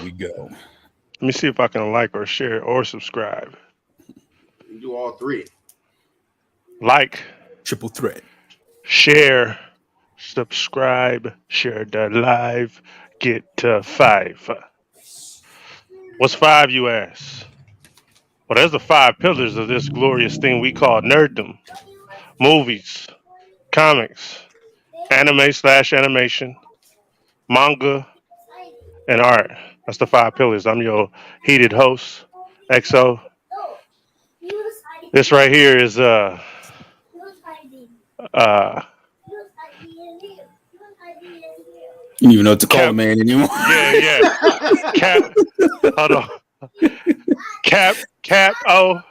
we go. Let me see if I can like or share or subscribe. You do all three. Like, Triple threat. share, subscribe, share the live, get to 5. What's 5, you ask? Well, there's the 5 pillars of this glorious thing we call nerddom: movies, comics, anime slash animation, manga, and art. That's the 5 pillars. I'm your heated host, XO. This right here is uh You don't even know what to call a cap. man anymore. Yeah, yeah. Cap. Hold on. Capto.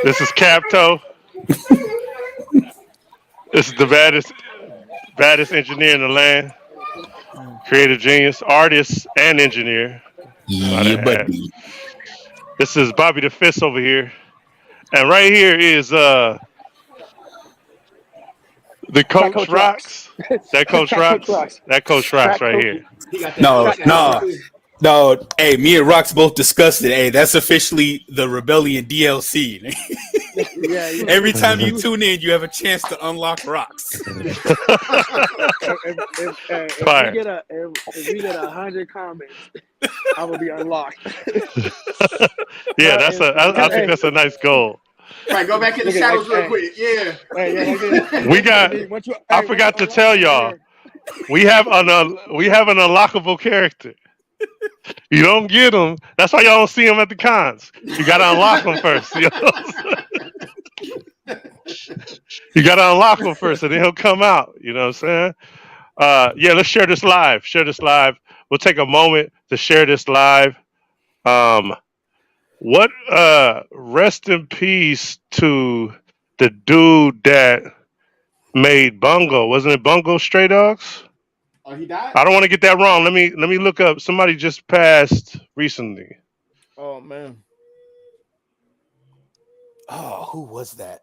This is Capto. This is the baddest engineer in the land. Creative genius, artist, and engineer. Might Yeah, I add. buddy. This is Bobby the Fist over here. And right here is the Fat Coach Coach Rocks. Rocks. That Coach Fat Coach Rocks. Rocks. That Coach Rocks Fat right Coach. here. He got that. No, he got no, that- no. Hey, me and Rox both discussed it. Hey, that's officially the Rebellion DLC. Yeah. Every time you tune in, you have a chance to unlock Rox. If Fire. we get 100 comments, I will be unlocked. Yeah, I think that's a nice goal. Right, go back in the Look at- shadows real hey. quick. Yeah. We got. I forgot to tell y'all. We have an unlockable character. You don't get him. That's why y'all don't see him at the cons. You gotta unlock him first. You gotta unlock him first, and then he'll come out. You know what I'm saying? Yeah, let's share this live. Share this live. We'll take a moment to share this live. What rest in peace to the dude that made Bungo. Wasn't it Bungo Stray Dogs? Oh, he died? I don't want to get that wrong. Let me look up. Somebody just passed recently. Oh man. Oh, who was that?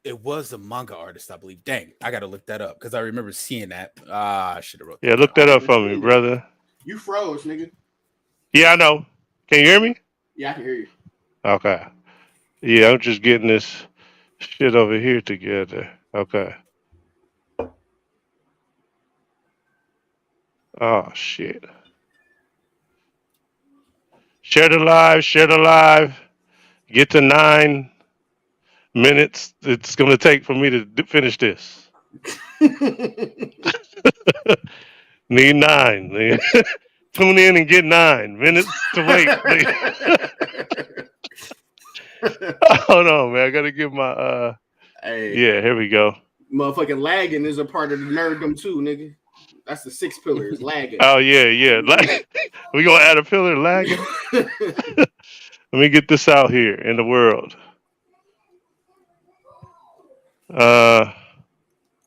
It was a manga artist, I believe. Dang, I gotta look that up because I remember seeing that. I should have wrote that. Yeah, look that up for me, brother. You froze, nigga. Yeah, I know. Can you hear me? Yeah, I can hear you. Okay. Yeah, I'm just getting this shit over here together. Okay. Oh shit. Share the live. Share the live. Get to 9 minutes. It's gonna take for me to finish this. Need 9. nigga. Tune in and get 9 minutes to wait. Hold on, man. I gotta get my Hey, Yeah, here we go. motherfucking lagging is a part of the nerddom too, nigga. That's the 6 pillars, lagging. Oh yeah. We gonna add a pillar lagging. Let me get this out here in the world. No,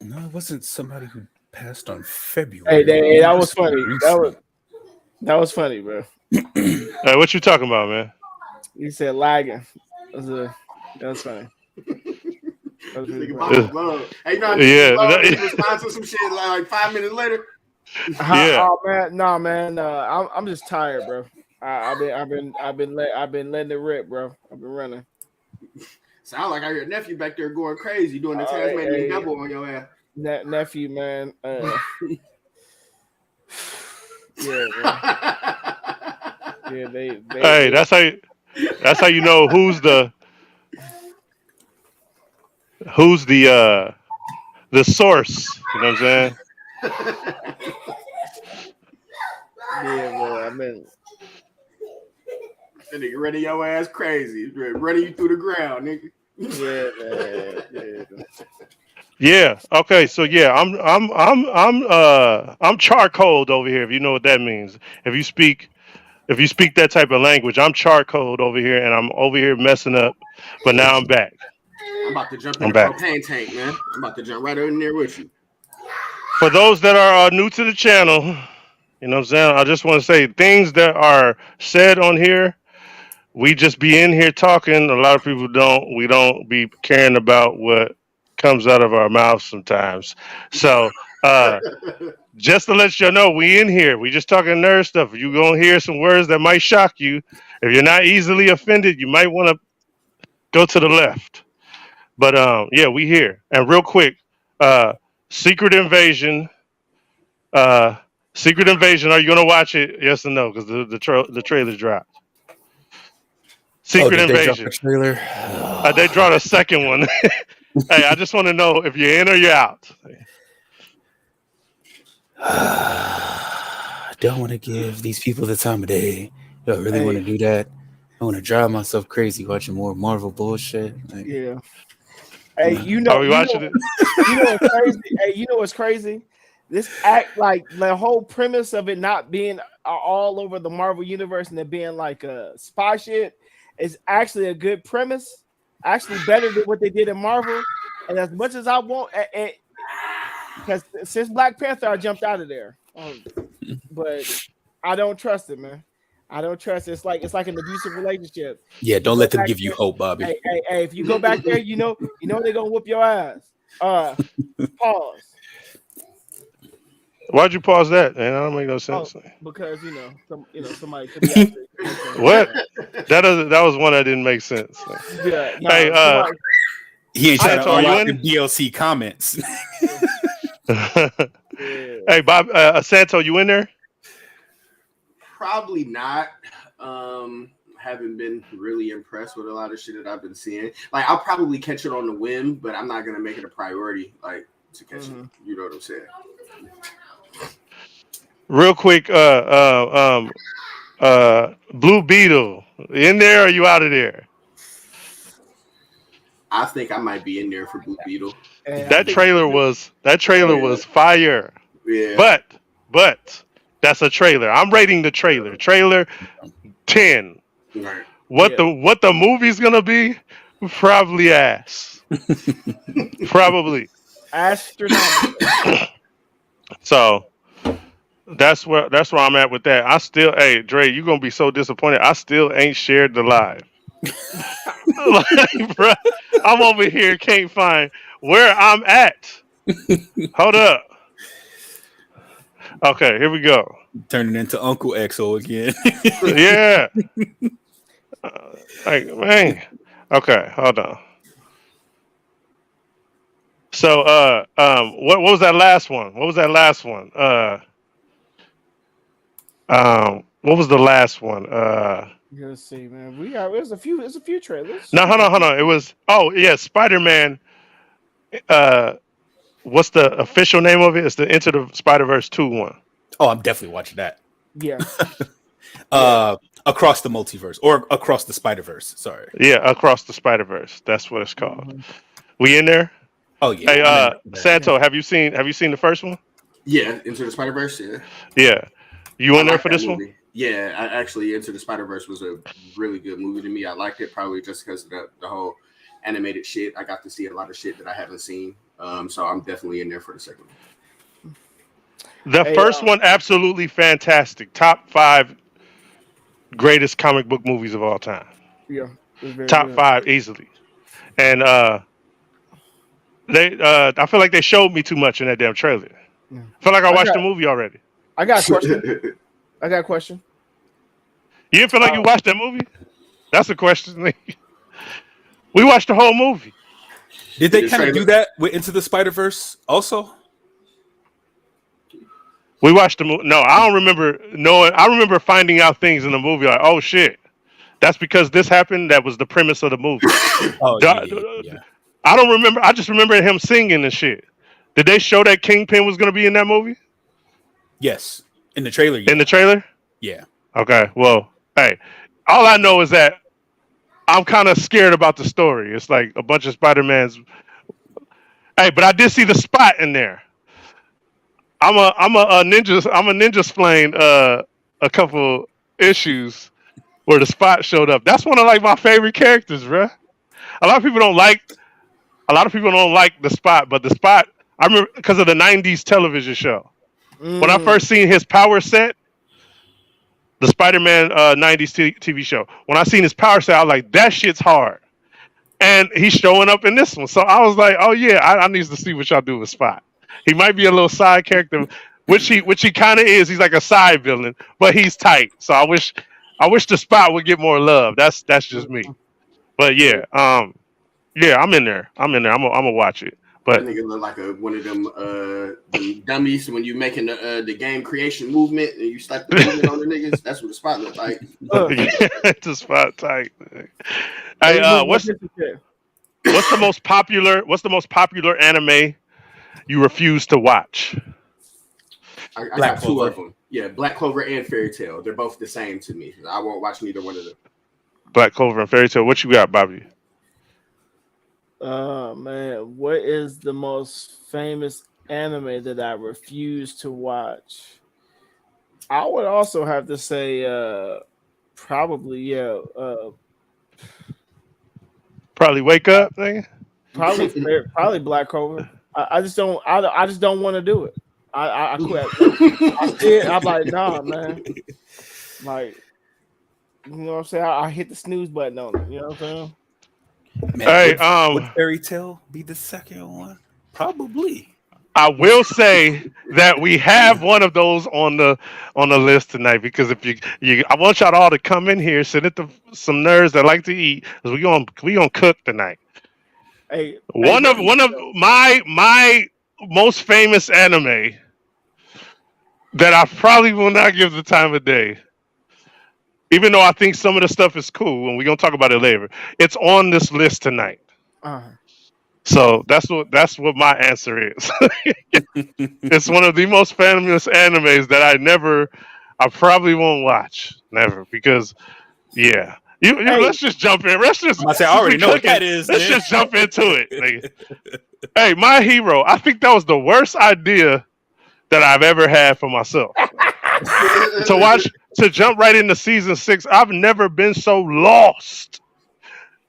it wasn't somebody who passed on February. Hey, that was funny. Recent. That was funny, bro. Hey, what you talking about, man? You said lagging. That was funny. That was really Nigga, funny. Bob love. Hey, you know, Yeah. he respond to some shit like 5 minutes later. Yeah. Oh man, no man, I'm just tired, bro. I've been letting it rip, bro. I've been running. Sound like I hear nephew back there going crazy doing the Oh, Tasmanian hey. devil on your ass. Nephew, man. Yeah, man. Yeah, they Hey, that's how you know who's the source. You know what I'm saying? yeah, bro. I mean, That nigga running your ass crazy. Running you through the ground, nigga. yeah, man. Yeah. Yeah. Okay. So yeah, I'm charcoal over here. If you know what that means. If you speak that type of language, I'm charcoal over here, and I'm over here messing up. But now I'm back. I'm about to jump in I'm the back. propane tank, man. I'm about to jump right in there with you. For those that are new to the channel, you know what I'm saying? I just want to say things that are said on here. We just be in here talking. A lot of people don't. We don't be caring about what comes out of our mouths sometimes. So just to let you know, we in here. We just talking nerd stuff. You gonna hear some words that might shock you. If you're not easily offended, you might want to go to the left. But yeah, we here. And real quick, uh, Secret Invasion. Uh, Secret Invasion. Are you gonna watch it? Yes or no? Because the trailer dropped. Oh, Secret did they drop a Invasion. trailer? They dropped a second one. Hey, I just want to know if you're in or you're out. I don't want to give these people the time of day. Do I really want to do that? I want to drive myself crazy watching more Marvel bullshit. Like, Yeah. Hey, Are we watching it? You know what's crazy? Hey, you know what's crazy? This act like the whole premise of it not being all over the Marvel universe and it being like a spy shit is actually a good premise. Actually, better than what they did in Marvel. And as much as I want, because since Black Panther, I jumped out of there. But I don't trust it, man. I don't trust it. It's like an abusive relationship. yeah, don't let them give you hope, Bobby. Hey, if you go back there, you know they're gonna whoop your ass. Pause. Why'd you pause that? Man, that don't make no sense. Because somebody could be What? That was one that didn't make sense. Yeah. Hey, He ain't trying to Santo, are you unlock in? the DLC comments. Hey, Bob, Santo, you in there? Probably not. Haven't been really impressed with a lot of shit that I've been seeing. Like, I'll probably catch it on the whim, but I'm not gonna make it a priority, like, to catch it. You know what I'm saying? Real quick, Blue Beetle, in there or are you out of there? I think I might be in there for Blue Beetle. That trailer was fire. Yeah. But that's a trailer. I'm rating the trailer. Trailer 10. Right. What the movie's gonna be? Probably ass. Probably. Astronomical. So that's where I'm at with that. I still, hey Dre, you gonna be so disappointed. I still ain't shared the live. Like, bro, I'm over here, can't find where I'm at. Hold up. Okay, here we go. Turning into Uncle XO again. Yeah. Like, man. Okay, hold on. So, what was that last one? What was the last one? Let's see, man. There's a few trailers. No, hold on. It was Spider-Man. What's the official name of it? It's the Into the Spider-Verse 2 one. Oh, I'm definitely watching that. Yeah. Across the multiverse or across the Spider-Verse. Sorry. Yeah, Across the Spider-Verse. That's what it's called. We in there? Oh yeah. Hey, Santo, have you seen the first one? Yeah, Into the Spider-Verse, yeah. Yeah. You in there like for that this movie. one? Yeah, actually, Into the Spider-Verse was a really good movie to me. I liked it probably just because of the whole animated shit. I got to see a lot of shit that I haven't seen. So I'm definitely in there for the second one. The first one, absolutely fantastic. Top 5 greatest comic book movies of all time. Yeah. Top 5 easily. And I feel like they showed me too much in that damn trailer. I feel like I watched the movie already. I got a question. You didn't feel like you watched that movie? That's a question. We watched the whole movie. Did they kind of do that with Into the Spider-Verse also? We watched the movie. No, I don't remember knowing. I remember finding out things in the movie like, oh shit, that's because this happened. That was the premise of the movie. Yeah. I don't remember. I just remember him singing and shit. Did they show that Kingpin was going to be in that movie? Yes. In the trailer. Yeah. In the trailer? Yeah. Okay. Well, hey, all I know is that I'm kind of scared about the story. It's like a bunch of Spider-Mans. Hey, but I did see the Spot in there. I'm a ninja explained a couple issues where the Spot showed up. That's one of like my favorite characters, bro. A lot of people don't like the Spot, but the Spot, I remember because of the '90s television show. When I first seen his power set, the Spider-Man '90s TV show. When I seen his power set, I was like, that shit's hard. and he's showing up in this one. So I was like, oh yeah, I need to see what y'all do with Spot. He might be a little side character, which he kind of is. He's like a side villain, but he's tight. So I wish the Spot would get more love. That's just me. But Yeah, yeah, I'm in there. I'm gonna watch it. that But nigga look like one of them dummies when you making the game creation movement and you slap the movement on the niggas. That's what the Spot look like. Uh, the Spot tight. hey, Hey, look, what's what's the most popular anime you refuse to watch? I Black got two Clover. of them. Yeah, Black Clover and Fairy Tail. They're both the same to me. I won't watch neither one of them. Black Clover and Fairy Tail. What you got, Bobby? man, what is the most famous anime that I refuse to watch? I would also have to say, probably, yeah, Probably Wake Up, nigga. probably Black Clover. I just don't, I just don't want to do it. I quit. I see it. I'm like, nah, man. Like, you know what I'm saying? I hit the snooze button on it. You know what I'm saying? Man, Hey, would Fairy Tale be the second one? Probably. I will say that we have one of those on the list tonight because if I want y'all all to come in here, sit at some nerds that like to eat, because we gonna cook tonight. Hey, One of my most famous anime that I probably will not give the time of day, even though I think some of the stuff is cool, and we're gonna talk about it later. It's on this list tonight. uh, So that's what my answer is. It's one of the most famous animes that I probably won't watch, never, because yeah. hey, Let's just jump in. Let's just I'm gonna say I since already we know what cooking, that is. let's Man. just jump into it. Nigga. Hey, My Hero. I think that was the worst idea that I've ever had for myself. To jump right into season 6. I've never been so lost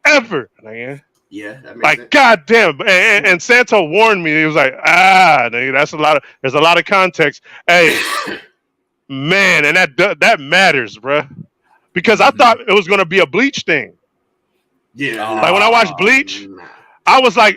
ever, man. Yeah, that makes Like sense. goddamn, and Santo warned me. He was like, nigga, that's a lot of. There's a lot of context. Hey, man, and that matters, bruh. Because I thought it was gonna be a Bleach thing. Yeah, Like when I watched nah, Bleach, nah. I was like,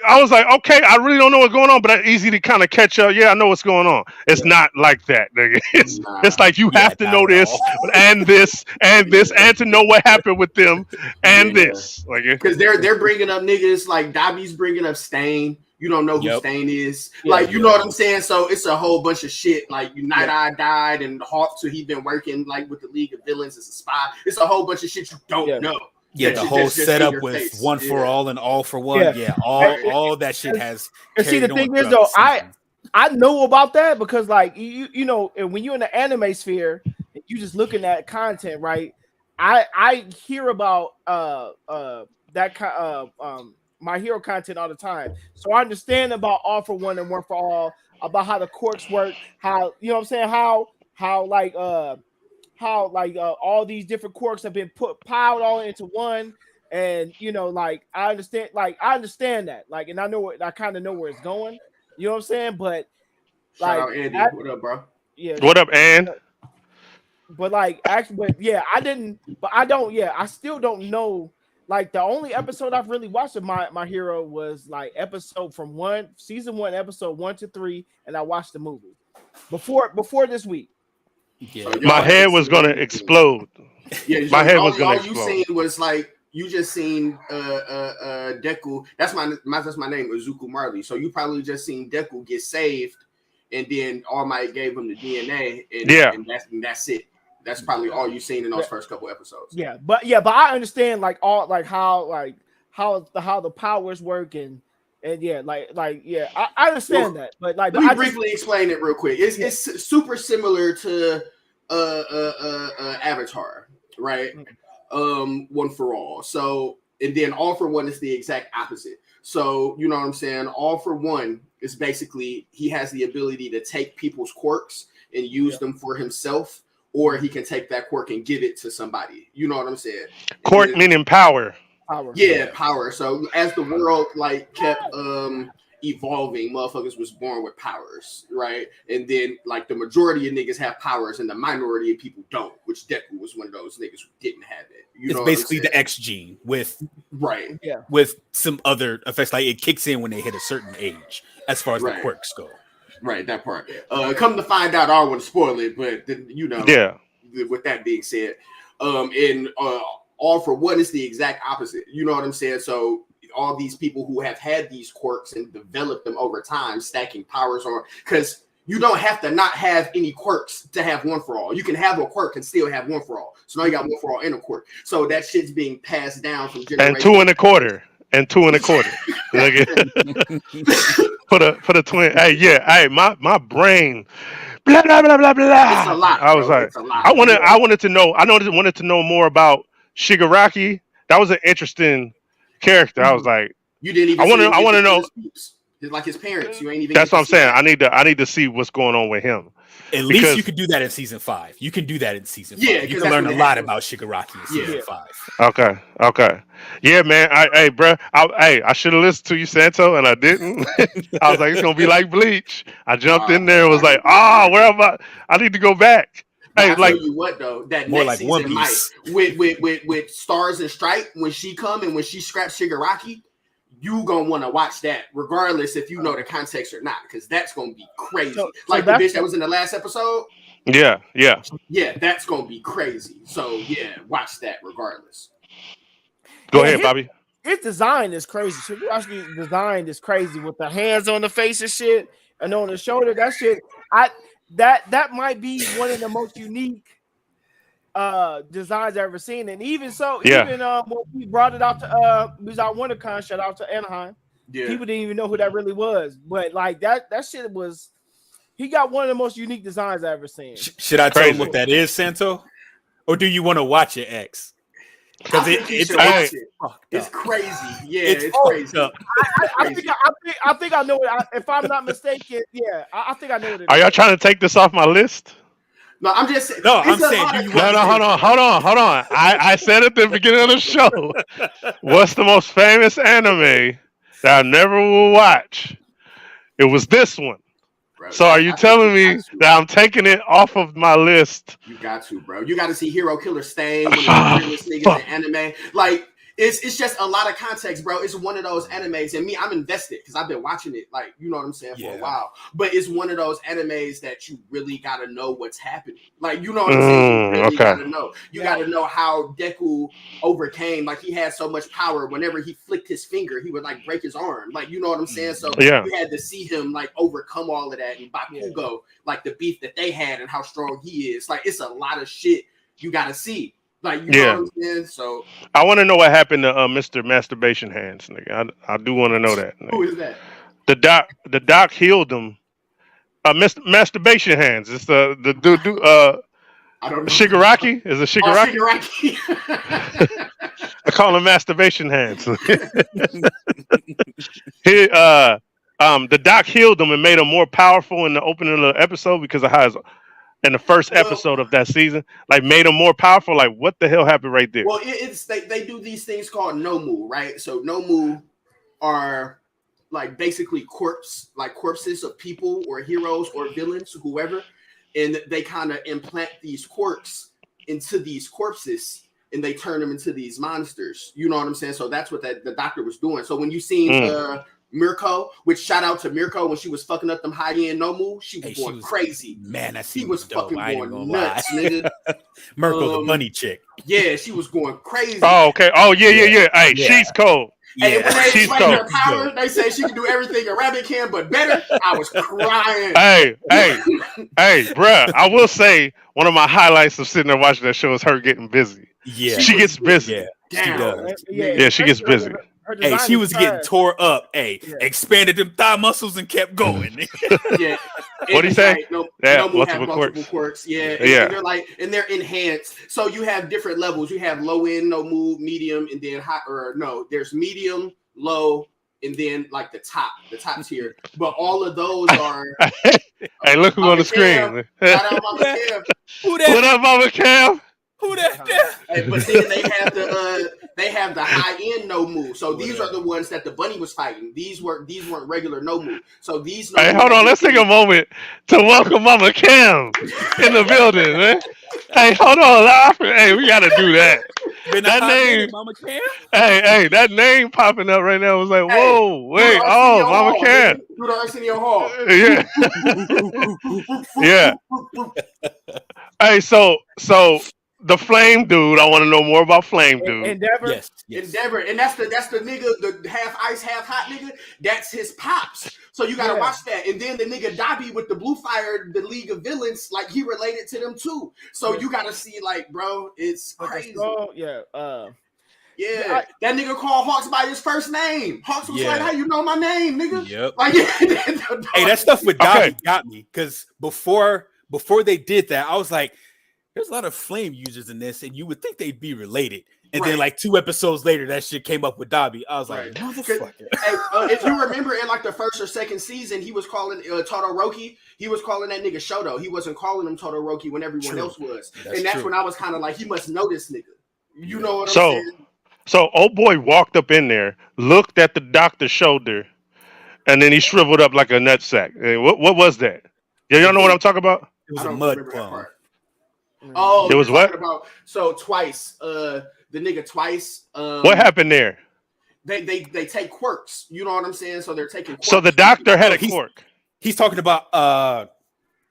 okay, I really don't know what's going on, but it's easy to kind of catch up. Yeah, I know what's going on. It's not like that, nigga. It's Nah. like you Yeah, have to not know at this all. and this and this, Yeah. and to know what happened with them and Yeah. this. Like, Because they're bringing up niggas like Dobby's bringing up Stain. You don't know who Yep. Stain is. Yeah. Like, you know what I'm saying? So it's a whole bunch of shit. Like, Night Eye died and Hawk, so he been working like with the League of Villains as a spy. It's a whole bunch of shit you don't Yeah. know. Yeah, That the shit whole just in setup your with face. one for Yeah. all and all for one. Yeah. Yeah, Right. all that shit has. and see, the carried on thing is, throughout though, the season. I know about that because, like, you know, and when you're in the anime sphere, you just looking at content, right? I hear about My Hero content all the time, so I understand about All for One and One for All, about how the quirks work, how, you know what I'm saying, how all these different quirks have been piled all into one. And you know, like I understand that, like, and I kind of know where it's going. You know what I'm saying? But Shout like, out Andy. What up, bro? yeah, what up, and but like actually, but yeah, I didn't, but I don't, yeah, I still don't know. Like the only episode I've really watched of My Hero was like season 1, episode 1 to 3, and I watched the movie before this week. Yeah, So my y'all head ain't was seen gonna anything. explode. Yeah, My so head was gonna all you explode. seen was like you just seen Deku. That's my name, Izuku Marley. So you probably just seen Deku get saved, and then All Might gave him the DNA, Yeah. and that's it. That's probably all you seen in those first couple episodes. Yeah, but I understand like all like how the powers work and yeah, yeah, I understand that, but like Let me I briefly explain it real quick. It's super similar to Avatar, right? One for All. So, and then All for One is the exact opposite. So, you know what I'm saying? All for One is basically he has the ability to take people's quirks and use them for himself, or he can take that quirk and give it to somebody. You know what I'm saying? Quirk meaning power. power. Yeah, power. So as the world like kept evolving, motherfuckers was born with powers, right? And then like the majority of niggas have powers and the minority of people don't, which Deku was one of those niggas who didn't have it. You know, it's basically the X gene with with some other effects. Like it kicks in when they hit a certain age, as far as the quirks go. Right, that part. Come to find out, I don't want to spoil it, but you know, with that being said, All for One is the exact opposite. You know what I'm saying? So all these people who have had these quirks and developed them over time, stacking powers on, because you don't have to not have any quirks to have One for All. You can have a quirk and still have One for All. So now you got One for All and a quirk. So that shit's being passed down from generation. And 2 1/4. And 2 1/4. Put a twin. Hey, my brain. Blah blah blah blah blah. It's a lot. I was like, I wanted to know. I wanted to know more about Shigaraki. That was an interesting character. I was like, you didn't even. I want to know. Like his parents, you ain't even. That's what I'm saying. I need to see what's going on with him. At least you could do that in season 5. You can do that in season 5. Yeah, you can learn a lot about Shigaraki in season 5. Okay. Yeah, man. Hey, bro. I should have listened to you, Santo, and I didn't. I was like, it's gonna be like Bleach. I jumped in there and was like, where am I? I need to go back. Hey, like you what though? That more next like season might with Stars and Stripe when she come and when she scraps Shigaraki. You gonna want to watch that regardless if you know the context or not, because that's gonna be crazy. So the bitch that was in the last episode. Yeah, that's gonna be crazy. So yeah, watch that regardless. Go ahead, Bobby. His design is crazy. Shigaraki's design is crazy with the hands on the face and shit, and on the shoulder. That shit, that might be one of the most unique designs I've ever seen. And even so, even when we brought it out to we was out WonderCon, shout out to Anaheim. People didn't even know who that really was. But like that shit was, he got one of the most unique designs I've ever seen. Should I tell him what that is, Santo? Or do you want to watch it, X? Because it's crazy. Yeah, it's crazy. I think I know it. If I'm not mistaken, I think I know what it is. Are y'all trying to take this off my list? No, I'm just saying. No, I'm saying. Hold on. I said at the beginning of the show, what's the most famous anime that I never will watch? It was this one. Bro, so are you telling me that I'm taking it off of my list? You got to, bro. You got to see Hero Killer Stain, one of the realest niggas in anime. Like, it's just a lot of context, bro. It's one of those animes, and I'm invested because I've been watching it, like, you know what I'm saying, for a while. But it's one of those animes that you really gotta know what's happening. Like, you know what I'm saying? You really gotta know. You gotta know how Deku overcame. Like, he had so much power. Whenever he flicked his finger, he would like break his arm. Like, you know what I'm saying? So you had to see him like overcome all of that. And Bakugo, like the beef that they had and how strong he is. Like, it's a lot of shit you gotta see. Like, you know what I'm saying? So I want to know what happened to Mr. Masturbation Hands, nigga. I do want to know that. Nigga. Who is that? The doc healed him. Mr. Masturbation Hands. It's the I don't know. Shigaraki? Is it Shigaraki? Shigaraki. I call him Masturbation Hands. The doc healed him and made him more powerful in the opening of the episode because of how his in the first episode of that season, like made him more powerful. Like, what the hell happened right there? Well, they do these things called nomu, right? So nomu are like basically corpses of people or heroes or villains, whoever, and they kind of implant these quirks into these corpses and they turn them into these monsters. You know what I'm saying? So that's what the doctor was doing. So when you seen Mirko, which shout out to Mirko when she was fucking up them high-end Nomu, she was going crazy. Man, she was fucking going nuts, nigga. Mirko, the bunny chick. Yeah, she was going crazy. Oh, okay. Oh, yeah. Hey, she's cold. Hey, when they explained her power, they say she can do everything a rabbit can, but better. I was crying. Hey, bruh. I will say one of my highlights of sitting there watching that show is her getting busy. Yeah, she gets busy. Yeah, she does. Yeah, she gets busy. Hey, she was getting tore up. Hey, expanded them thigh muscles and kept going. Yeah. What do you say? Like, multiple quirks. Yeah. And they're enhanced. So you have different levels. You have low end, no move, medium, and then high. Or no, there's medium, low, and then like the top tier. But all of those are. Hey, look who's on the screen. What up, Mama Cam? What up, Mama Cam? Who that? But then they have the high end no move. So these are the ones that the bunny was fighting. These weren't regular no move. So these no Hey, move hold on. Let's take a moment to welcome Mama Cam in the building, man. Hey, hold on. Hey, we gotta do that. Been a That hot name. minute, Mama Cam. Hey, that name popping up right now was like, Hey, whoa, through the wait, oh, Arsenio Mama Hall, Cam. nigga. Through the Arsenio Hall. Yeah. Yeah. Hey, so the Flame dude, I want to know more about Flame dude. Endeavor. Yes. Endeavor, and that's the nigga, the half ice, half hot nigga. That's his pops. So you gotta watch that. And then the nigga Dobby with the Blue Fire, the League of Villains, like he related to them too. So you gotta see, like, bro, it's crazy. Yeah, that nigga called Hawks by his first name. Hawks was like, "How you know my name, nigga?" Yep. Like, hey, that stuff with Dobby got me because before they did that, I was like, "There's a lot of Flame users in this, and you would think they'd be related." And then, like 2 episodes later, that shit came up with Dobby. I was like, "Motherfucker!" Hey, if you remember, in like the first or second season, he was calling Todoroki. He was calling that nigga Shoto. He wasn't calling him Todoroki when everyone else was. That's when I was kind of like, he must know this nigga. You know what I'm saying? So old boy walked up in there, looked at the doctor's shoulder, and then he shriveled up like a nutsack. Hey, what was that? Y'all know what I'm talking about? It was a mud plum. Oh, it was what? About, so Twice, the nigga Twice. What happened there? They take quirks. You know what I'm saying? So they're taking quirks. So the doctor had a quirk. He's talking about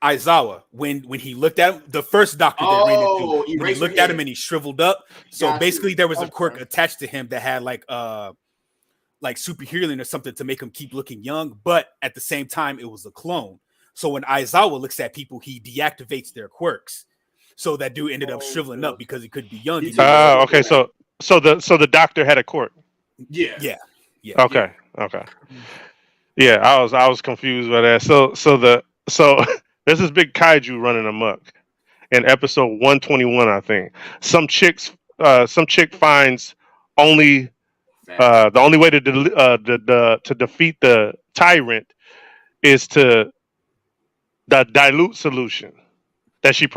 Aizawa when he looked at him, the first doctor that ran into him, when he looked at him and he shriveled up. So basically there was a quirk attached to him that had like super healing or something to make him keep looking young, but at the same time it was a clone. So when Aizawa looks at people, he deactivates their quirks. So that dude ended up shriveling up because he could be young. Okay, so the doctor had a quirk. Yeah. Okay. Yeah, I was confused by that. So there's this big kaiju running amok in episode 121, I think. Some chick finds the only way to defeat the tyrant is to the dilute solution that she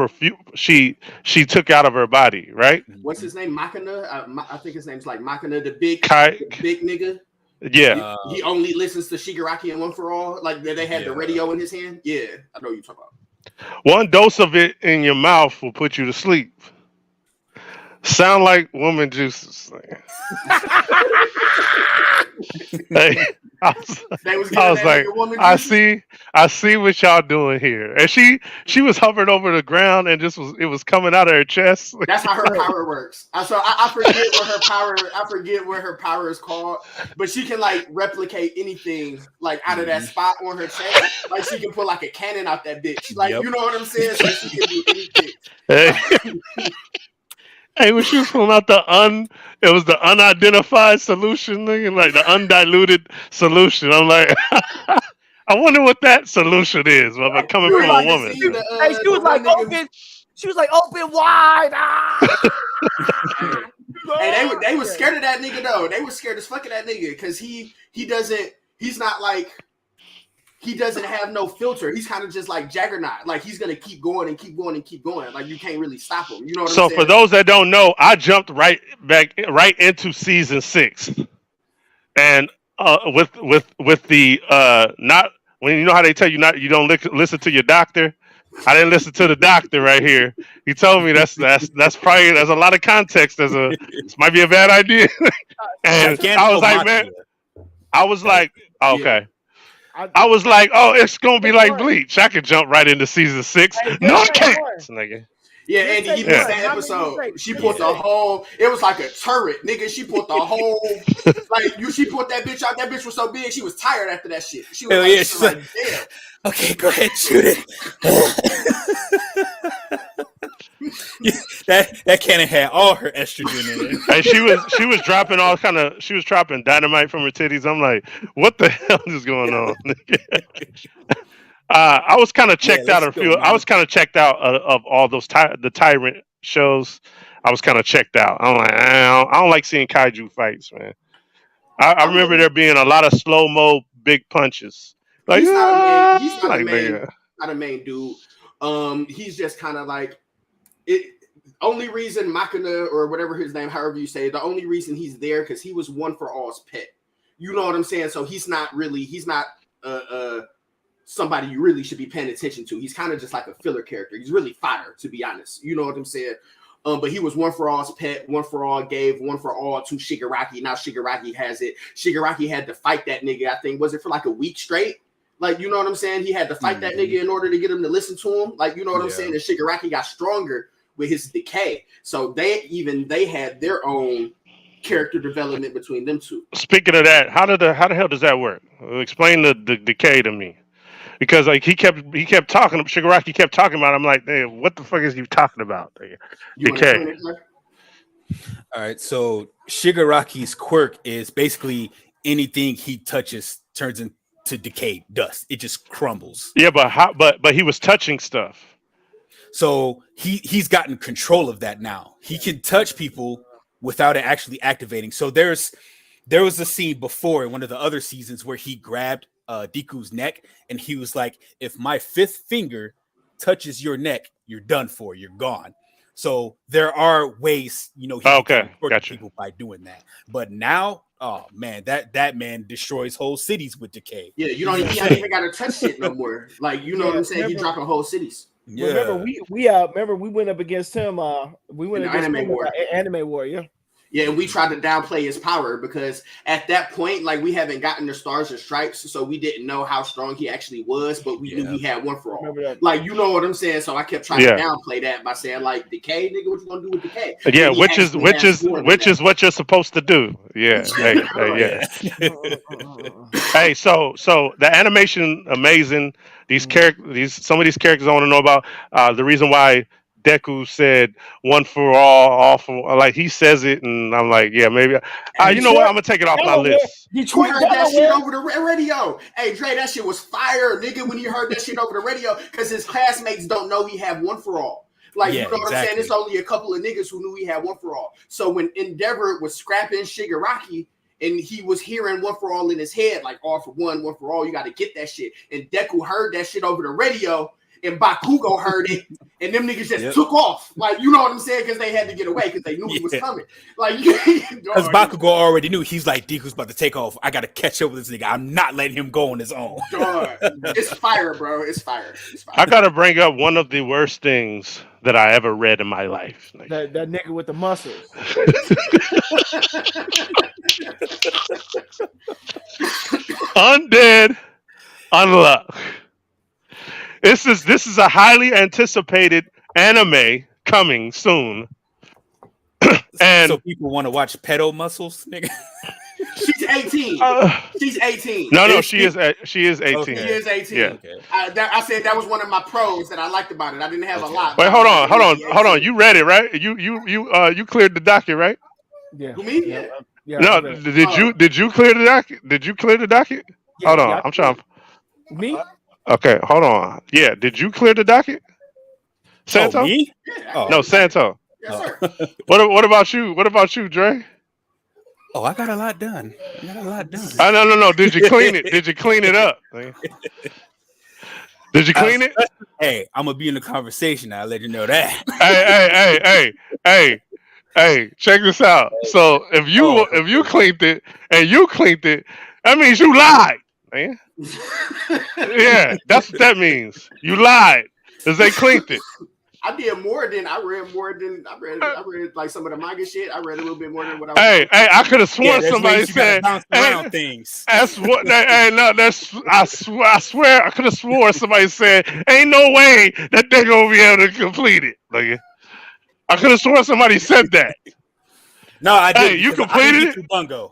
took out of her body, right? What's his name? Makina? I think his name's like Makina, the big nigga. Yeah. He only listens to Shigaraki and One for All. Like they had the radio in his hand. Yeah, I know what you're talking about. One dose of it in your mouth will put you to sleep. Sound like woman juices. Hey, I was like, I see what y'all doing here. And she was hovering over the ground and it was coming out of her chest. That's how her power works. I forget what her power is called, but she can like replicate anything like out of that spot on her chest. Like she can pull like a cannon out that bitch. Like you know what I'm saying? So she can do anything. Hey, when she was pulling out it was the unidentified solution thing, like the undiluted solution. I'm like, I wonder what that solution is. But coming from a woman, she was like open. She was like open wide. Hey, they was scared of that nigga though. They was scared as fuck of that nigga because he doesn't have no filter. He's kind of just like Juggernaut. Like he's gonna keep going and keep going and keep going. Like you can't really stop him. You know what I'm saying? So for those that don't know, I jumped right into season 6, and with the not when you know how they tell you you don't listen to your doctor. I didn't listen to the doctor right here. He told me that's probably there's a lot of context. This might be a bad idea. And I was like, man, I was like, okay. I was like, oh, it's gonna be like Bleach. I could jump right into season 6. No, I can't. Nigga. Yeah, Andy, he missed that episode. She put the whole. It was like a turret, nigga. She put the whole. She put that bitch out. That bitch was so big, she was tired after that shit. She was like, damn. Okay, go ahead, shoot it. that cannon had all her estrogen in it. And she was dropping she was dropping dynamite from her titties. I'm like, what the hell is going on? I was kind of checked out I was kind of checked out of all those the Tyrant shows. I was kind of checked out. I'm like, I don't like seeing kaiju fights, man. I remember there being a lot of slow mo big punches. Like, he's not a main dude. He's just kind of like it. only reason Makina or whatever his name, however you say it, the only reason he's there because he was One for All's pet. You know what I'm saying? So he's not somebody you really should be paying attention to. He's kind of just like a filler character. He's really fodder, to be honest. You know what I'm saying? But he was One for All's pet. One for All gave One for All to Shigaraki. Now Shigaraki has it. Shigaraki had to fight that nigga, I think, was it for like a week straight? Like, you know what I'm saying? He had to fight that nigga in order to get him to listen to him. Like, you know what I'm saying? And Shigaraki got stronger with his decay. So they had their own character development between them two. Speaking of that, how the hell does that work? Explain the decay to me. Because like he kept talking, Shigaraki kept talking about it. I'm like, hey, what the fuck is he talking about? Decay. All right, so Shigaraki's quirk is basically anything he touches turns into decayed dust. It just crumbles. Yeah, but he was touching stuff. So he's gotten control of that now. He can touch people without it actually activating. So there was a scene before in one of the other seasons where he grabbed Deku's neck and he was like, if my fifth finger touches your neck, you're done for, you're gone. So there are ways, he can torture people by doing that. But now, oh man, that man destroys whole cities with decay. Yeah, he ain't even got to touch shit no more. Like, you know what I'm saying? He dropping whole cities. Yeah. Remember we went up against him. We went against Anime War. Anime War, yeah. Yeah, and we tried to downplay his power because at that point, like, we haven't gotten the Stars and Stripes, so we didn't know how strong he actually was, but we knew he had One for All. Like, you know what I'm saying? So I kept trying to downplay that by saying, like, decay, nigga, what you gonna do with decay? Yeah, which is what you're supposed to do. Yeah. Hey, so the animation amazing. These characters, some of these characters I want to know about. The reason why Deku said One for all for, like, he says it, and I'm like, yeah, maybe. You know what? I'm gonna take it off my list. You heard that shit over the radio. Hey, Dre, that shit was fire, nigga. When he heard that shit over the radio, because his classmates don't know he had One for All. Like, you know what I'm saying? It's only a couple of niggas who knew he had One for All. So when Endeavor was scrapping Shigaraki, and he was hearing One for All in his head, like, all for one, One for all, you got to get that shit. And Deku heard that shit over the radio, and Bakugo heard it, and them niggas just took off. Like, you know what I'm saying? Because they had to get away because they knew he was coming. Like, because Bakugo already knew. He's like, Deku's about to take off. I got to catch up with this nigga. I'm not letting him go on his own. It's fire, bro. It's fire. I got to bring up one of the worst things that I ever read in my life. That nigga with the muscles. Undead Unluck. This is a highly anticipated anime coming soon. And so people want to watch pedo muscles, nigga. She's 18. She's 18. No, she is 18. She is 18. Yeah. Okay. I said that was one of my pros that I liked about it. I didn't have a lot. Wait, hold on. You read it, right? You cleared the docket, right? Yeah. Who, me? Yeah. No, did you clear the docket? Did you clear the docket? Yeah, hold on, I'm trying. Me? Okay, hold on. Yeah, did you clear the docket? Santo? Oh, me? Oh. No, Santo. Yes, sir. What about you? What about you, Dre? Oh, I got a lot done. No. Did you clean it? Did you clean it up? Did you clean it? Hey, I'm gonna be in the conversation. I'll let you know that. Hey, check this out. So if you cleaned it and you cleaned it, that means you lied, man. Yeah, that's what that means. You lied because they cleaned it. I read like some of the manga shit. I read a little bit more than what I was. Hey, I could have sworn somebody said things. That's what. I swear I could have sworn somebody said, "Ain't no way that they're gonna be able to complete it." Like, I could have sworn somebody said that. No, I didn't. Hey, you completed it.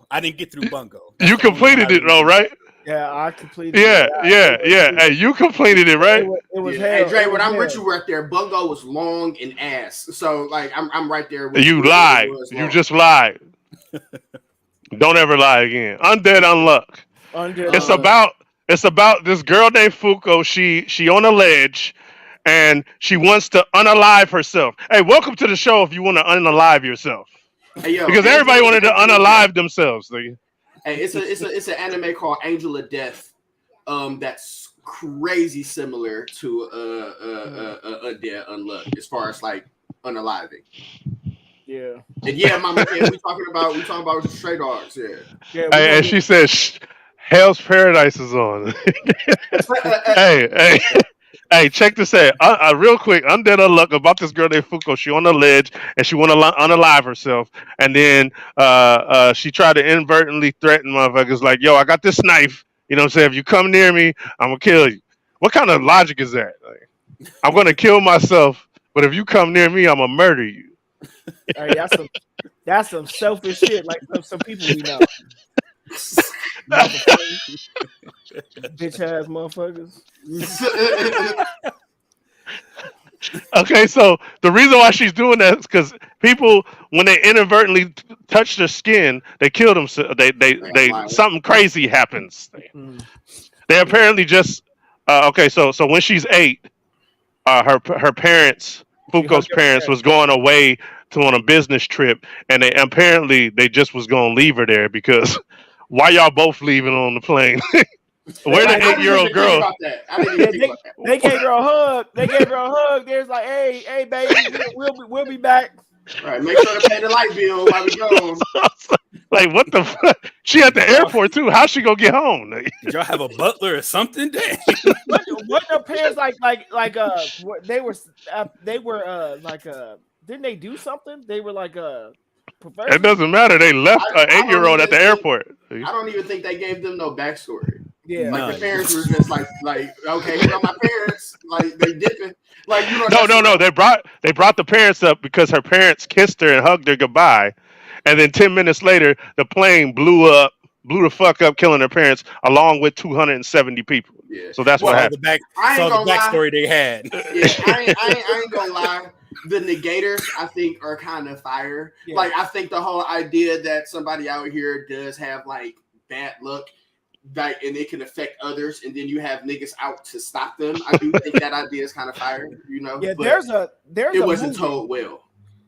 I didn't get through Bungo. You completed it though, right? Yeah, I completed it. Yeah. Hey, you completed it, right? It was Hey, Dre, when I'm with you right there, Bungo was long and ass. So, like, I'm right there with you. You lied. You just lied. Don't ever lie again. Undead Unluck. It's about this girl named Fuko. She on a ledge, and she wants to unalive herself. Hey, welcome to the show if you want to unalive yourself. Hey, yo, because everybody wanted to unalive themselves. Nigga. Hey, it's an anime called Angel of Death. That's crazy similar to Undead Unluck as far as like unaliving. Yeah. And yeah, mama, yeah, we talking about Stray Dogs. Yeah. Yeah. And she said, "Hell's Paradise is on." hey, hey, check this out. Real quick, Undead Unluck about this girl named Fuko. She on the ledge and she want to unalive herself, and then she tried to inadvertently threaten motherfuckers like, "Yo, I got this knife. You know what I'm saying? If you come near me, I'm gonna kill you." What kind of logic is that? Like, I'm gonna kill myself, but if you come near me, I'm gonna murder you. Hey, that's some selfish shit. Like some people we know. Bitch ass motherfuckers. Okay, so the reason why she's doing that is because people, when they inadvertently touch their skin, they kill themselves. They something crazy happens. They apparently just okay. So when she's 8, her parents, Fuko's parents, was going away to on a business trip, and they just was gonna leave her there because why y'all both leaving on the plane? Where the 8-year-old girl? They gave her a hug. They was like, "Hey, baby, we'll be back." All right, make sure to pay the light bill while we go. Like, what the fuck? She at the airport too. How's she gonna get home? Did y'all have a butler or something? What their parents didn't they do something? They were like It doesn't matter. They left an 8-year-old at the airport. I don't even think they gave them no backstory. Yeah, like the parents were just like okay, here are my parents. Like they dipping. Like No. They brought the parents up because her parents kissed her and hugged her goodbye, and then 10 minutes later, the plane blew the fuck up, killing her parents along with 270 people. Yeah. So that's what happened. The backstory they had. Yeah, I ain't gonna lie. The negators, I think, are kind of fire. Yeah. Like, I think the whole idea that somebody out here does have like bad luck, like, and it can affect others, and then you have niggas out to stop them. I do think that idea is kind of fire. You know. Yeah. But it wasn't told well.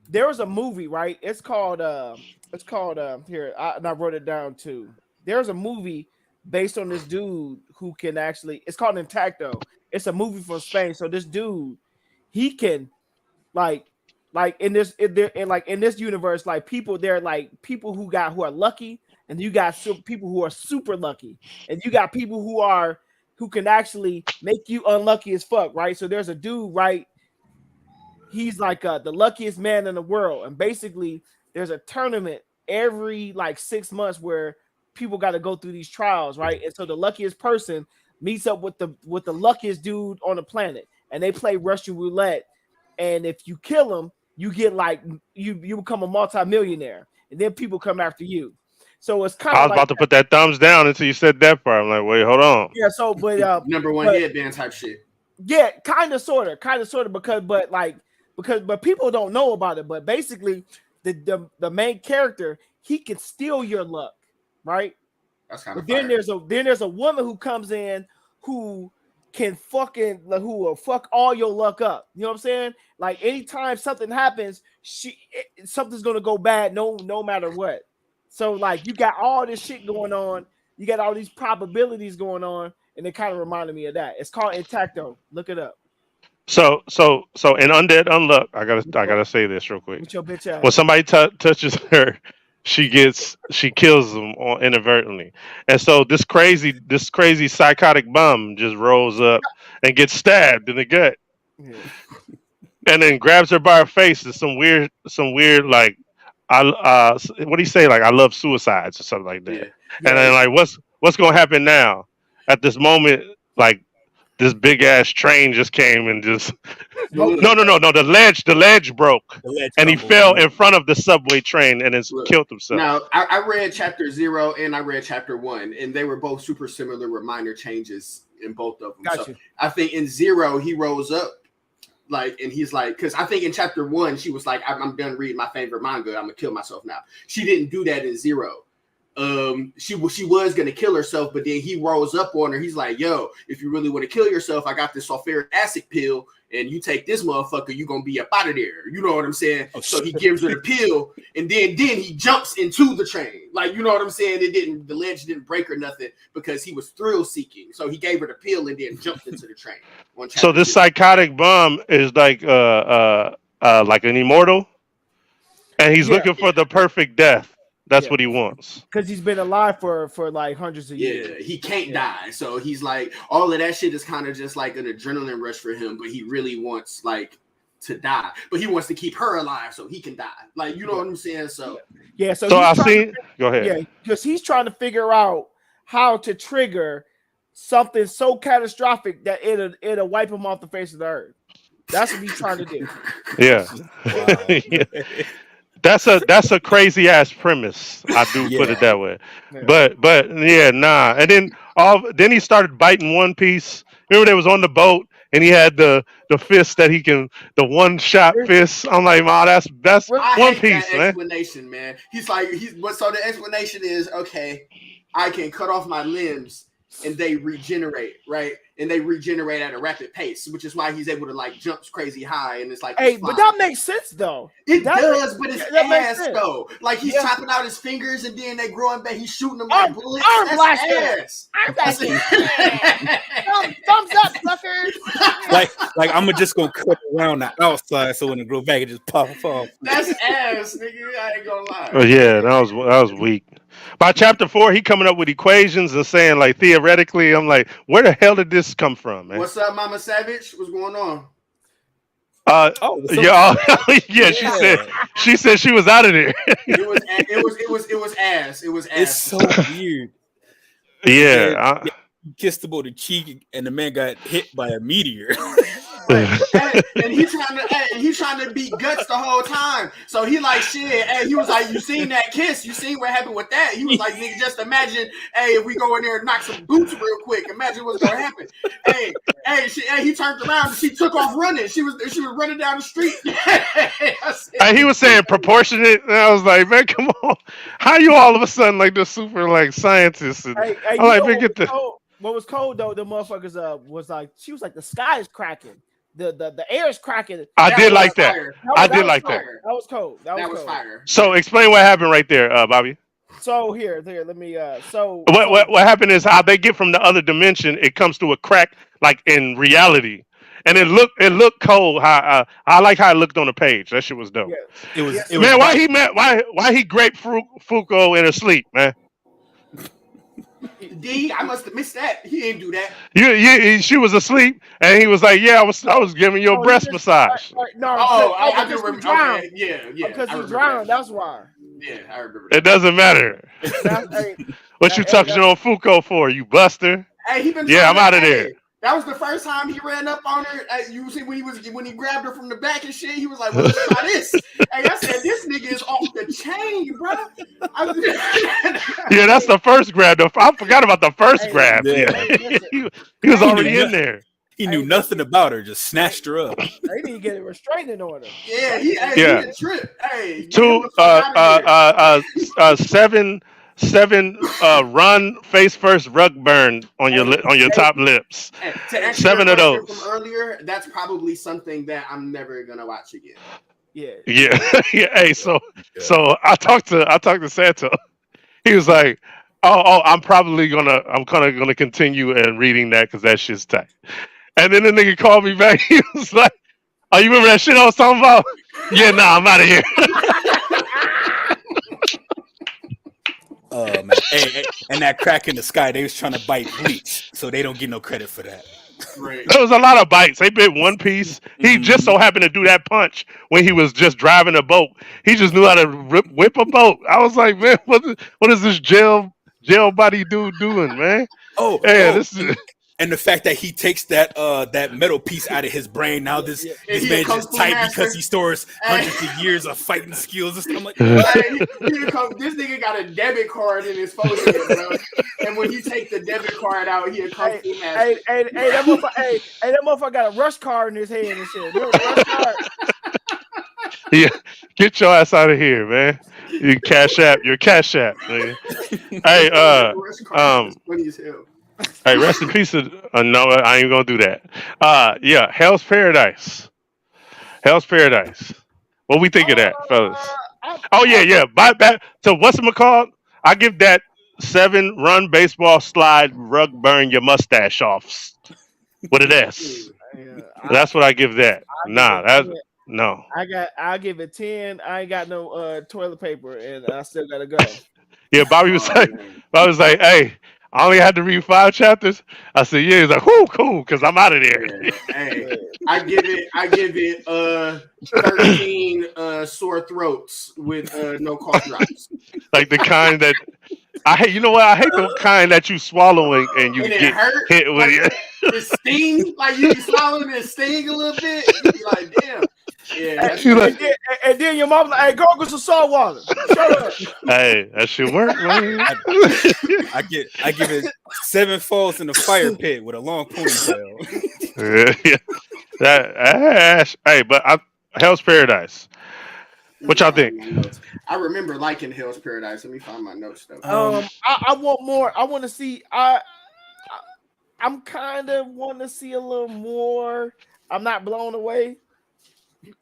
There was a movie, right? It's called here. I wrote it down too. There's a movie based on this dude who can actually. It's called Intacto. It's a movie from Spain. So this dude, he can, like in this universe, like people, they're like people who are lucky, and you got people who are super lucky, and you got people who can actually make you unlucky as fuck, right? So there's a dude, right? He's like the luckiest man in the world, and basically there's a tournament every like 6 months where people got to go through these trials, right? And so the luckiest person meets up with the luckiest dude on the planet, and they play Russian roulette. And if you kill him, you get like you become a multimillionaire, and then people come after you. So it's kind of. I was about to put that thumbs down until you said that part. I'm like, wait, hold on. Yeah. So, but number one headband type shit. Yeah, kind of, sort of, but people don't know about it. But basically, the main character, he can steal your luck, right? That's kind of. Then there's a woman who comes in who can who will fuck all your luck up. You know what I'm saying? Like anytime something happens, something's gonna go bad no matter what. So like you got all this shit going on, you got all these probabilities going on, and it kind of reminded me of that. It's called Intacto. Look it up. So in Undead Unluck, I gotta say this real quick. With your bitch ass. When somebody touches her, she kills them inadvertently, and so this crazy psychotic bum just rolls up and gets stabbed in the gut, and then grabs her by her face. It's some weird like what do you say, like I love suicides or something like that. Yeah. And then like what's gonna happen now? At this moment, like this big ass train just came and just no, the ledge broke, and he fell in front of the subway train and killed himself. Now I read chapter 0 and I read chapter 1, and they were both super similar with minor changes in both of them. Gotcha. So I think in 0 he rose up, like, and he's like, because I think in chapter 1 she was like, I'm done reading my favorite manga, I'm gonna kill myself now. She didn't do that in 0. She was gonna kill herself, but then he rose up on her. He's like, yo, if you really want to kill yourself, I got this sulfuric acid pill, and you take this motherfucker, you gonna be up out of there. You know what I'm saying? So he gives her the pill, and then he jumps into the train. Like, you know what I'm saying? The ledge didn't break or nothing because he was thrill seeking. So he gave her the pill and then jumped into the train. So this psychotic bum is like like an immortal, and he's looking for the perfect death. That's what he wants. Because he's been alive for like hundreds of years. Yeah, he can't die. So he's like, all of that shit is kind of just like an adrenaline rush for him, but he really wants like to die. But he wants to keep her alive so he can die. Like, you know what I'm saying? So So I see. Go ahead. Yeah, because he's trying to figure out how to trigger something so catastrophic that it'll wipe him off the face of the earth. That's what he's trying to do. Yeah. Yeah. That's a crazy ass premise. I do put it that way. Yeah. But yeah, nah. And then he started biting One Piece. Remember they was on the boat and he had the fist that he can, the one shot fist. I'm like, man, that's One Piece, that man. Explanation, man. He's like, so the explanation is, okay, I can cut off my limbs and they regenerate, right? And they regenerate at a rapid pace, which is why he's able to like jump crazy high. And it's like, hey, but that makes sense though. It does, but it's ass though. Like he's chopping out his fingers and then they growing back. He's shooting them like bullets. That's ass. Thumbs up, suckers. like I'm just gonna cut around the outside so when it grow back, it just pop off. That's ass, nigga. I ain't gonna lie. Oh yeah, that was weak. By chapter 4, he coming up with equations and saying like theoretically, I'm like, where the hell did this come from, man? What's up, Mama Savage? What's going on? She said she was out of there. It was ass. It's so weird. Yeah. He kissed him on the cheek and the man got hit by a meteor. and he's trying to beat Guts the whole time. So he like shit. Hey, he was like, you seen that kiss? You seen what happened with that? He was like, nigga, just imagine. Hey, if we go in there and knock some boots real quick, imagine what's gonna happen. He turned around and she took off running. She was running down the street. He was saying proportionate, and I was like, man, come on. How you all of a sudden like the super like scientists? And I'm like, man, get the. What was cold though? The motherfuckers was like, she was like, the sky is cracking, the air is cracking. I did like that. That was cold. That was fire. So explain what happened right there, Bobby. So here, let me. What happened is how they get from the other dimension. It comes to a crack, like in reality, and it looked cold. How I like how it looked on the page. That shit was dope. Yeah. It was man. Why he grape Fuko in her sleep, man? D, I must have missed that. He didn't do that. She was asleep, and he was like, "Yeah, I was giving you a breast massage." I do remember. Okay, yeah, because he drowned. That's why. Yeah, I remember. It doesn't matter. What you touching on Fuko for, you buster? Hey, he been. Yeah, I'm out of there. That was the first time he ran up on her. You see when he grabbed her from the back and shit. He was like, "Well, let's try this." Hey, I said, "This nigga is off the chain, bro." Yeah, that's the first grab. I forgot about the first grab. Yeah. He was already in there. He knew nothing about her. Just snatched her up. They need to get a restraining order. Yeah, he a trip. Hey, 7 run face first rug burn on your top lips. 7 of those. From earlier, that's probably something that I'm never gonna watch again. Yeah. Hey, so I talked to Santa. He was like, I'm gonna continue and reading that because that shit's tight. And then the nigga called me back. He was like, "Oh, you remember that shit I was talking about?" Yeah, nah, I'm out of here. Oh man! Hey, and that crack in the sky, they was trying to bite Bleach, so they don't get no credit for that. Right. There was a lot of bites. They bit One Piece. He just so happened to do that punch when he was just driving a boat. He just knew how to whip a boat. I was like, man, what is this jail body dude doing, man? This is. And the fact that he takes that metal piece out of his brain, now this man just tight because he stores hundreds of years of fighting skills and stuff. I'm like, this nigga got a debit card in his phone, bro. And when he take the debit card out, he a kung fu master. That motherfucker got a rush card in his hand and shit. Rush card. Yeah, get your ass out of here, man. You cash app, man. Hey, funny as hell. Hey, rest in peace. No, I ain't gonna do that. Yeah, Hell's Paradise. What we think of that, fellas? Yeah. Back to what's it called? I give that 7 run baseball slide rug burn your mustache off with an S. That's what I give that. No. I'll give it 10. I ain't got no toilet paper, and I still gotta go. Yeah, Bobby was like, hey, I only had to read 5 chapters. I said, yeah. He's like, whoo, cool, because I'm out of there. Yeah. Hey, I give it 13 sore throats with no cough drops. Like the kind that I hate. You know what? I hate the kind that you swallowing and you And it get hurt, hit with like, it. it stings, like you be swallowing and it sting a little bit. You be like, damn. Yeah. And then your mom like, hey, go get some salt water. Shut up. Hey, that should work, man. I give it 7 falls in the fire pit with a long ponytail. Yeah. Hey, but Hell's Paradise. What y'all think? I remember liking Hell's Paradise. Let me find my notes though. I want more. I want to see. I'm kind of want to see a little more. I'm not blown away.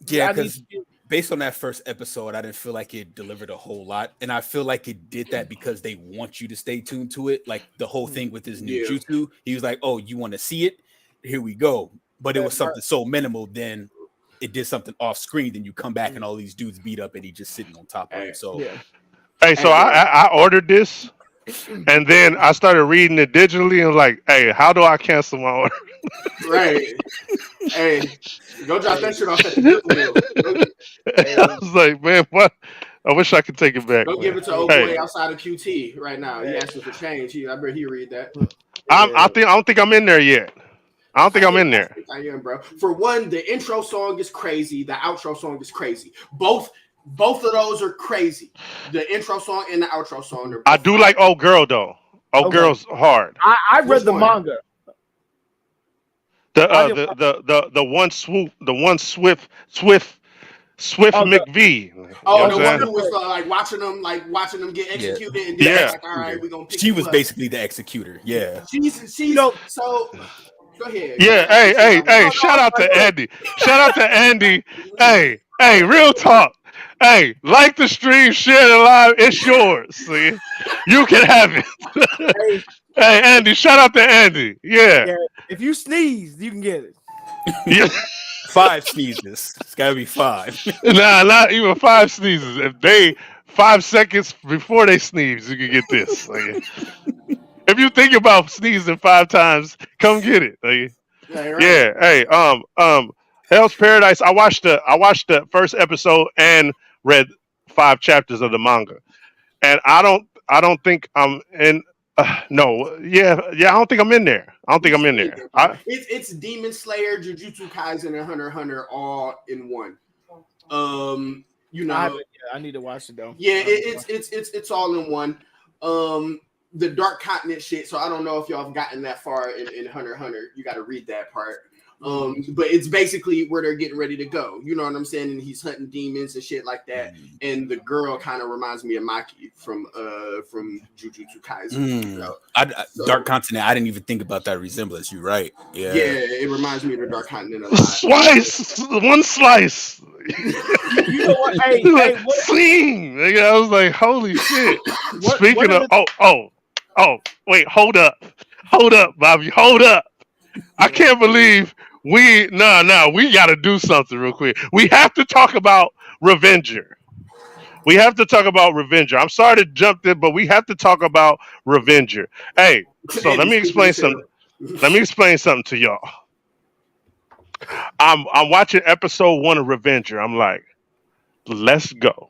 Yeah, because based on that first episode, I didn't feel like it delivered a whole lot, and I feel like it did that because they want you to stay tuned to it. Like the whole thing with his new jutsu, he was like, "Oh, you want to see it? Here we go." But it was something so minimal. Then it did something off screen. Then you come back and all these dudes beat up, and he just sitting on top of it. So, hey, so I ordered this, and then I started reading it digitally, and was like, "Hey, how do I cancel my order?" Right. Hey, go drop that shit off at the Goodwill. I was like, man, what? I wish I could take it back. Go man. give it to old boy outside of QT right now. He asking for change. I bet he read that. I don't think I'm in there yet. I don't think I'm in there. I am, bro. For one, the intro song is crazy. The outro song is crazy. Both of those are crazy. The intro song and the outro song. I do like Old Girl though. Old Girl's hard. I read the manga. The one swoop, the one Swift McVie. Oh, the one who was like watching them get executed, and then like, all right, we're gonna pick she was up. Basically the executor. Yeah. She's so go ahead. Yeah, hey, shout out to Andy. Shout out to Andy. Hey, real talk. Hey, like the stream, share the live, it's yours. See? You can have it. Hey, Andy, shout out to Andy. Yeah. If you sneeze, you can get it. Yeah. 5 sneezes. It's gotta be 5. Nah, not even 5 sneezes. If they 5 seconds before they sneeze, you can get this. Like, if you think about sneezing 5 times, come get it. Like, yeah. Hey, Hell's Paradise. I watched the first episode and read 5 chapters of the manga, and I don't think I'm in. I don't think I'm in there. It's Demon Slayer, Jujutsu Kaisen, and Hunter x Hunter all in one. I need to watch it though. Yeah, it's all in one. The Dark Continent shit. So I don't know if y'all have gotten that far in Hunter x Hunter. You got to read that part. But it's basically where they're getting ready to go. You know what I'm saying? And he's hunting demons and shit like that. And the girl kind of reminds me of Maki from Jujutsu Kaisen. Dark Continent. I didn't even think about that resemblance. You're right. Yeah. Yeah, it reminds me of the Dark Continent a lot. One slice. You know what? Hey, Sling. I was like, holy shit. Speaking of, wait, hold up, Bobby, hold up. I can't believe we gotta do something real quick. We have to talk about Revenger. I'm sorry to jump in, but we have to talk about Revenger. Hey, so let me explain something to y'all. I'm watching episode 1 of Revenger. I'm like, let's go.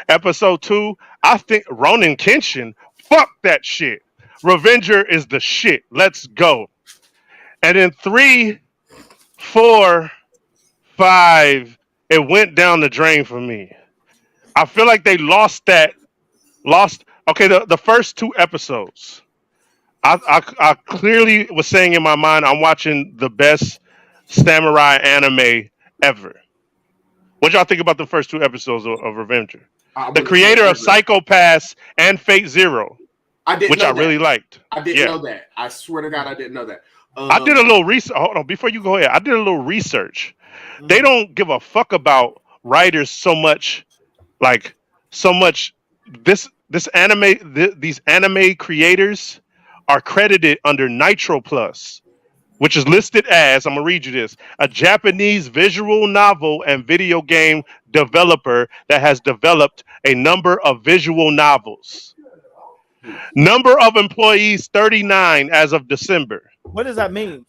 Episode 2, I think Ronin Kenshin, fuck that shit. Revenger is the shit. Let's go. And then 3, 4, 5, it went down the drain for me. I feel like they lost. Okay, the first 2 episodes. I clearly was saying in my mind, I'm watching the best samurai anime ever. What y'all think about the first 2 episodes of Revenger? The creator of Psycho Pass and Fate Zero, which I really liked. I didn't know that. I swear to God, I didn't know that. I did a little research. Hold on, before you go ahead, I did a little research. They don't give a fuck about writers so much. This anime, these anime creators are credited under Nitro Plus. which is listed as, I'm going to read you this, a Japanese visual novel and video game developer that has developed a number of visual novels. Number of employees 39 as of December. What does that mean?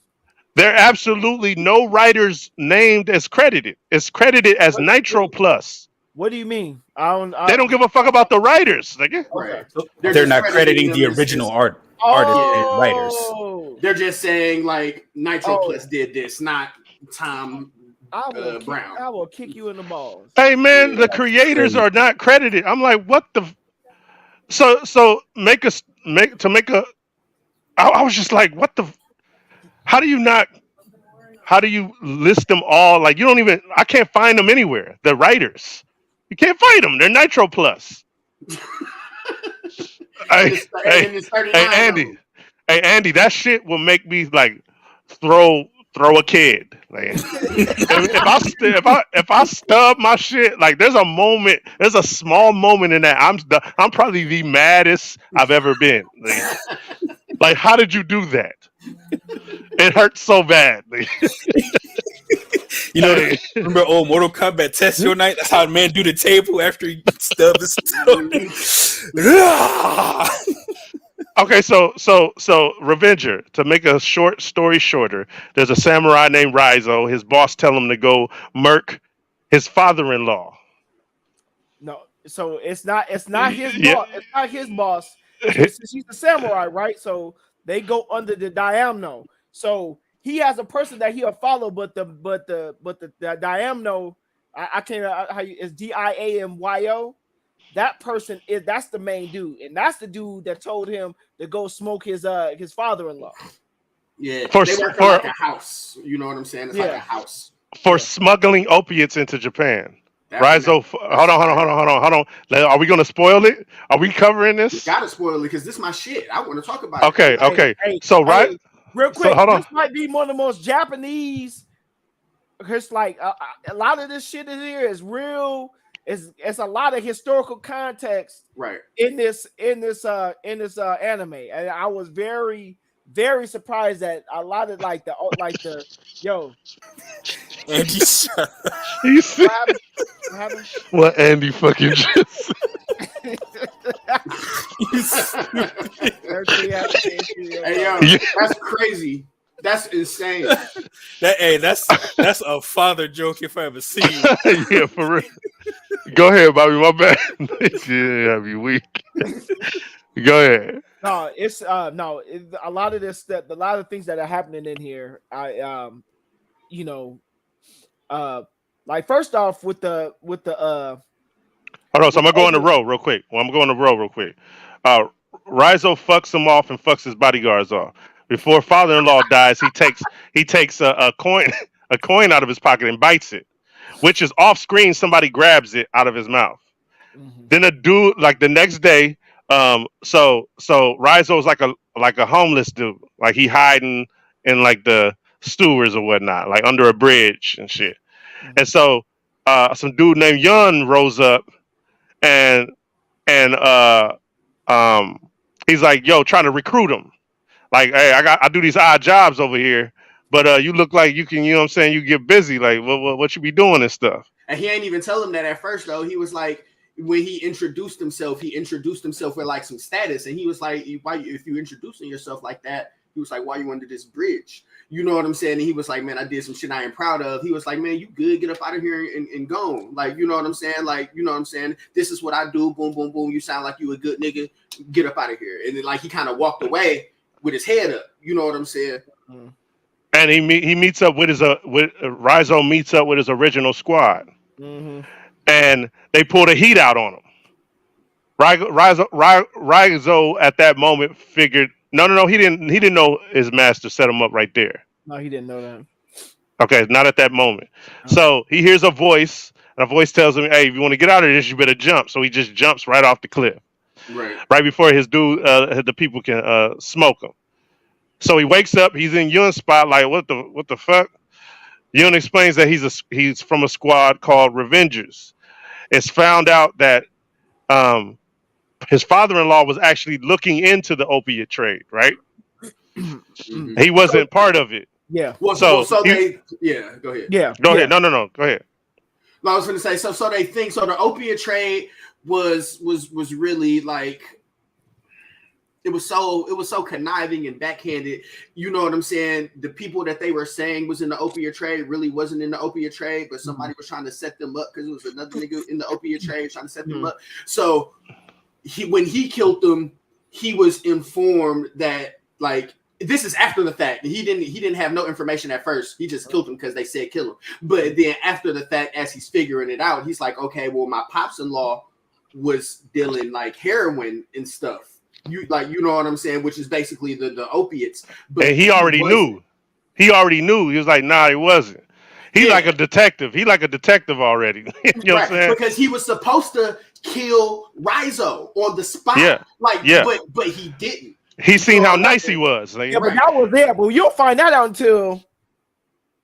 There are absolutely no writers named as credited. It's credited as Nitro Plus. What do you mean? They don't give a fuck about the writers. Right. They're not crediting the original artists and writers. They're just saying like Nitro Plus did this, not Tom Brown. I will kick you in the balls. Hey man, the creators are not credited. I'm like, what the? So I was just like, what the? How do you list them all? Like, you don't even, I can't find them anywhere. The writers, you can't find them. They're Nitro Plus. Hey, Andy, that shit will make me like throw a kid. Like, if I stub my shit, like there's a small moment in that I'm probably the maddest I've ever been. Like how did you do that? It hurts so bad. You know, remember old Mortal Kombat Test Your Night? That's how a man do the table after he stubbed his toe. Okay, so Revenger, to make a short story shorter, there's a samurai named Raizo. His boss tell him to go murk his father-in-law. No, so it's not his boss. It's not his boss. He's a samurai, right? So they go under the Diamno. So he has a person that he'll follow, but the Diamno, I can't how you, it's Diamyo. That person that's the main dude, and that's the dude that told him to go smoke his father-in-law. Yeah, they work like a house. You know what I'm saying? It's like a house for smuggling opiates into Japan. Raizo, hold on. Are we gonna spoil it? Are we covering this? You gotta spoil it because this is my shit. I want to talk about it. Okay. Real quick, this might be one of the most Japanese. Because like a lot of this shit in here is real. It's a lot of historical context, right? In this anime, and I was very, very surprised that a lot of like the yo. Andy, you see what Andy fucking just Hey yo, that's crazy. That's insane. That's a father joke if I ever see you. Yeah, for real. Go ahead, Bobby. My bad. Yeah, be weak. Go ahead. No, it's a lot of this that a lot of things that are happening in here. Like first off with the hold on, so I'm gonna go on the road real quick. Raizo fucks him off and fucks his bodyguards off. Before father-in-law dies, he takes a coin out of his pocket and bites it, which is off screen. Somebody grabs it out of his mouth. Mm-hmm. Then a dude, like the next day, so Raizo's like a homeless dude, like he hiding in like the sewers or whatnot, like under a bridge and shit. Mm-hmm. And so some dude named Yun rose up and he's like, yo, trying to recruit him. Like, hey, I do these odd jobs over here, but you look like you can, you know what I'm saying, you get busy. Like, what you be doing and stuff. And he ain't even tell him that at first, though. He was like, when he introduced himself with like some status, and he was like, why if you introducing yourself like that? He was like, why you under this bridge? You know what I'm saying? And he was like, man, I did some shit I ain't proud of. He was like, man, you good? Get up out of here and go. Like, you know what I'm saying? Like, you know what I'm saying? This is what I do. Boom, boom, boom. You sound like you a good nigga. Get up out of here. And then like he kind of walked away with his head up. You know what I'm saying? And he meets up with Raizo meets up with his original squad. Mm-hmm. And they pull the heat out on him. Raizo at that moment figured, no, he didn't know his master set him up right there. No, he didn't know that. Okay, not at that moment. Oh. So he hears a voice, and a voice tells him, hey, if you want to get out of this, you better jump. So he just jumps right off the cliff. Right before his dude, the people can smoke him. So he wakes up, he's in Yun's spot, like, what the fuck? Yun explains that he's from a squad called Revengers. It's found out that his father-in-law was actually looking into the opiate trade, right? He wasn't part of it. Yeah. Well, So go ahead. Yeah. Go ahead. No. Go ahead. No, I was going to say, so they think so. The opiate trade was really like it was so conniving and backhanded. You know what I'm saying? The people that they were saying was in the opiate trade really wasn't in the opiate trade, but somebody was trying to set them up because it was another nigga in the opiate trade trying to set them up. So when he killed them, he was informed that like. This is after the fact. He didn't have no information at first. He just killed him because they said kill him. But then after the fact, as he's figuring it out, he's like, okay, well, my pops-in-law was dealing like heroin and stuff. You know what I'm saying? Which is basically the opiates. But and he already knew. He already knew. He was like, nah, it wasn't. He's like a detective. He like a detective already. You know what I'm saying? Because he was supposed to kill Rizzo on the spot. But he didn't. He seen how nice he was. Like, but that was there. But you'll find that out until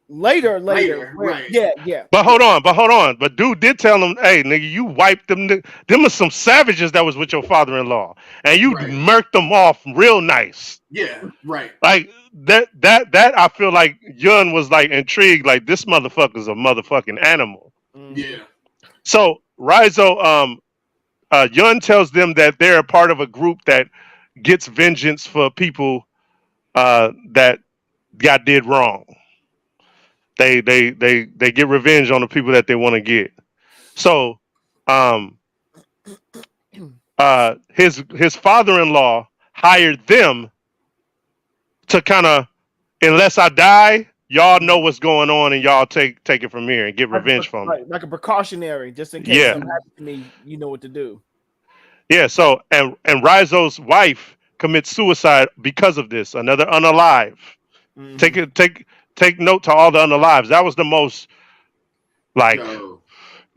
later. Right. Yeah. But hold on. But dude did tell him, hey, nigga, you wiped them. Them are some savages that was with your father-in-law. And you murked them off real nice. Yeah, right. Like that I feel like Yun was like intrigued, like this motherfucker's a motherfucking animal. Yeah. So Rizzo, Yun tells them that they're a part of a group that gets vengeance for people that got did wrong. They get revenge on the people that they want to get. So his father-in-law hired them to kind of, unless I die, y'all know what's going on and y'all take it from here and get revenge from me. Like a precautionary, just in case something happens to me, you know what to do. Yeah, so and Rizzo's wife commits suicide because of this. Another unalive. Take note to all the unalives. That was the most like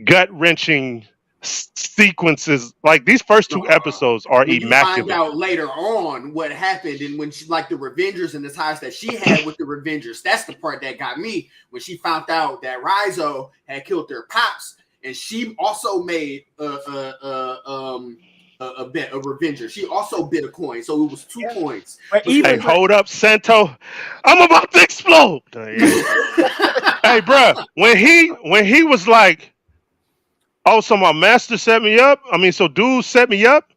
gut-wrenching sequences. Like these first two episodes are immaculate. You find out later on what happened and when she like the Revengers and the ties that she had with the Revengers. That's the part that got me when she found out that Rizzo had killed their pops, and she also made a bet, a Revenger. She also bid a coin, so it was 2 coins. Hey, hold up, Santo! I'm about to explode. Hey, bro, when he was like, "Oh, so my master set me up." I mean, so dude set me up.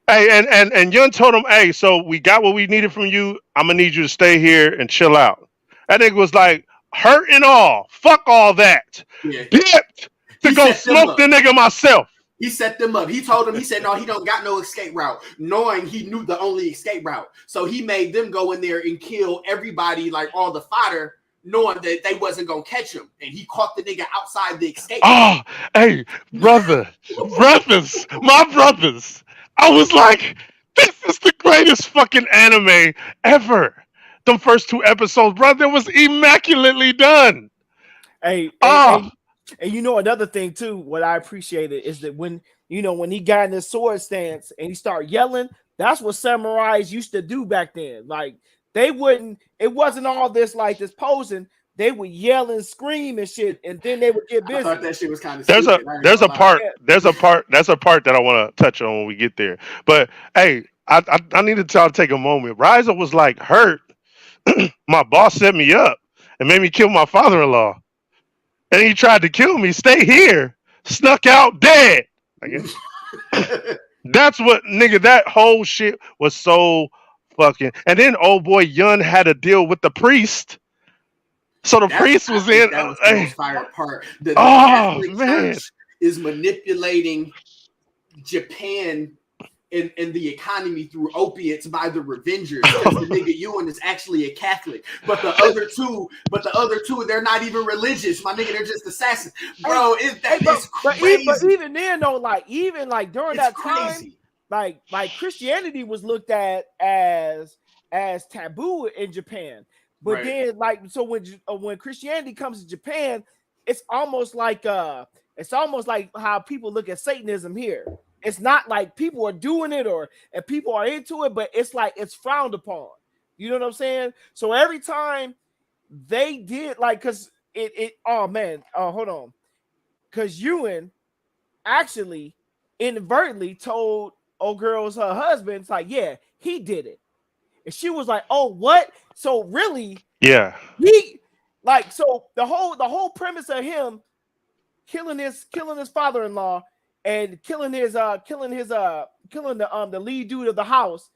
Hey, and Yun told him, "Hey, so we got what we needed from you. I'm gonna need you to stay here and chill out." That nigga was like, "Hurt and all, fuck all that." Dipped to go smoke the nigga myself. He set them up. He told him, he said, no, he don't got no escape route, knowing he knew the only escape route. So he made them go in there and kill everybody, like all the fodder, knowing that they wasn't going to catch him. And he caught the nigga outside the escape route. Oh, hey, brothers, my brothers. I was like, this is the greatest fucking anime ever. The first 2 episodes, brother, it was immaculately done. And you know another thing too, what I appreciated is that when he got in his sword stance and he started yelling, that's what samurais used to do back then. Like it wasn't all this like this posing. They would yell and scream and shit, and then they would get busy. I thought that shit was kind of there's a part that I want to touch on when we get there. But hey, I need to try to take a moment. Rizzo was like hurt. My boss set me up and made me kill my father-in-law. And he tried to kill me. Stay here. Snuck out dead. That's what, nigga, that whole shit was so fucking. And then old boy Yun had to deal with the priest. So the priest was in. That was the most fire part. The Catholic Church is manipulating Japan and the economy through opiates by the Revengers, because the nigga Ewan is actually a Catholic, but the other two, they're not even religious. My nigga, they're just assassins, bro. It's crazy. But even then, though, like during that time, like Christianity was looked at as taboo in Japan. But then, like, so when Christianity comes to Japan, it's almost like how people look at Satanism here. It's not like people are doing it and people are into it, but it's like it's frowned upon. You know what I'm saying? So every time they did, like, because hold on. Because Ewan actually inadvertently told old girl's her husband, it's like, yeah, he did it. And she was like, "Oh, what?" So really, Yeah. he like so the whole premise of him killing his father-in-law and killing the lead dude of the house.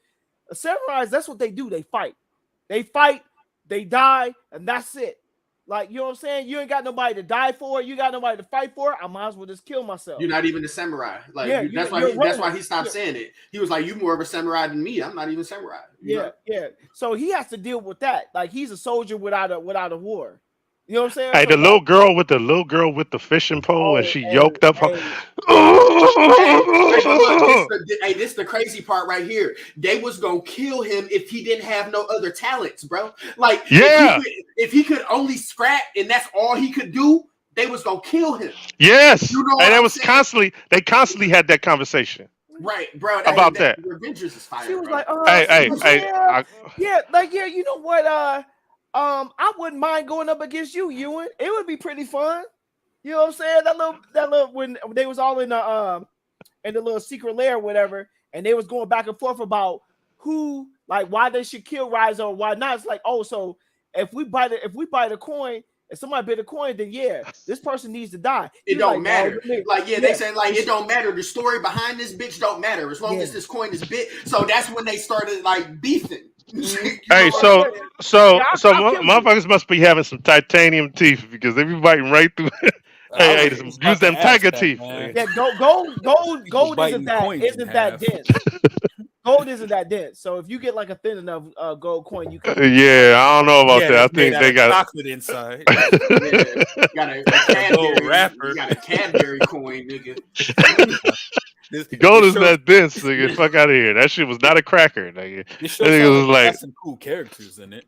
The samurais, that's what they do. They fight, they die, and that's it. Like, you know what I'm saying? You ain't got nobody to die for. You got nobody to fight for. I might as well just kill myself. You're not even a samurai. Like, that's why he stopped saying it. He was like, "You more of a samurai than me. I'm not even a samurai." You know? So he has to deal with that. Like, he's a soldier without a war. You know what I'm saying? Hey, so the little girl with the fishing pole, and she yoked up. This is the crazy part right here. They was gonna kill him if he didn't have no other talents, bro. Like, if he could only scrap and that's all he could do, they was gonna kill him. Yes, you know, and it was constantly had that conversation. Right, bro. About that. Avengers is fire. She was bro. like, you know what? I wouldn't mind going up against you, Ewan. It would be pretty fun. You know what I'm saying? That little when they was all in the little secret lair or whatever, and they was going back and forth about who, like, why they should kill Rizzo or why not. It's like, oh, so if we buy the coin, if somebody bid a coin, then this person needs to die. It don't matter. They say like it don't matter. The story behind this bitch don't matter as long as this coin is bit. So that's when they started like beefing. Hey, so motherfuckers must be having some titanium teeth because they be biting right through. Hey, use them tiger teeth. Yeah, gold isn't that dense. Gold isn't that dense. So if you get like a thin enough gold coin, you can. Yeah, I don't know about that. I think they got chocolate inside. You got a Cadbury wrapper. You got a Cadbury coin, nigga. Gold is not dense, nigga. Fuck out of here. That shit was not a cracker, nigga. This show was like some cool characters in it.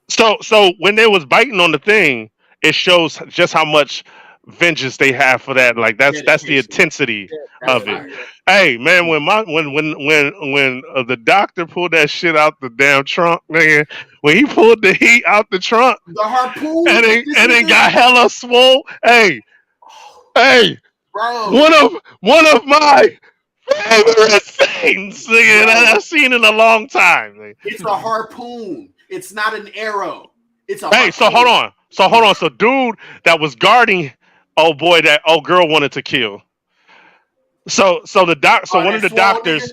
So when they was biting on the thing, it shows just how much vengeance they have for that. Like that's the intensity of it. Hey man, when the doctor pulled that shit out the damn trunk, nigga, when he pulled the heat out the trunk, the harpoon, and then got hella swole. Hey, bro, one of my favorite things, nigga, that I've seen in a long time. Nigga. It's a harpoon. It's not an arrow. It's a harpoon. So hold on. So dude that was guarding that old girl wanted to kill. So one of the doctors,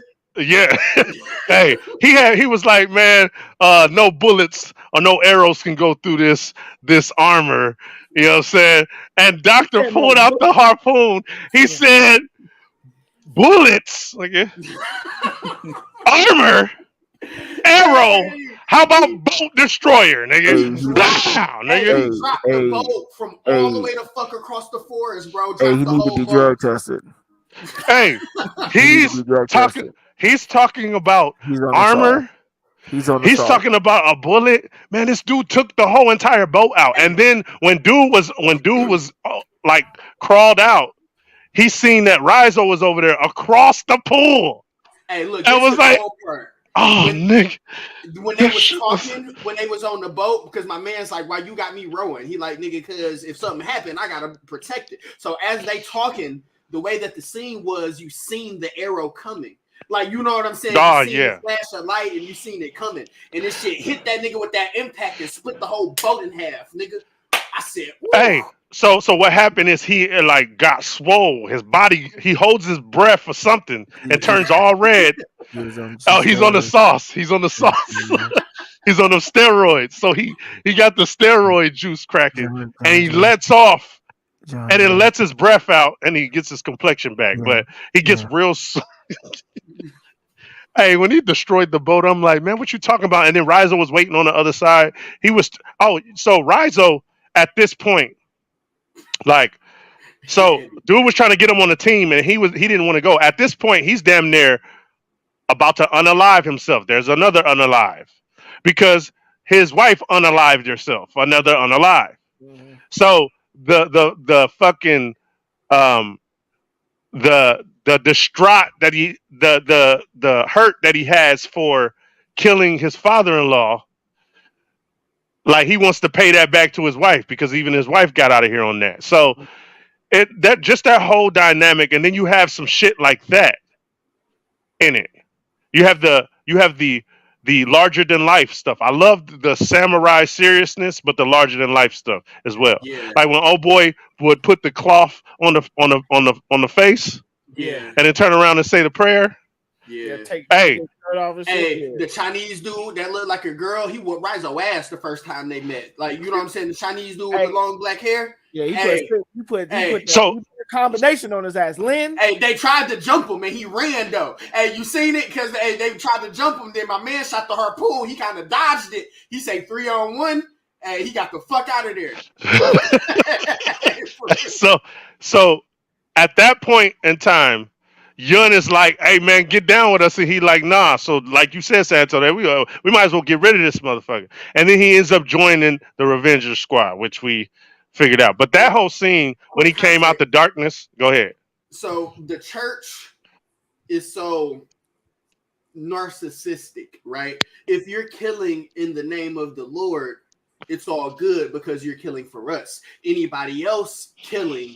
hey, he was like, man, no bullets or no arrows can go through this armor. You know what I'm saying? And doctor pulled out the harpoon. He said, bullets, armor, arrow. How about boat destroyer, nigga? Nigga. Drop the boat from all the way the fuck across the forest, bro. He need to be drug tested. Hey, he's talking about armor. He's talking about a bullet. Man, this dude took the whole entire boat out. And then when dude was like crawled out, he seen that Rizzo was over there across the pool. Hey, look, and was like, nigga. When they was talking, when they was on the boat, because my man's like, why you got me rowing? He like, nigga, because if something happened, I gotta protect it. So as they talking, the way that the scene was, you seen the arrow coming. Like, you know what I'm saying? You seen the flash of light and you seen it coming. And this shit hit that nigga with that impact and split the whole boat in half, nigga. I said, whoa. Hey, so what happened is he like got swole. His body, he holds his breath for something and turns all red. He's on the sauce. He's on the sauce. He's on the steroids. So he got the steroid juice cracking and he lets off. And it lets his breath out, and he gets his complexion back. But he gets real. Hey, when he destroyed the boat, I'm like, man, what you talking about? And then Rizzo was waiting on the other side. So Rizzo at this point, dude was trying to get him on the team, and he didn't want to go. At this point, he's damn near about to unalive himself. There's another unalive because his wife unalived herself. Another unalive. Mm-hmm. So. The fucking the distraught that the hurt that he has for killing his father-in-law, like he wants to pay that back to his wife because even his wife got out of here on that. So that whole dynamic, and then you have some shit like that in it. You have the the larger than life stuff. I love the samurai seriousness, but the larger than life stuff as well. Yeah, Like when old boy would put the cloth on the face yeah, and then turn around and say the prayer. yeah. Take Hey, his shirt off and shit. Hey, Yeah. the Chinese dude that looked like a girl, he whooped Rizzo ass the first time they met. Like, you know what I'm saying? The Chinese dude with the long black hair. Yeah, he put so a combination on his ass. Lynn. Hey, they tried to jump him and he ran though. Hey, you seen it? Because they tried to jump him. Then my man shot the harpoon. He kind of dodged it. He say 3-on-1. Hey, he got the fuck out of there. so at that point in time, Yun is like, "Hey man, get down with us," and he like, "Nah." So like you said, Santo, there we go. We might as well get rid of this motherfucker. And then he ends up joining the Revengers squad, which we figured out. But that whole scene when he came out the darkness, go ahead. So the church is so narcissistic, right? If you're killing in the name of the Lord, it's all good because you're killing for us. Anybody else killing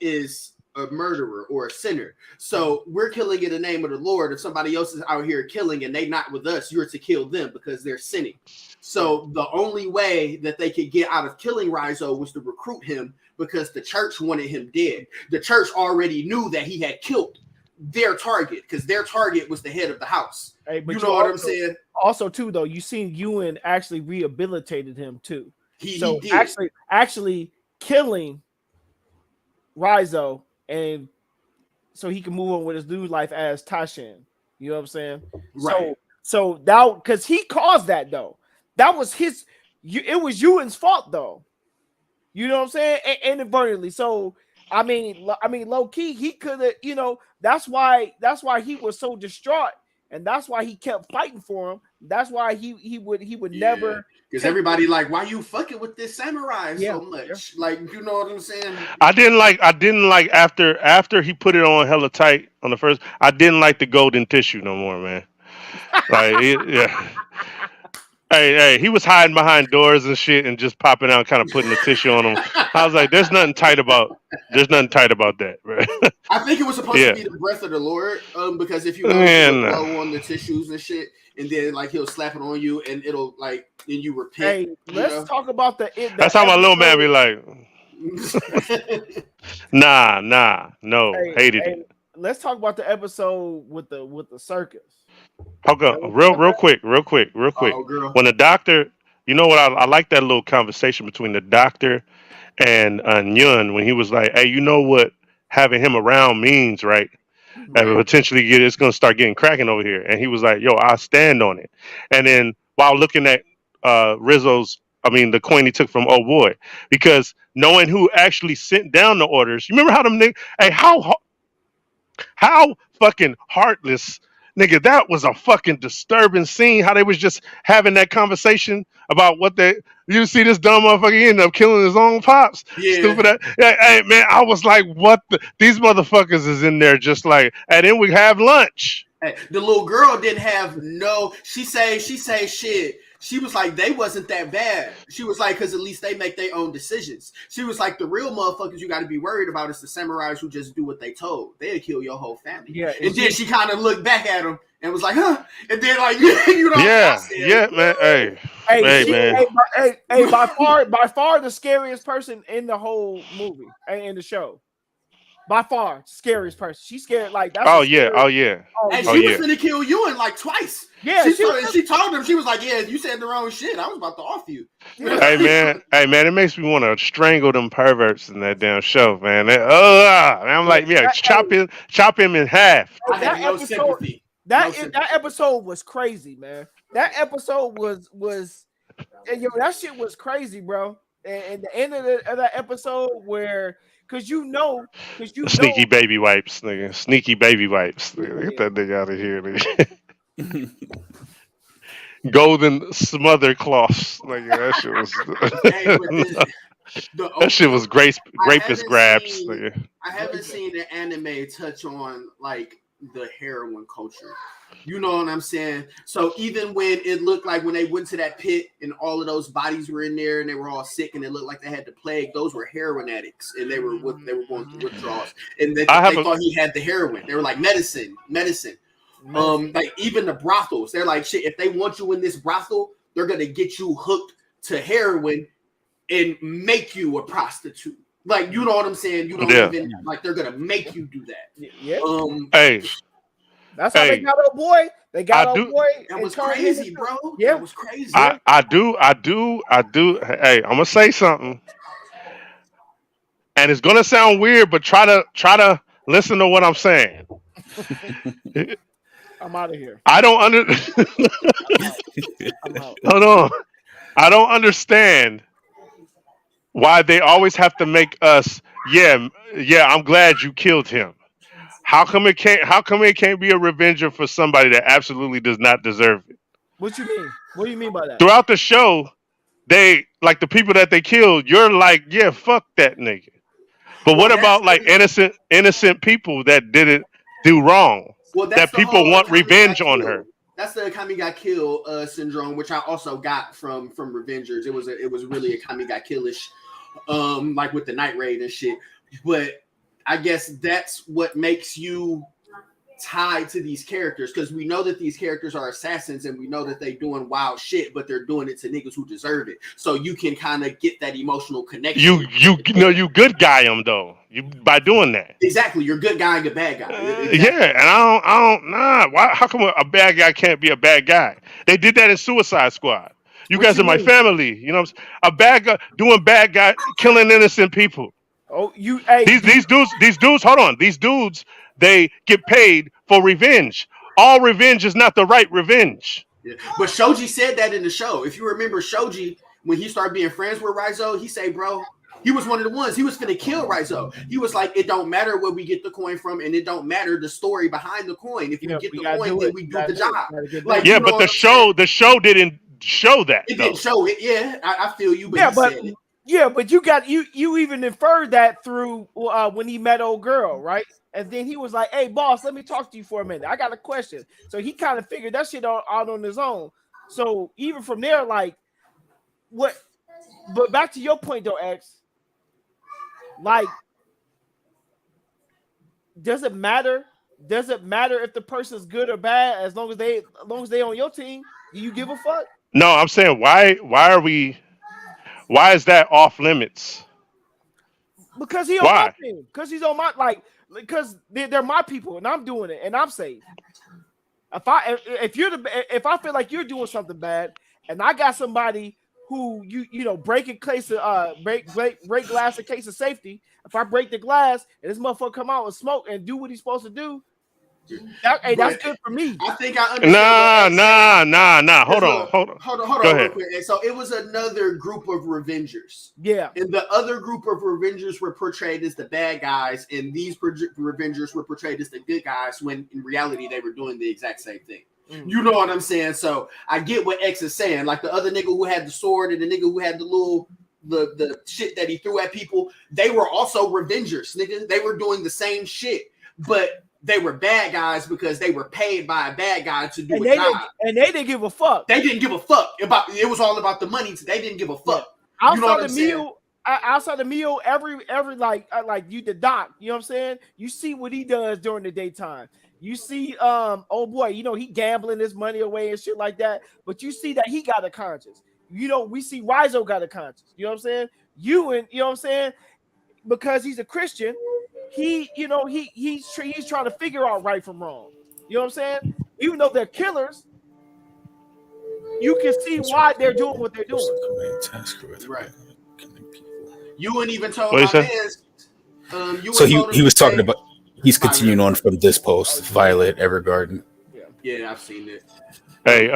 is a murderer or a sinner. So we're killing in the name of the Lord. If somebody else is out here killing and they not with us, you're to kill them because they're sinning. So the only way that they could get out of killing Rizzo was to recruit him because the church wanted him dead. The church already knew that he had killed their target because their target was the head of the house. Hey, but you know what I'm saying? Also, too, though, you seen Ewan actually rehabilitated him too. He did. actually killing Rizzo, and so he can move on with his new life as Tashin. You know what I'm saying? Right. So that because he caused that though. That was his. It was Ewan's fault though. You know what I'm saying? Inadvertently. So I mean, low key, he could have. You know, that's why he was so distraught, and that's why he kept fighting for him. That's why he would never. Because everybody like, why you fucking with this samurai so much? Like, you know what I'm saying? I didn't like after he put it on hella tight on the first. I didn't like the golden tissue no more, man. Like, yeah. Hey, he was hiding behind doors and shit and just popping out, kind of putting the tissue on him. I was like, there's nothing tight about that, right? I think it was supposed to be the breath of the Lord, because if you blow on the tissues and shit, and then like he'll slap it on you, and it'll like, and you repent. Hey, let's talk about the that's how my little man be like. nah, no, hated it. Let's talk about the episode with the circus. Okay, real quick. Oh, when the doctor, you know what? I like that little conversation between the doctor and Yun when he was like, "Hey, you know what having him around means, right? And potentially it's going to start getting cracking over here." And he was like, "Yo, I stand on it." And then while looking at the coin he took from old boy, because knowing who actually sent down the orders, you remember how them niggas? Hey, how fucking heartless. Nigga, that was a fucking disturbing scene. How they was just having that conversation about you see this dumb motherfucker end up killing his own pops. Yeah. Stupid. Hey man, I was like, what these motherfuckers is in there just like, and then we have lunch. Hey, the little girl didn't have she say shit. She was like, they wasn't that bad. She was like, because at least they make their own decisions. She was like, the real motherfuckers you got to be worried about is the samurais who just do what they told. They'll kill your whole family. Yeah, and then she kind of looked back at him and was like, huh? And then like, you know, yeah, man. Hey, by far the scariest person in the whole movie and in the show. By far, scariest person. She's scared like that. Oh yeah. And she was finna kill Ewan like twice. Yeah, she told him, she was like, "Yeah, you said the wrong shit. I was about to off you." Hey man, it makes me want to strangle them perverts in that damn show, man. I'm like, chop him in half. I have no sympathy. That episode was crazy, man. That episode was that shit was crazy, bro. And the end of that episode where. Cause you know, sneaky baby wipes, nigga. Sneaky baby wipes. Nigga. Get that nigga out of here, nigga. Golden smother cloths, nigga. That shit was rapist grabs, nigga. I haven't seen the anime touch on like the heroin culture. You know what I'm saying? So even when it looked like when they went to that pit and all of those bodies were in there and they were all sick and it looked like they had the plague, those were heroin addicts and they were going through withdrawals. And they thought he had the heroin. They were like medicine. Like even the brothels, they're like, shit, if they want you in this brothel, they're gonna get you hooked to heroin and make you a prostitute. Like, you know what I'm saying? You don't even like, they're gonna make you do that. Yeah. Hey, that's how they got old boy. They got old boy. That was crazy, bro. Yeah, that was crazy. I do. Hey, I'm gonna say something, and it's gonna sound weird, but try to listen to what I'm saying. I'm out of here. I don't Hold on. I don't understand why they always have to make us. Yeah. I'm glad you killed him. How come it can't be a revenger for somebody that absolutely does not deserve it? What you mean? What do you mean by that? Throughout the show, they like the people that they killed. You're like, yeah, fuck that nigga. But what about like innocent people that didn't do wrong? Well, that people want revenge on her. That's the Akami got killed syndrome, which I also got from Revengers. It was really Akami got killish, like with the Night Raid and shit. But I guess that's what makes you tied to these characters, because we know that these characters are assassins and we know that they're doing wild shit, but they're doing it to niggas who deserve it. So you can kind of get that emotional connection. You good guy them though. You by doing that. Exactly, you're good guy and a bad guy. Exactly. Yeah, and I don't Why? How come a bad guy can't be a bad guy? They did that in Suicide Squad. You guys are my family. You know what I'm saying? A bad guy doing bad guy, killing innocent people. Oh, these dudes. Hold on, these dudes. They get paid for revenge. All revenge is not the right revenge. Yeah. But Shoji said that in the show. If you remember Shoji, when he started being friends with Raizo, he said, bro, he was one of the ones. He was finna kill Raizo. He was like, it don't matter where we get the coin from, and it don't matter the story behind the coin. If you get the coin, then we do the job. Like, yeah, but the show didn't show that. It didn't show it. Yeah, I feel you. But yeah, but you got you even inferred that through when he met old girl, right? And then he was like, hey, boss, let me talk to you for a minute. I got a question. So he kind of figured that shit out on his own. So even from there, like, what? But back to your point, though, X. Like, does it matter? Does it matter if the person's good or bad as long as they on your team? Do you give a fuck? No, I'm saying why is that off limits? Because he on my team. Because he's on my because they're my people and I'm doing it and I'm safe. If I feel like you're doing something bad and I got somebody who you know break glass in case of safety. If I break the glass and this motherfucker come out and smoke and do what he's supposed to do, that's good for me. I think I understand. Nah. Hold on. Go ahead. Real quick. And so it was another group of Revengers. Yeah. And the other group of Revengers were portrayed as the bad guys, and these Revengers were portrayed as the good guys when in reality they were doing the exact same thing. You know what I'm saying? So I get what X is saying. Like the other nigga who had the sword and the nigga who had the shit that he threw at people, they were also Revengers, nigga. They were doing the same shit, but they were bad guys because they were paid by a bad guy to do a job. And they didn't give a fuck. They didn't give a fuck about it. Was all about the money. They didn't give a fuck. Yeah. Outside the meal, every like you the doc. You know what I'm saying? You see what he does during the daytime. You see, oh boy, you know he gambling his money away and shit like that. But you see that he got a conscience. You know, we see Raizo got a conscience. You know what I'm saying? You know what I'm saying? Because he's a Christian. He's trying to figure out right from wrong. You know what I'm saying? Even though they're killers, you can see why they're doing what they're doing. Right. You wouldn't even told my fans. So he was talking about. He's continuing on from this post. Violet Evergarden. Yeah, I've seen it. Hey,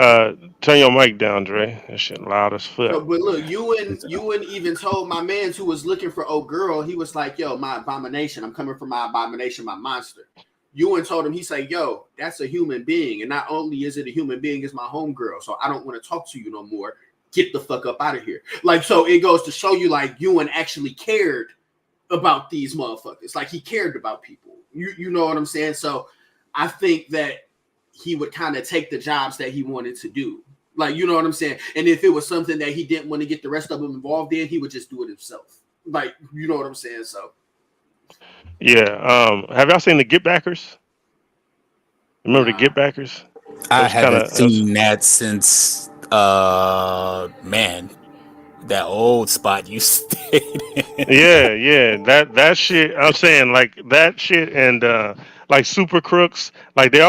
turn your mic down, Dre. That shit loud as fuck. But look, you wouldn't even told my man who was looking for old girl. He was like, "Yo, my abomination. I'm coming for my abomination, my monster." Ewan told him, he said, "Yo, that's a human being, and not only is it a human being, it's my homegirl. So I don't want to talk to you no more. Get the fuck up out of here." Like, so it goes to show you, like, Ewan actually cared about these motherfuckers. Like, he cared about people. You know what I'm saying? So I think that he would kind of take the jobs that he wanted to do. Like, you know what I'm saying? And if it was something that he didn't want to get the rest of them involved in, he would just do it himself. Like, you know what I'm saying? So yeah. Have y'all seen the Get Backers? Remember the Get Backers? I haven't seen that since man, that old spot you stayed in. Yeah. That shit. I'm saying like that shit and like Super Crooks. Like they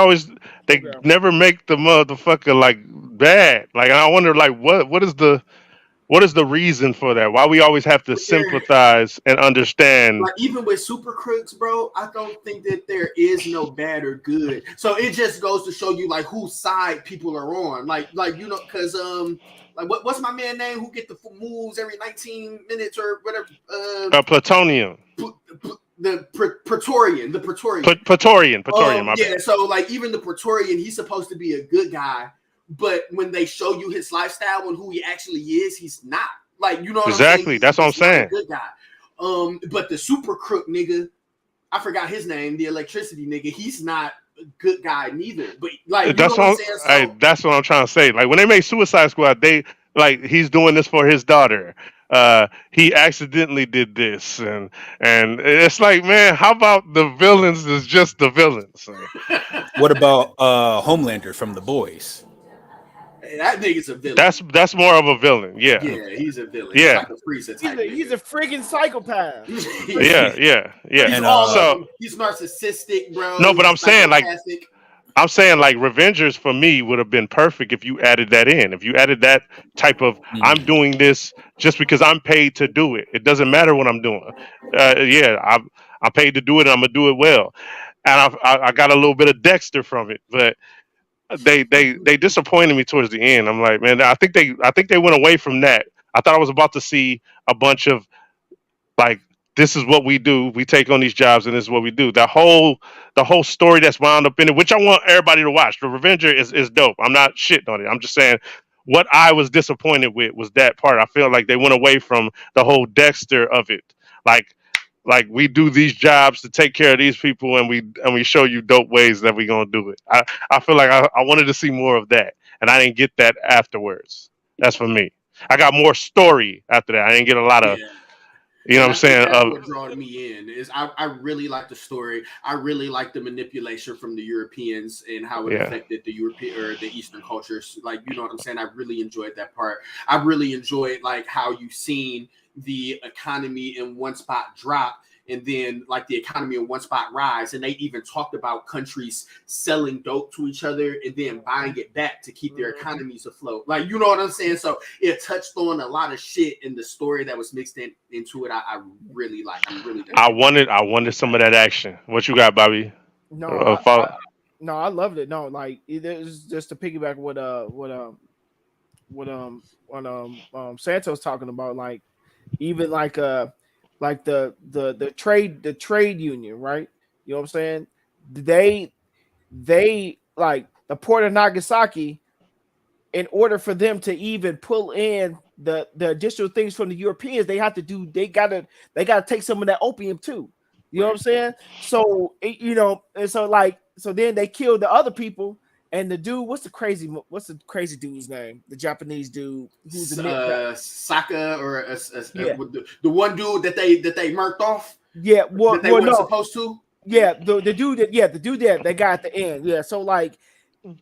Okay. never make the motherfucker like bad. Like I wonder like what is the reason for that? Why we always have to sympathize and understand? Like even with Super Crooks, bro, I don't think that there is no bad or good. So it just goes to show you like whose side people are on. Like you know, because like what's my man name who get the moves every 19 minutes or whatever? Plutonium. The Praetorian. Praetorian. My yeah. bad. So like even the Praetorian, he's supposed to be a good guy, but when they show you his lifestyle and who he actually is, he's not. Like you know what exactly. I'm saying? That's what I'm saying. A good guy. But the Super Crook nigga, I forgot his name, the electricity nigga, he's not a good guy neither. But like that's what I'm saying. That's what I'm trying to say. Like when they made Suicide Squad, they like he's doing this for his daughter. He accidentally did this, and it's like, man, how about the villains is just the villains? What about Homelander from The Boys? That nigga's a villain. That's more of a villain. Yeah, he's a villain. Yeah, he's like he's a freaking psychopath. yeah. And he's narcissistic, bro. No, but I'm saying like Revengers for me would have been perfect if you added that in. If you added that type of I'm doing this just because I'm paid to do it. It doesn't matter what I'm doing. I'm paid to do it, and I'm gonna do it well. And I got a little bit of Dexter from it, but they disappointed me towards the end. I'm like, man, I think they went away from that. I thought I was about to see a bunch of like, this is what we do. We take on these jobs, and this is what we do. The whole story that's wound up in it, which I want everybody to watch. The Revenger is dope. I'm not shitting on it. I'm just saying what I was disappointed with was that part. I feel like they went away from the whole Dexter of it. Like we do these jobs to take care of these people, and we show you dope ways that we're gonna do it. I feel like I wanted to see more of that, and I didn't get that afterwards. That's for me. I got more story after that. I didn't get a lot of, you know what I'm saying? That's what drawing me in is I really like the story. I really like the manipulation from the Europeans and how it affected the European or the Eastern cultures. Like, you know what I'm saying? I really enjoyed that part. I really enjoyed like how you've seen the economy in one spot drop and then like the economy in one spot rise. And they even talked about countries selling dope to each other and then buying it back to keep their economies afloat. Like, you know what I'm saying? So it touched on a lot of shit in the story that was mixed into it. I really like. I wanted some of that action. What you got, Bobby? No, I loved it. No, like it's just to piggyback what Santos talking about, like even like the trade union, right? You know what I'm saying? They like the port of Nagasaki, in order for them to even pull in the additional things from the Europeans, they gotta take some of that opium too. You know what I'm saying? So so then they killed the other people. And the dude, what's the crazy dude's name? The Japanese dude who's the Saka or the one dude that they murked off. Yeah, well, they weren't supposed to. Yeah, the dude that they got at the end. Yeah, so like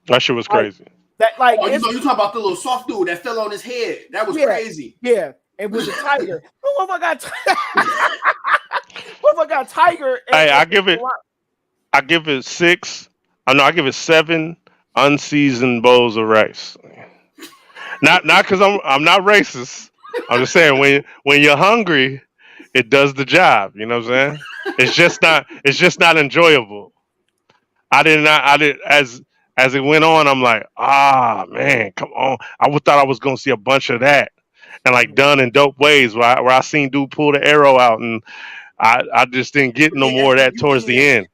that shit was crazy. You talking about the little soft dude that fell on his head? That was crazy. Yeah, and with the tiger. What if I got tiger? Hey, I give it 6. I give it 7 unseasoned bowls of rice. Not because I'm not racist. I'm just saying when you're hungry, it does the job. You know what I'm saying? It's just not enjoyable. I did as it went on. I'm like, man, come on. I thought I was gonna see a bunch of that, and like done in dope ways where I seen dude pull the arrow out, and I just didn't get no more of that towards the end.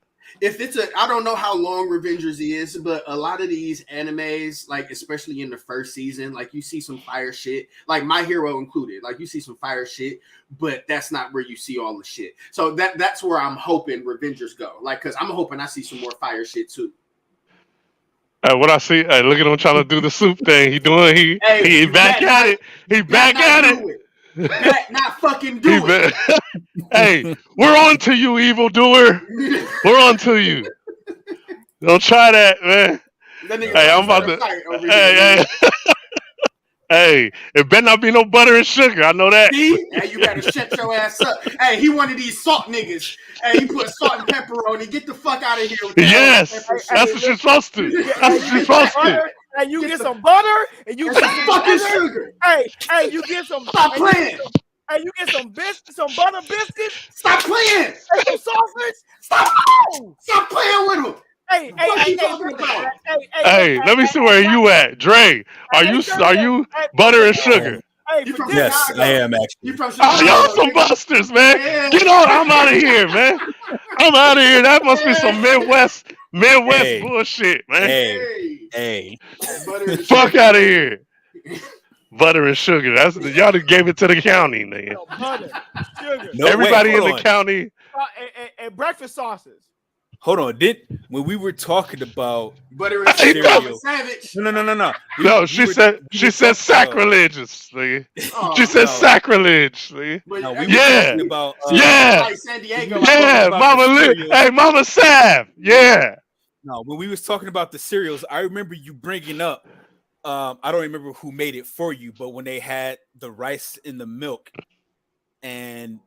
I don't know how long Revengers is, but a lot of these animes, like especially in the first season, like you see some fire shit, like My Hero included, like you see some fire shit, but that's not where you see all the shit. So that's where I'm hoping Revengers go, like because I'm hoping I see some more fire shit too. What I see, look at him trying to do the soup thing. He back at it. He back at it. Back not fucking do it. Hey, we're on to you, evildoer. We're on to you. Don't try that, man. That nigga Hey, I'm about to. Hey, hey, it better not be no butter and sugar. I know that. See? Hey, you better shut your ass up. Hey, he one of these salt niggas. Hey, he put salt and pepper on it. Get the fuck out of here with that. Yes, that's what you're supposed to. That's what you're supposed to. And you get some butter, and you get some fucking sugar. Hey, you get some. Stop playing. Hey, you get some biscuits, some butter biscuits. Stop playing. And some sausage. Stop playing with him. Hey, let me see where you at, Dre. Are you butter and sugar? Hey, yes, I am actually. You from Chicago? Y'all some busters, man. Yeah. Get on. I'm out of here, man. I'm out of here. That must be some Midwest bullshit, man. Hey. Fuck out of here. Butter and sugar. That's y'all just gave it to the county, man. No, butter, sugar. No, everybody in the county. And breakfast sauces. Hold on, when we were talking about butter and cereal, savage? No. No, she said sacrilegious. She said sacrilege. We were talking about like San Diego. Mama Sav. Yeah. No, when we was talking about the cereals, I remember you bringing up. I don't remember who made it for you, but when they had the rice in the milk, and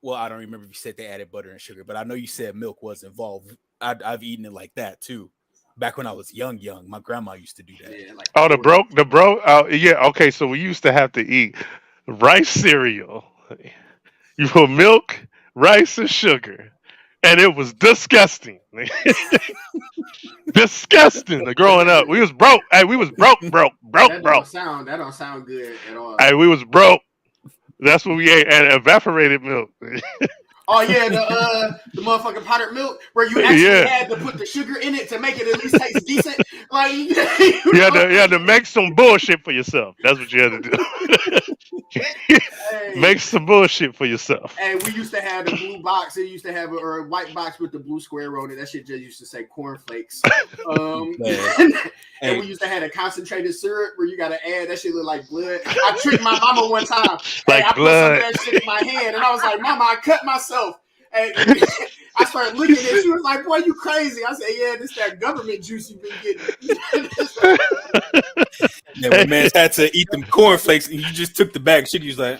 well, I don't remember if you said they added butter and sugar, but I know you said milk was involved. I've eaten it like that too. Back when I was young, my grandma used to do that. Yeah, like the broke. Yeah, okay. So we used to have to eat rice cereal. You put milk, rice, and sugar, and it was disgusting. Disgusting. Growing up, we was broke. Hey, we was broke. That don't sound good at all. Hey, we was broke. That's what we ate, and evaporated milk. Oh yeah, the motherfucking powdered milk where you actually had to put the sugar in it to make it at least taste decent. Like you had to make some bullshit for yourself. That's what you had to do. Hey. Make some bullshit for yourself. And we used to have the blue box. It used to have a white box with the blue square on it. That shit just used to say cornflakes. And we used to have a concentrated syrup where you got to add that shit look like blood. I tricked my mama one time. Like I blood. put some of that shit in my hand, and I was like, "Mama, I cut myself." And I started looking at it. She was like, "Boy, you crazy?" I said, "Yeah, this that government juice you've been getting." Yeah, when man had to eat them cornflakes, and you just took the bag. Shit, he was like,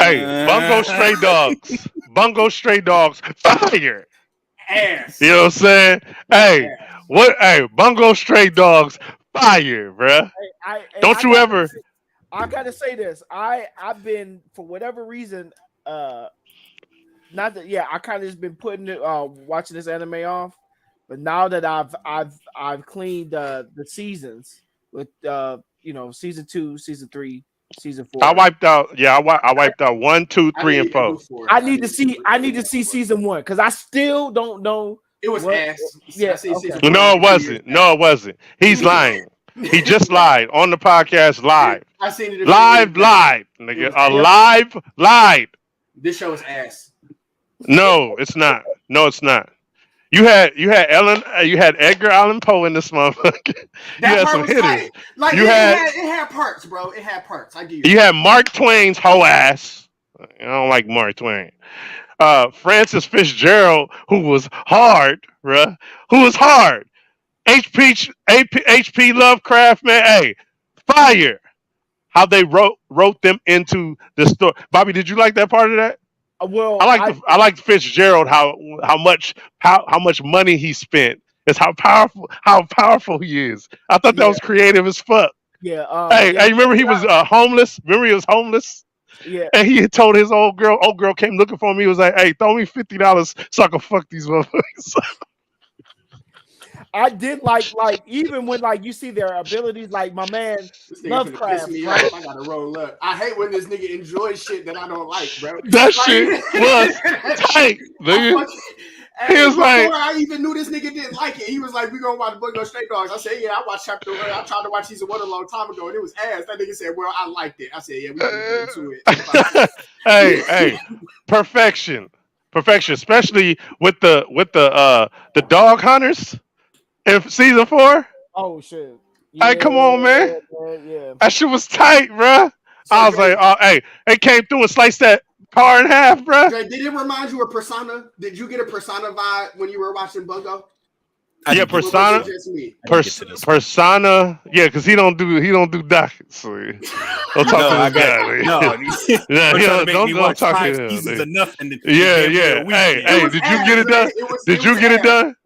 Hey, Bungo stray dogs, fire. Ass. You know what I'm saying? Hey, ass. Hey, Bungo stray dogs, fire, bruh. Don't you ever? I gotta say this. I've been, for whatever reason, I kind of just been putting it, watching this anime off. But now that I've cleaned the seasons with season 2, season 3, season 4. I wiped out. Yeah, I wiped out 1, 2, 3, and 4. I need to see season 1 because I still don't know. It was ass. Yeah. Okay. No, it wasn't. He's lying. He just lied on the podcast live. I seen it. Live, nigga. Live. This show is ass. No, it's not. You had Ellen. You had Edgar Allan Poe in this motherfucker. You had some hitters. Like it had parts, bro. It had parts. I give you. You had Mark Twain's whole ass. I don't like Mark Twain. Francis Fitzgerald, who was hard, bruh. H.P. Lovecraft, man. Hey, fire. How they wrote them into the story. Bobby, did you like that part of that? Well, I like Fitzgerald. How much money he spent. It's how powerful he is. I thought that was creative as fuck. Yeah. Hey, remember he was homeless. Remember he was homeless. Yeah. And he had told his old girl came looking for him. He was like, "Hey, throw me $50 so I can fuck these motherfuckers." I did like even when you see their abilities, like my man Lovecraft. Right? I gotta roll up. I hate when this nigga enjoys shit that I don't like, bro. That shit was tight, nigga. He was like, before I even knew this nigga didn't like it, he was like, "We gonna watch Bungo Stray Dogs." I said, "Yeah, I watched chapter 1. I tried to watch season 1 a long time ago, and it was ass." That nigga said, "Well, I liked it." I said, "Yeah, we can get into it." Hey, perfection, especially with the dog hunters in season 4. Oh shit! Yeah, hey, come on, man. Yeah. That shit was tight, bro. So I was like, "Oh, hey, they came through and sliced that car in half, bro. Did it remind you of Persona? Did you get a Persona vibe when you were watching Bungo? Yeah, Persona. Persona. Yeah, because he don't do dockets. So don't talk to this guy. Don't talk to him. Seasons enough. Yeah. Hey, did you get it done? Did you get it done?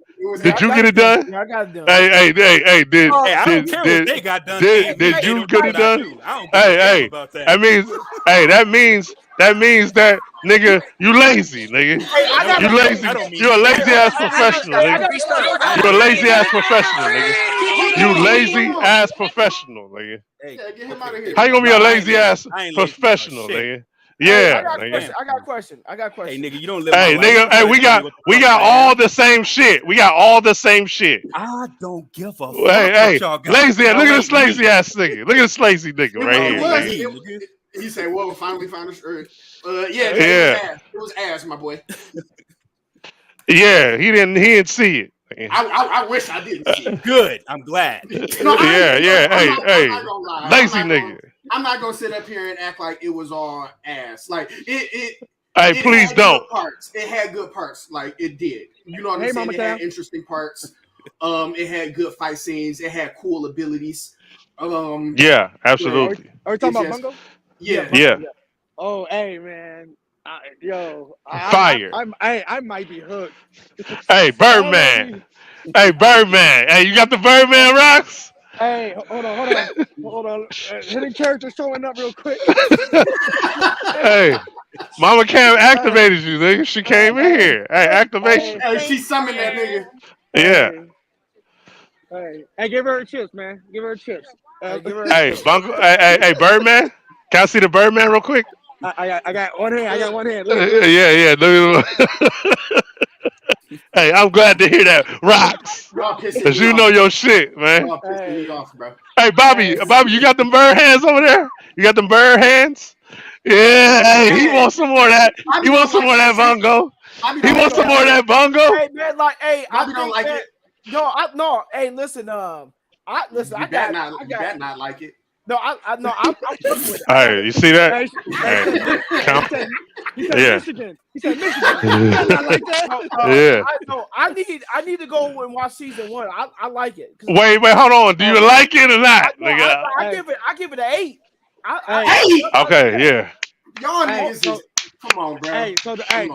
Did you get it done? I got it done. Hey, I don't care what they got done. Did you get it done? Hey, about that. That means that nigga, you lazy, nigga. You lazy. You're a lazy ass professional, nigga. You're a lazy ass professional, nigga. You lazy ass professional, nigga. Get him out of here. How you gonna be a lazy ass professional, nigga? Yeah, I got a question. Hey, nigga, you don't live. Hey, nigga. Hey, we got all the same shit. I don't give a fuck. Hey, lazy ass. Look at this lazy ass nigga. Look at this lazy nigga right here. He said, "Well, finally found a shirt." It was ass, my boy. Yeah, he didn't see it. I wish I didn't see it. Good. I'm glad. Hey, lazy nigga. I'm not gonna sit up here and act like it was all ass. Like it. Hey, please don't. It had good parts. Like it did. You know what I'm saying? It had interesting parts. It had good fight scenes. It had cool abilities. Yeah, absolutely. Are we talking about Bungo? Yeah. Oh, hey, man. Fire. I might be hooked. Hey, Birdman. Hey, you got the Birdman rocks? Hey, hold on. Hidden character showing up real quick. Hey, Mama Cam activated you, nigga. She came in here. Hey, activation. Hey, she summoned that nigga. Yeah. Hey, give her chips, man. Give her chips. Hey, Bungo. Hey, Birdman. Can I see the Birdman real quick? I got one hand. Look. Yeah. Hey, I'm glad to hear that. Rocks. Because you know your shit, man. Hey, Bobby, you got them bird hands over there? You got them bird hands? Yeah, hey, he wants some more of that. He wants some more of that Bungo. He wants some more of that Bungo. Hey, man, I don't like it. No. Hey, listen, You better not like it. No, I'm with it. Hey, you see that? He said Michigan. He said Michigan. Not like that. I need to go and watch season 1. I like it. Wait, hold on. Do you like it or not? I give it an 8. 8. Okay, yeah. Y'all niggas come on, bro. Hey,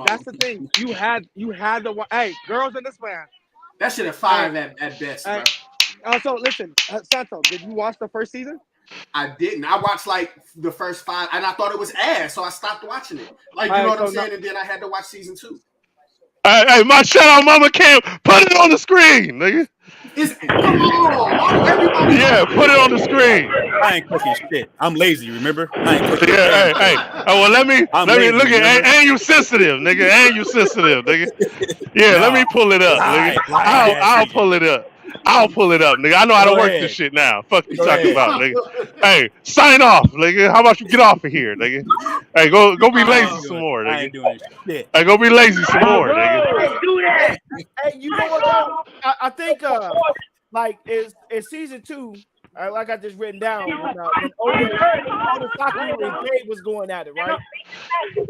that's the thing. You had the girls in this man. That shit a 5 at best, bro. Also, listen, Santo, did you watch the first season? I didn't. I watched like the first 5, and I thought it was ass, so I stopped watching it. Like, you know what I'm saying? And then I had to watch season 2. Hey, my shout out, Mama Cam. Put it on the screen, nigga. Come on, everybody. Yeah, put it on the screen. I ain't cooking shit. I'm lazy. Remember? I ain't cooking. Yeah, hey. Oh well, let me look at. And you sensitive, nigga. Yeah, let me pull it up, nigga. I'll pull it up. Nigga. I know how to work this shit now. Fuck you talking about, nigga. Hey, sign off, nigga. How about you get off of here, nigga? Hey, go be lazy some more, nigga. I ain't doing shit. Hey, go be lazy some more, nigga. Hey, you know what? I think like is season 2. Like I just written down when Oda Saku and Jade was going at it, right?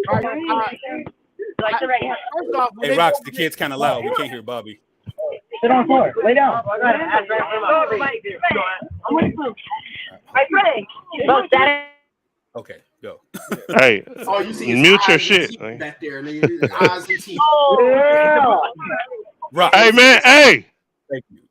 First off, hey, Rocks, the kid's kind of loud. We can't hear Bobby. Sit on the floor. Lay down. Okay, go. Hey, you see mute your shit. Back there, nigga. Eyes and teeth. Rocks. Hey, man. Hey. Thank you.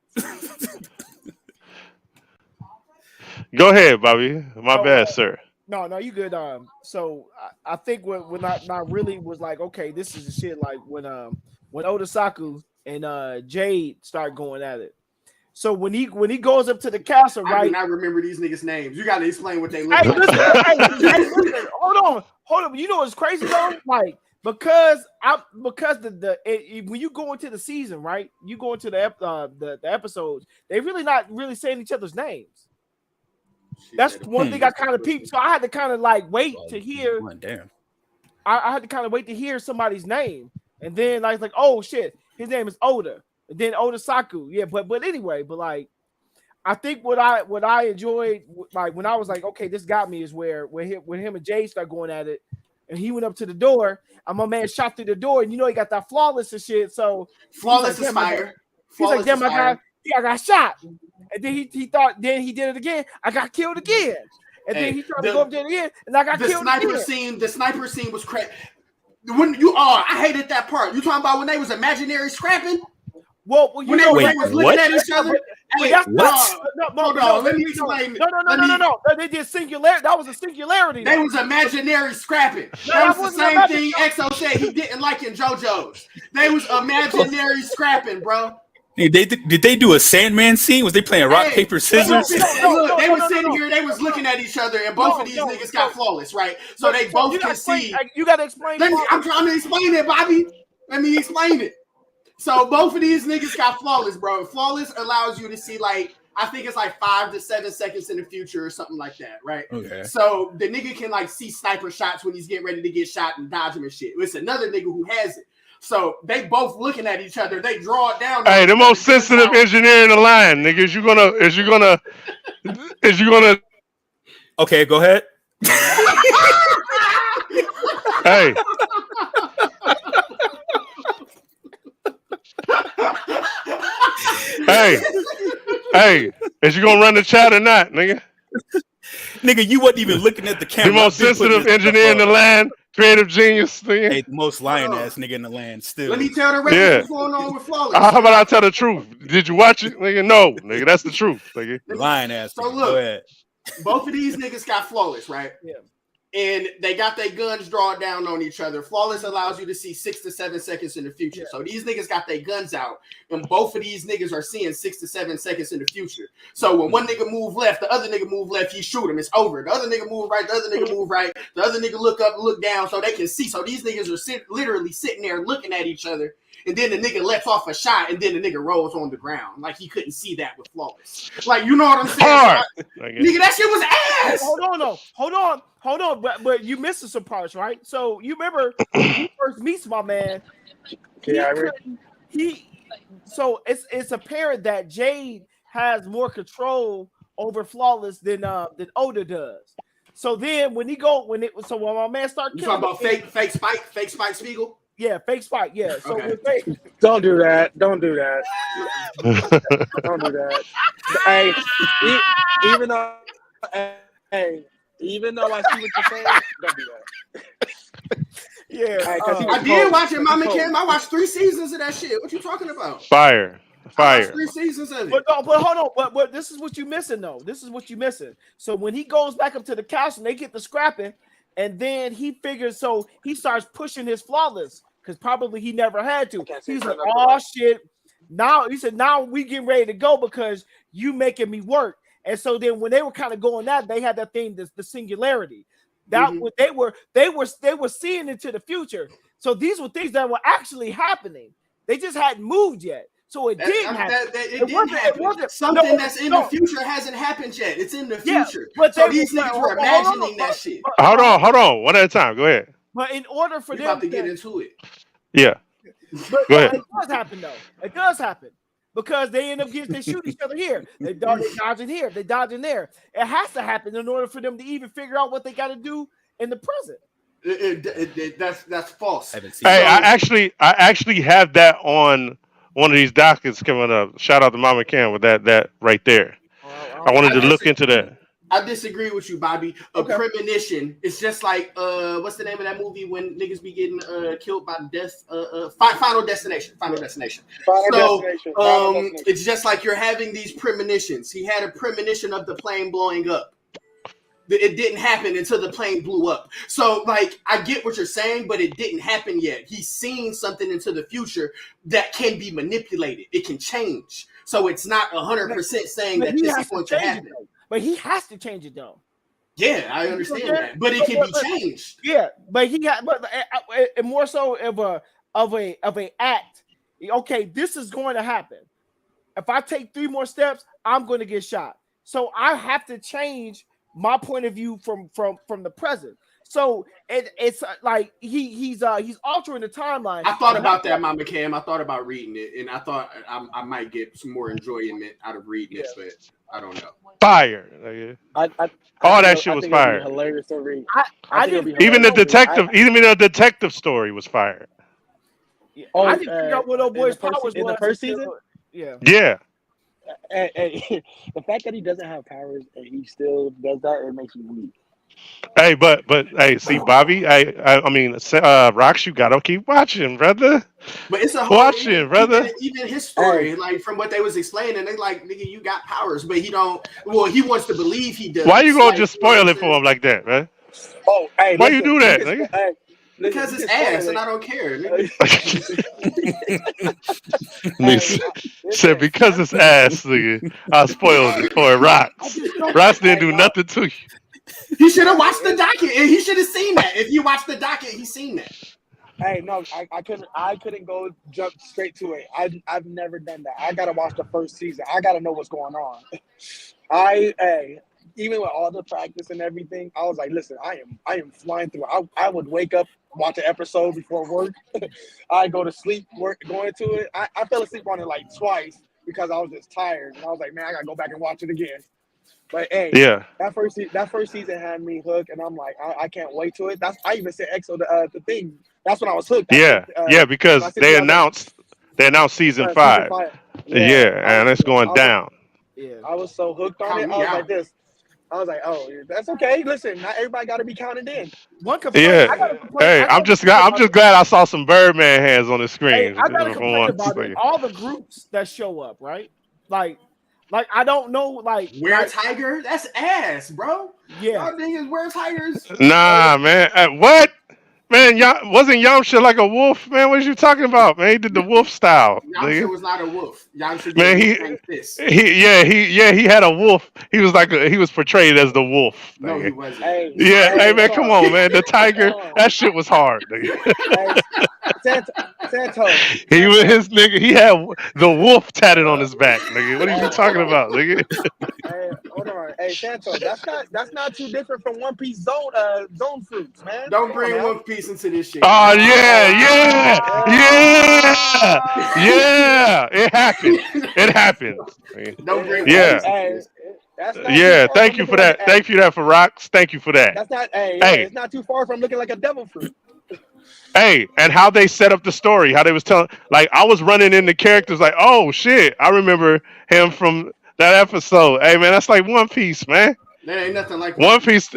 Go ahead, Bobby. My bad, sir. No, you good. So I think when I really was like, okay, this is the shit. Like when Oda Saku and Jade start going at it. So when he goes up to the castle, right? I do not remember these niggas' names. You got to explain what they look like. Listen, hold on. You know what's crazy though? Like because when you go into the season, right? You go into the episodes. They really not really saying each other's names. That's one thing I kind of peeped. So I had to kind of like wait to hear. Damn. I had to kind of wait to hear somebody's name, and then like oh shit, his name is Oda, and then Oda Saku. Yeah, but anyway, like I think what I enjoyed like when I was like, okay, this got me is where when him and Jay start going at it. and he went up to the door, and my man shot through the door, and you know he got that flawless and shit. So flawless is fire. He's like, damn, I got shot. And then he thought, then he did it again. I got killed again. And then he tried to go up there again, and I got killed again. The sniper scene was crazy. When I hated that part. You talking about when they was imaginary scrapping? Well, when they was looking at each other. Hey, what? Hold on, let me explain. No. They did singularity. That was a singularity. They was imaginary scrapping. That was the same thing EXO said he didn't like in JoJo's. They was imaginary scrapping, bro. Hey, did they do a Sandman scene? Was they playing rock, paper, scissors? They was sitting here, they was looking at each other, and both of these niggas got flawless, right? So they both can see. You gotta explain. I'm trying to explain it, Bobby. Let me explain it. So both of these niggas got flawless, bro. Flawless allows you to see, like, I think it's like 5 to 7 seconds in the future or something like that, right? Okay. So the nigga can like see sniper shots when he's getting ready to get shot and dodge him and shit. It's another nigga who has it. So they both looking at each other. They draw it down. Hey, the most sensitive engineer in the line, nigga. Is you gonna? Okay, go ahead. Hey. Hey, is you gonna run the chat or not, nigga? Nigga, you wasn't even looking at the camera. The most sensitive engineer in the land. Creative genius thing. Hey, the most lying ass nigga in the land still. Let me tell the rest what's going on with Flawless. How about I tell the truth? Did you watch it? Nigga, no. Nigga, that's the truth. Nigga. Lying ass. So look, both of these niggas got Flawless, right? Yeah. And they got their guns drawn down on each other. Flawless allows you to see 6 to 7 seconds in the future. Yeah. So these niggas got their guns out, and both of these niggas are seeing 6 to 7 seconds in the future. So when one nigga move left, the other nigga move left, he shoot him. It's over. The other nigga move right, the other nigga move right. The other nigga look up, look down, so they can see. So these niggas are literally sitting there looking at each other. And then the nigga lets off a shot, and then the nigga rolls on the ground. Like, he couldn't see that with Flawless. Like, you know what I'm saying? Nigga, that shit was ass! Hold on. But you missed some parts, right? So, you remember, when he first meets my man, so it's apparent that Jade has more control over Flawless than Oda does. So then, when my man started killing... You talking about fake Spike Spiegel? Yeah, fake Spike. Yeah. So okay. Don't do that. Don't do that. Don't do that. Hey, even though I see what you're saying, don't do that. Yeah. I did watch it, Mama Kim. I watched 3 seasons of that shit. What you talking about? Fire. I watched 3 seasons of it. But hold on. But this is what you're missing, though. This is what you're missing. So when he goes back up to the couch and they get the scrapping. And then he figures, so he starts pushing his Flawless because probably he never had to. He's like, oh shit. Now he said, now we getting ready to go because you making me work. And so then when they were kind of going that, they had that thing, the singularity. That they were seeing into the future. So these were things that were actually happening. They just hadn't moved yet. So it didn't happen. It didn't happen. Something that's in the future hasn't happened yet. It's in the future. But so these niggas were imagining that shit. Hold on. One at a time. Go ahead. But in order for them about to get into it. Yeah. Go ahead. It does happen, though. It does happen. Because they end up they shoot each other here. They dodging here. They dodging there. It has to happen in order for them to even figure out what they got to do in the present. That's false. Hey, I actually have that on one of these dockets coming up. Shout out to Mama Cam with that right there. I wanted to look into that. I disagree with you, Bobby. Premonition. It's just like what's the name of that movie when niggas be getting killed by death? Final Destination. Final Destination. It's just like you're having these premonitions. He had a premonition of the plane blowing up. It didn't happen until the plane blew up. So, like, I get what you're saying, but it didn't happen yet. He's seeing something into the future that can be manipulated. It can change. So it's not 100% saying that this is going to happen. But he has to change it, though. Yeah, I understand that. But it can be changed. Yeah, but he got, but more so of a act. Okay, this is going to happen. If I take 3 more steps, I'm going to get shot. So I have to change my point of view from the present. So it's like he's altering the timeline. I thought about that, Mama Cam. I thought about reading it, and I thought I might get some more enjoyment out of reading it. But I don't know. Fire. Nigga. All that shit was fire. Hilarious to read. I didn't Even the detective story was fire. I didn't figure out what old boy's powers was in the first season. Yeah. Hey, the fact that he doesn't have powers and he still does that, it makes me weak. Hey, but hey, see, Bobby, I mean, Rox, you gotta keep watching, brother. But it's a whole brother. Even his story, like from what they was explaining, they like, nigga, you got powers, but he don't. Well, he wants to believe he does. Why you gonna just spoil it for him like that, man? Oh, hey, why you do that, nigga? Because it's ass, and I don't care. Said because it's ass, nigga. I spoiled it for Rox. Rox didn't do nothing to you. He should have watched the docket, and he should have seen that. If you watch the docket, he's seen that. Hey, no, I couldn't go jump straight to it. I've never done that. I gotta watch the first season. I gotta know what's going on. Even with all the practice and everything, I was like, listen, I am flying through. I would wake up, watch an episode before work. I go to sleep, going to it. I fell asleep on it like twice because I was just tired, and I was like, man, I gotta go back and watch it again. But hey, that first season had me hooked, and I'm like, I can't wait to it. I even said EXO the thing. That's when I was hooked. Because they announced season 5. And it's going down. I was so hooked on it. I was like this. I was like, oh, that's okay. Listen, not everybody got to be counted in. One complaint. Hey, I'm just glad I saw some Birdman hands on the screen. Hey, I got to complain about it. All the groups that show up, right? Like I don't know, like Where Tiger? That's ass, bro. Yeah, y'all niggas wear tigers. Nah, man. What? Man, wasn't Yamcha like a wolf, man? What are you talking about, man? He did the wolf style. Yamcha was not a wolf. Yamcha man, he had a wolf. He was portrayed as the wolf. No, he wasn't. Hey, man, come on, man. The tiger, that shit was hard. Santos. He was his nigga. He had the wolf tatted on his back, nigga. What are you talking about, nigga? Hey, hold on. Hey, Santos, that's not too different from One Piece zone fruits, man. Don't bring One Piece into this shit. Oh yeah. It happened. Don't bring Thank you for that. Thank you for Rox. Thank you for that. That's not. It's not too far from looking like a devil fruit. Hey, and how they set up the story, how they was telling, like I was running into characters like, oh shit, I remember him from that episode. Hey man, that's like One Piece, man. There ain't nothing like One Piece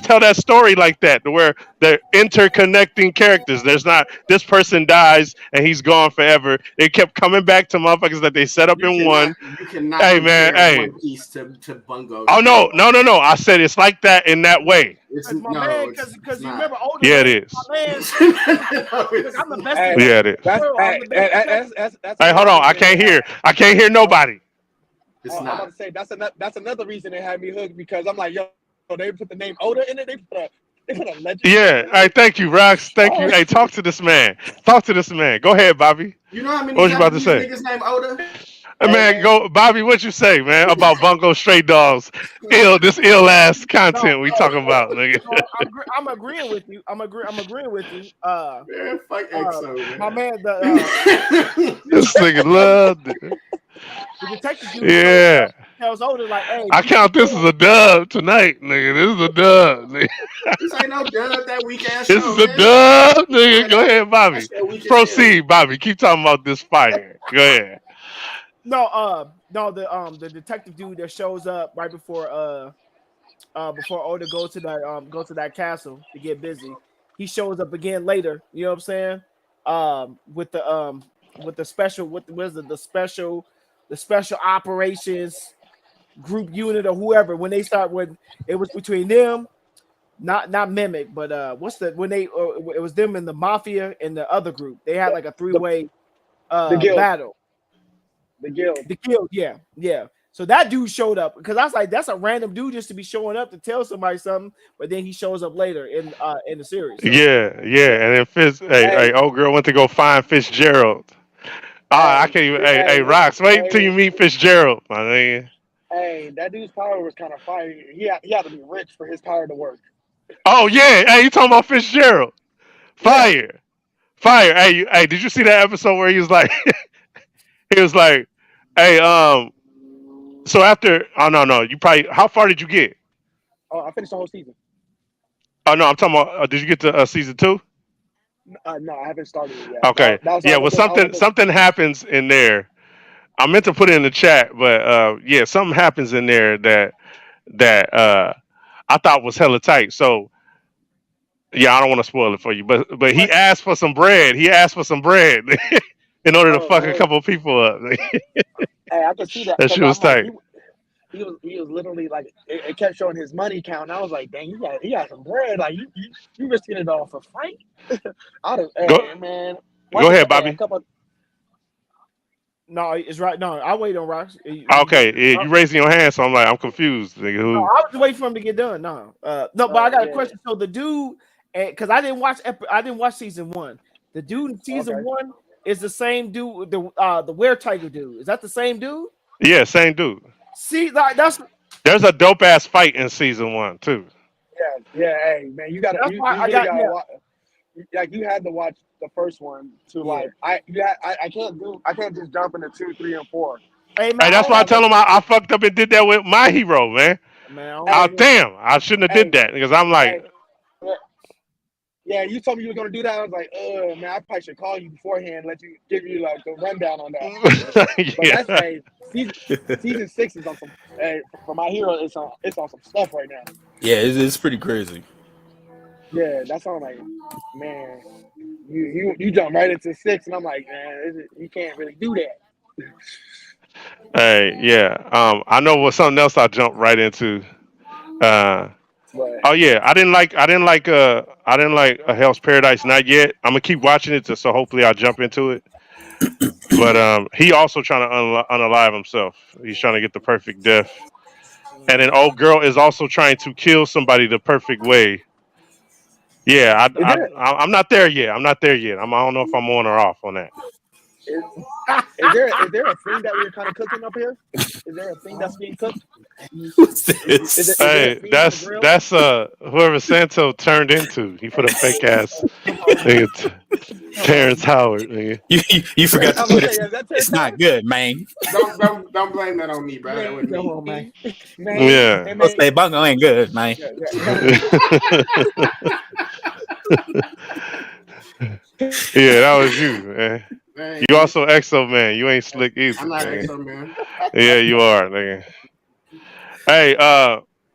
tell that story like that, to where they're interconnecting characters. There's not this person dies and he's gone forever. It kept coming back to motherfuckers that they set up in one. You cannot One Piece to Bungo. Oh no! I said it's like that in that way. Because you remember older. Yeah, it is. I'm the best. Yeah, it is. Hey, hold on! I can't hear nobody. I'm about to say that's another reason it had me hooked, because I'm like, yo, they put the name Oda in it. They put a legend. Yeah. Hey, thank you, Rox. Thank you. Hey, talk to this man. Go ahead, Bobby. You know how many what was you about to say? Niggas named Oda? Hey, man, go, Bobby. What you say, man, about Bungo Stray Dogs? This ill ass content we talking about, nigga. I'm agreeing with you. I'm agreeing with you. Man, fuck EXO, man. My man, this nigga loved it. The detective dude tells Oda like, "Hey, I count this as a dub tonight, nigga. This is a dub, nigga. This ain't no dub, that weak ass This show, is a dub, nigga. Go ahead, Bobby. Proceed, Bobby. Keep talking about this fire. Go ahead." No, the detective dude that shows up right before Oda goes to that castle to get busy. He shows up again later. You know what I'm saying? With the special operations group unit or whoever. When it was between them, not Mimic, but it was them and the Mafia and the other group. They had like a 3-way battle. The guild, yeah. So that dude showed up, because I was like, that's a random dude just to be showing up to tell somebody something, but then he shows up later in the series. So. Yeah, and then old girl went to go find Fitzgerald. I can't even. Hey, Rox, wait till you meet Fitzgerald, my nigga. Hey, that dude's power was kind of fire. He had to be rich for his power to work. Oh yeah, hey, you talking about Fitzgerald? Fire. Hey, did you see that episode where he was like, hey, So after, oh no, you probably. How far did you get? Oh, I finished the whole season. Oh no, I'm talking about. Did you get to season 2? No, I haven't started it yet. Okay, That was yeah. all Well, I've been. All I've been. something happens in there. I meant to put it in the chat, but yeah, something happens in there that I thought was hella tight. So yeah, I don't want to spoil it for you, but he What? asked for some bread. He asked for some bread in order to Oh, fuck a hey, couple people up. hey, I could see that That because shit was I'm like tight. he was literally like it kept showing his money count. And I was like, dang, he got some bread. Like you risking it all for Frank. I'd have, Go hey man, go ahead, a Bobby. couple. No, it's right. No, I wait on Rocks. Okay, yeah, you raising your hand, so I'm like, I'm confused. Nigga, No, who? I was waiting for him to get done. No, no, but I got a Yeah, question. So the dude, because I didn't watch season one. The dude in season okay. one is the same dude, the Were Tiger dude. Is that the same dude? Yeah, same dude. See, like There's a dope ass fight in season 1 too. Yeah. Hey man, that's why you I really got gotta watch. Like you had to watch the first one to yeah. like I can't just jump into 2, 3, and 4. Hey man, Hey, I that's You why I don't have tell to. him I fucked up and did that with my hero, man. man. I don't Oh Hey, know. damn, I shouldn't have did hey, that because I'm like, hey. Yeah, you told me you were gonna do that. I was like, man, I probably should call you beforehand, let you give you like the rundown on that. But that's yeah, hey, season 6 is on some. Hey, for my hero, it's on some stuff right now. Yeah, it's pretty crazy. Yeah, that's all. I'm like, man, you jump right into 6, and I'm like, man, you can't really do that. hey, yeah. I know what something else I jumped right into. Uh, But oh yeah, I didn't like a Hell's Paradise not yet. I'm gonna keep watching it, so hopefully I'll jump into it. But he also trying to unalive himself. He's trying to get the perfect death. And an old girl is also trying to kill somebody the perfect way. Yeah, is there I'm not there yet. I'm not there yet. I don't know if I'm on or off on that. is, is there a thing that we're kind of cooking up here? Is there a thing that's being cooked? What's this? Is there a Hey, thing on the grill? that's whoever Santo turned into. He put a fake ass nigga, Terrence Howard. Nigga. You forgot to I'm gonna put say, it. is that It's not Terrence good, man. Don't blame that on me, bro. That wasn't Come me. on, man. Man, Yeah. hey, I'll man, say bungo ain't good, man. Yeah, that was you, man. Man, You also EXO man. You ain't slick either, I'm not nigga. EXO, man. Yeah, you are, nigga. Hey,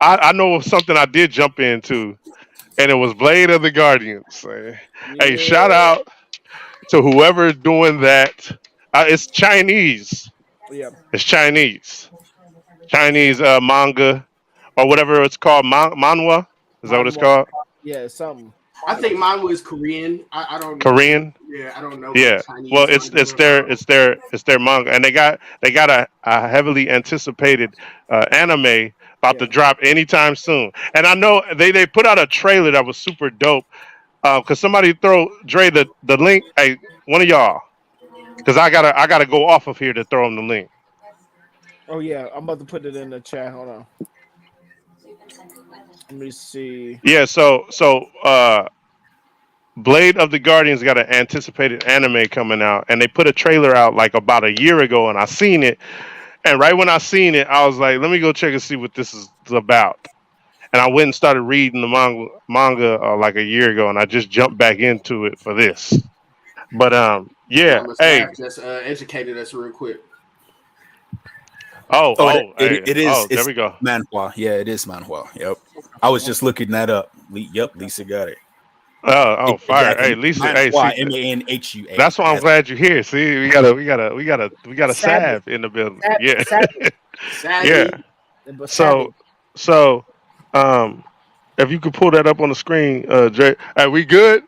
I know of something I did jump into, and it was Blade of the Guardians. Hey, shout Yeah, out to whoever doing that. It's Chinese. yeah. It's Chinese manga or whatever it's called. Manhwa. Is that what it's Manwa. called? Yeah, something. I think mine was Korean. I don't. Korean. Yeah, I don't know what Yeah. Well, Chinese mangas it's are their about. manga, and they got a heavily anticipated anime about to Yeah. drop anytime soon. And I know they put out a trailer that was super dope. Cause somebody throw Dre the link. Hey, one of y'all, cause I gotta go off of here to throw him the link. Oh yeah, I'm about to put it in the chat. Hold on. Let me see. Yeah. Blade of the Guardians got an anticipated anime coming out, and they put a trailer out like about a year ago, and I seen it. And right when I seen it, I was like, let me go check and see what this is about. And I went and started reading the manga like a year ago, and I just jumped back into it for this. But yeah, Mama hey, Staff just educated us real quick. Oh, hey, it is. there It's we go. manhua. Yeah, it is manhua. Yep. I was just looking that up. Yep, Lisa got it. Fire. As Hey, in Lisa. Hey, manhua, see, Manhua. that's why I'm glad you're here. See, we got a Savage. Sav in the building. Yeah, Savage. yeah. Savvy. But So, savage. so, um, if you could pull that up on the screen, Jay. Hey, we good?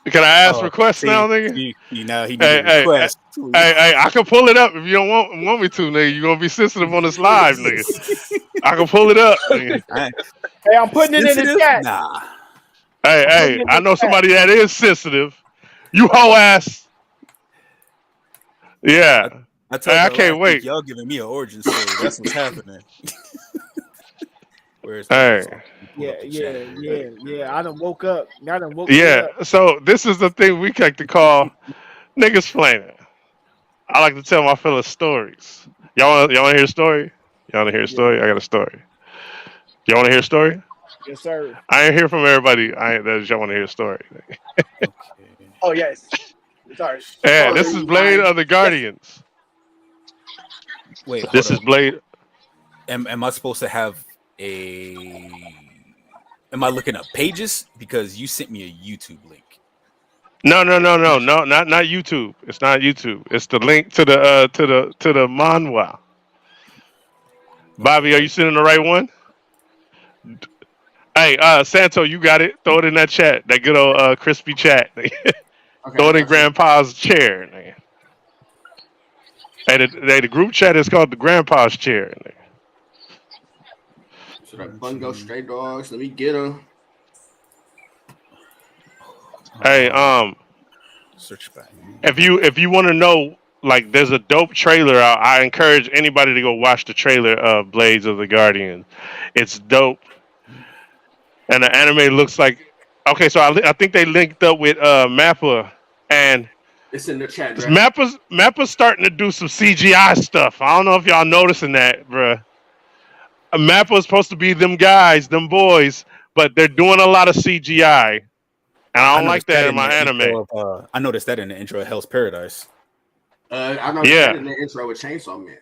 Can I ask Oh, requests now, nigga? now he needed Hey, a hey, hey, request. hey, I can pull it up if you don't want me to, nigga. You gonna be sensitive on this live, nigga. I can pull it up, nigga. Hey, I'm putting it in the Sensitive? chat. Nah. I'm putting Hey, it in I the know chat. somebody that is sensitive. You hoe ass. I, Yeah. I Hey, told I y'all can't last week, wait. y'all giving me an origin story. That's what's happening. Where's the Hey. next one? Pull Yeah, up the chat yeah, real yeah, quick. yeah. I done woke up. I done woke me Yeah. up. So this is the thing we like to call niggas flaming. I like to tell my fellas stories. Y'all want to hear a story? Y'all want to hear a story? I got a story. Y'all want to hear a story? Yes, sir. I ain't hear from everybody. Y'all want to hear a story. Okay. Oh yes. Sorry. Yeah, this is Story Blade time. of the Guardians. Wait, hold This is up. Blade. Am I supposed to have a? Am I looking up pages because you sent me a YouTube link? No, not YouTube. It's not YouTube. It's the link to the manhwa. Bobby, are Okay. you sending the right one? Hey, Santo, you got it. Throw it in that chat. That good old crispy chat. Okay, Throw I it in got you. Grandpa's chair. Nigga. The group chat is called the Grandpa's chair. Nigga. So that Bungo Stray Dogs. Let me get them. Hey, Search by name. if you want to know, like, there's a dope trailer out. I encourage anybody to go watch the trailer of Blades of the Guardian. It's dope, and the anime looks like. Okay, so I think they linked up with Mappa, and It's in the chat, Dre. Mappa's starting to do some CGI stuff. I don't know if y'all noticing that, bruh. Mappa's supposed to be them guys, them boys, but they're doing a lot of CGI, and I I don't like noticed that that in in my the anime. intro of. I noticed that in the intro of Hell's Paradise. I noticed that Yeah, in the intro with Chainsaw Man.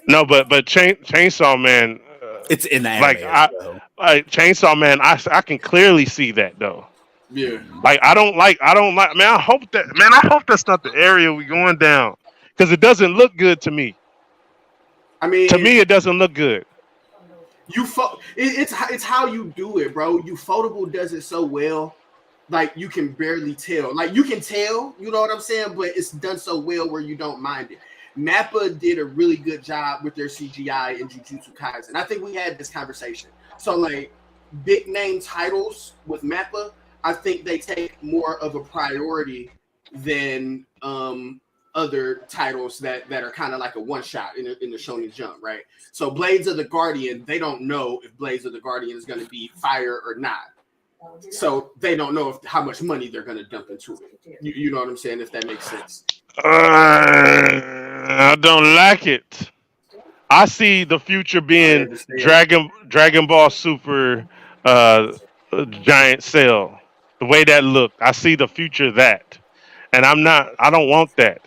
no, but Chainsaw Man, It's in the anime like as well. Chainsaw Man, I can clearly see that though. Yeah. Like I don't like man. I hope that's not the area we going down because it doesn't look good to me. I To mean, me, it doesn't look good. it's how you do it, bro. Ufotable does it so well, like you can barely tell. Like you can tell, you know what I'm saying, but it's done so well where you don't mind it. Mappa did a really good job with their CGI in Jujutsu Kaisen. I think we had this conversation. So like big name titles with Mappa, I think they take more of a priority than other titles that are kind of like a one shot in the Shonen Jump, right? So Blades of the Guardian, they don't know if Blades of the Guardian is going to be fire or not. So they don't know how much money they're going to dump into it. You know what I'm saying? If that makes sense. I don't like it. I see the future I being understand. Dragon Ball Super Giant Cell. The way that looked, I see the future of that, and I don't want that.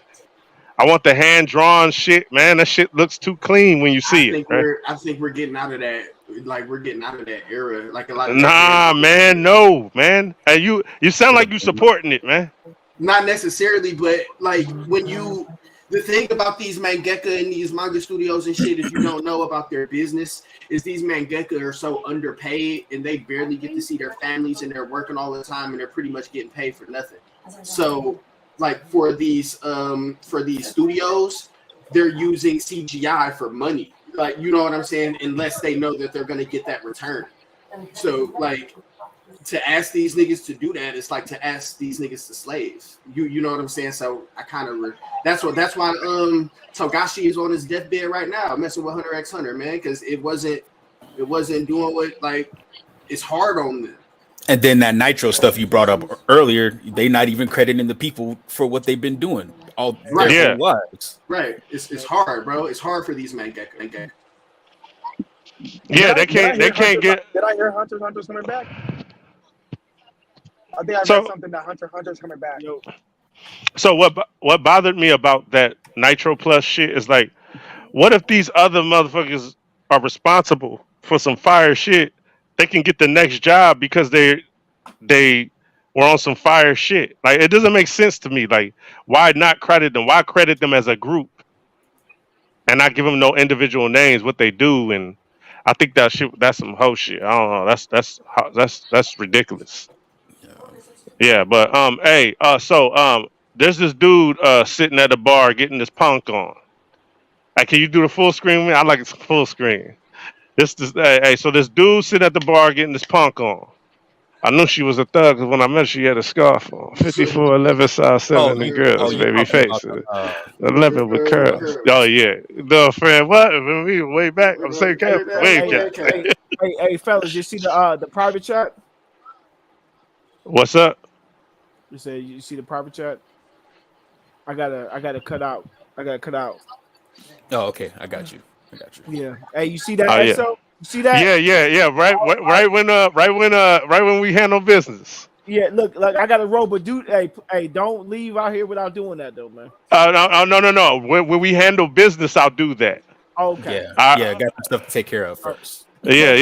I want the hand drawn shit, man. That shit looks too clean when you see it, right? I think we're getting out of that. Like we're getting out of that era. Like a lot of Japanese Nah, man, no, man. Hey, you sound For like you the supporting it, man. not necessarily, but like when you the thing about these mangaka and these manga studios and shit, if you don't know about their business, is these mangaka are so underpaid and they barely get to see their families and they're working all the time and they're pretty much getting paid for nothing. So like for these studios, they're using CGI for money. Like you know what I'm saying, unless they know that they're gonna get that return. So like to ask these niggas to do that, it's like to ask these niggas to slaves. You know what I'm saying? So I kind of that's why Togashi is on his deathbed right now, messing with Hunter x Hunter, man, because it wasn't doing what like it's hard on them. And then that Nitro stuff you brought up earlier, they not even crediting the people for what they've been doing all their Right, whole Yeah, lives. right. It's hard, bro. It's hard for these mangaka. yeah. They Did can't get. I hear Hunter's coming back? I think I read So something that Hunter's coming back. so what bothered me about that Nitro Plus shit is like, what if these other motherfuckers are responsible for some fire shit? They can get the next job because they were on some fire shit. Like it doesn't make sense to me. Like why not credit them? Why credit them as a group and not give them no individual names? What they do, and I think that shit that's some hoe shit. I don't know. That's ridiculous. Yeah, but hey, there's this dude sitting at the bar getting this punk on. Hey, can you do the full screen? I like it full screen. So this dude sitting at the bar getting this punk on. I knew she was a thug 'cause when I met her, she had a scarf on. 54, 11, size 7, and Oh, girls, you baby talking about face. the 11 with curls. Oh, yeah. No, friend, what? When we were way back, I'm saying, Hey, way hey, back. hey, fellas, you see the private chat? What's up? You see the private chat? I gotta cut out. I gotta cut out. Oh, okay. I got you. Yeah. Hey, you see that? Oh yeah. So you see that? Yeah. Right when we handle business. Yeah. Look, I got a roll, but dude, hey, don't leave out here without doing that though, man. No. When we handle business, I'll do that. Okay. Yeah. Got some stuff to take care of first. Yeah.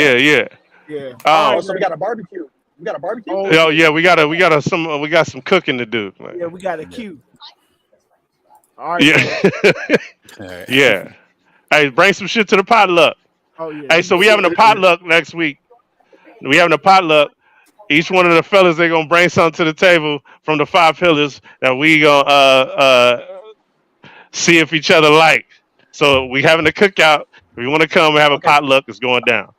Yeah. All Oh, right, so we got a barbecue. We got a barbecue. Oh yeah, we got some cooking to do. Man. Yeah, we got a queue. All right. Yeah. Right. Yeah. Hey, bring some shit to the potluck. Oh yeah. Hey, so we having a potluck next week. We having a potluck. Each one of the fellas they gonna bring something to the table from the 5 pillars that we gonna see if each other like. So we having a cookout. If you want to come and have a potluck, it's going down.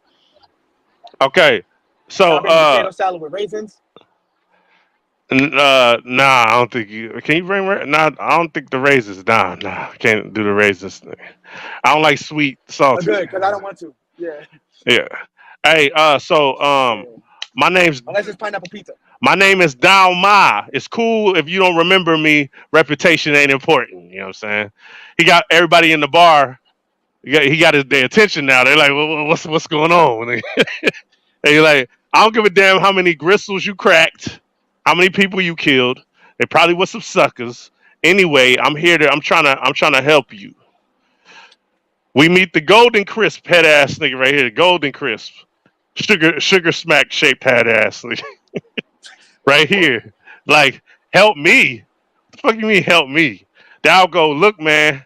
Okay. So potato salad with raisins. nah, I don't think you can. You bring nah, I don't think the raisins. Nah, I can't do the raisins. I don't like sweet salty. Good, because I don't want to. Yeah. Yeah. Hey, my name's Unless it's pineapple pizza. my name is Down Ma. It's cool if you don't remember me. Reputation ain't important. You know what I'm saying? He got everybody in the bar. He got their attention now. They're like, what's going on? They like, I don't give a damn how many gristles you cracked, how many people you killed. They probably was some suckers. Anyway, I'm here to. I'm trying to help you. We meet the Golden Crisp head ass nigga right here. The Golden Crisp, sugar smack shaped head ass nigga. Right here. Like, help me. What the fuck you mean help me? Thou go, look, man.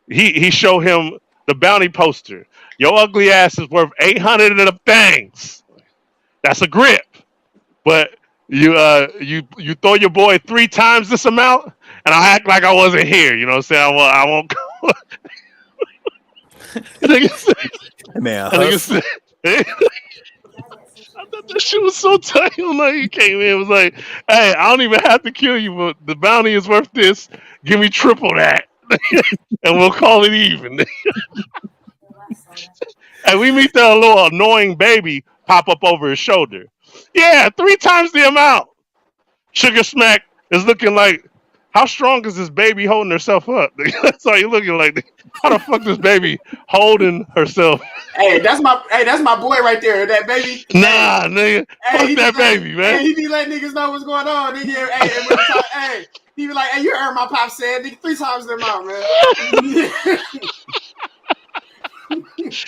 He show him the bounty poster. Your ugly ass is worth 800 of the things. That's a grip. But you throw your boy 3 times this amount, and I act like I wasn't here. You know what I'm saying? I won't go. Man, I thought that shit was so tight. Like he came in, was like, "Hey, I don't even have to kill you, but the bounty is worth this. Give me triple that, and we'll call it even." And we meet that little annoying baby pop up over his shoulder. Yeah, 3 times the amount. Sugar Smack is looking like, how strong is this baby holding herself up? That's all you looking like. How the fuck this baby holding herself? Hey, that's my boy right there. That baby. Nah, nigga. Fuck that baby, man. Hey, he be letting niggas know what's going on. Nigga. Hey, he be like, hey, you heard my pop said, nigga, 3 times the amount, man.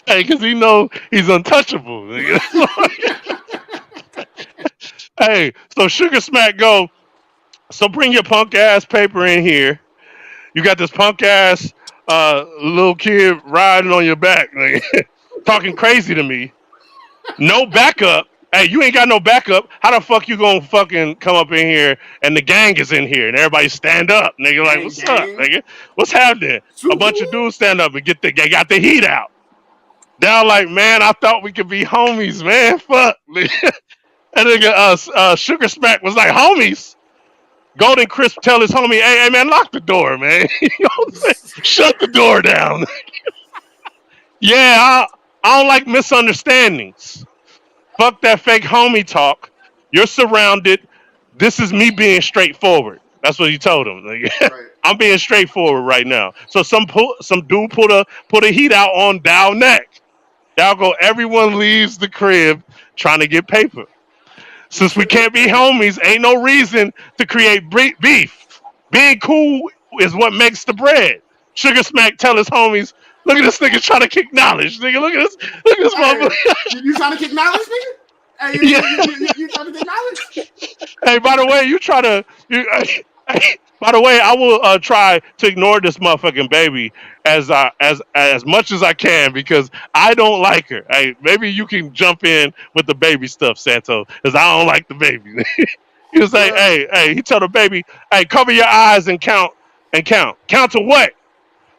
Hey, because he know he's untouchable. Nigga. Hey, so Sugar Smack go. So bring your punk ass paper in here. You got this punk ass little kid riding on your back, nigga. Talking crazy to me. No backup. Hey, you ain't got no backup. How the fuck you gonna fucking come up in here and the gang is in here and everybody stand up, nigga? Like, what's up, nigga? What's happening? A bunch of dudes stand up and got the heat out. They're like, man, I thought we could be homies, man. Fuck. And nigga, Sugar Smack was like, homies. Golden Crisp tell his homie, hey man, lock the door, man. You know what I'm saying? Shut the door down. Yeah, I don't like misunderstandings. Fuck that fake homie talk. You're surrounded. This is me being straightforward. That's what he told him. Like, right. I'm being straightforward right now. So some dude put a heat out on Dow neck. Dow go, everyone leaves the crib trying to get paper. Since we can't be homies, ain't no reason to create beef. Being cool is what makes the bread. Sugar Smack tell his homies, look at this nigga trying to kick knowledge. Nigga, look at this motherfucker. You trying to kick knowledge, nigga? Hey, you trying to kick knowledge? Hey, by the way, by the way, I will try to ignore this motherfucking baby as much as I can because I don't like her. Hey, maybe you can jump in with the baby stuff, Santo, because I don't like the baby. He was like, hey, he told the baby, hey, cover your eyes and count. Count to what?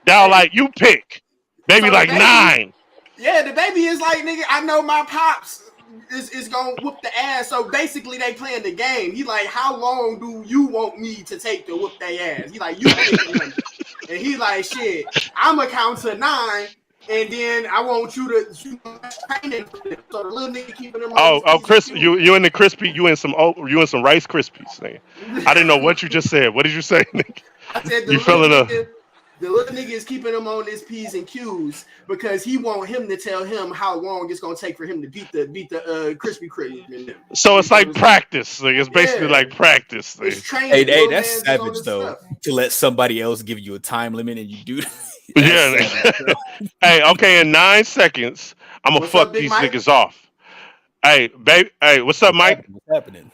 Down like you pick. Baby, so like baby, 9. Yeah, the baby is like, nigga, I know my pops is gonna whoop the ass. So basically they playing the game. He like, how long do you want me to take to whoop their ass? He like, you pick one. And he like, shit, I'ma count to 9 and then I want you to shoot training. So the little nigga keeping them. Oh, Chris, you in the crispy, you in some Rice Krispies, nigga. I didn't know what you just said. What did you say, nigga? I said you feeling up. The little nigga is keeping him on his P's and Q's because he want him to tell him how long it's gonna take for him to beat the Krispy Kreme. So it's like practice. Like it's basically like practice. It's training. Hey, that's savage though. To let somebody else give you a time limit and you do that. Yeah. Hey, okay, in 9 seconds, I'm gonna fuck these niggas off. Hey, baby. Hey, what's up, Mike? What's happening?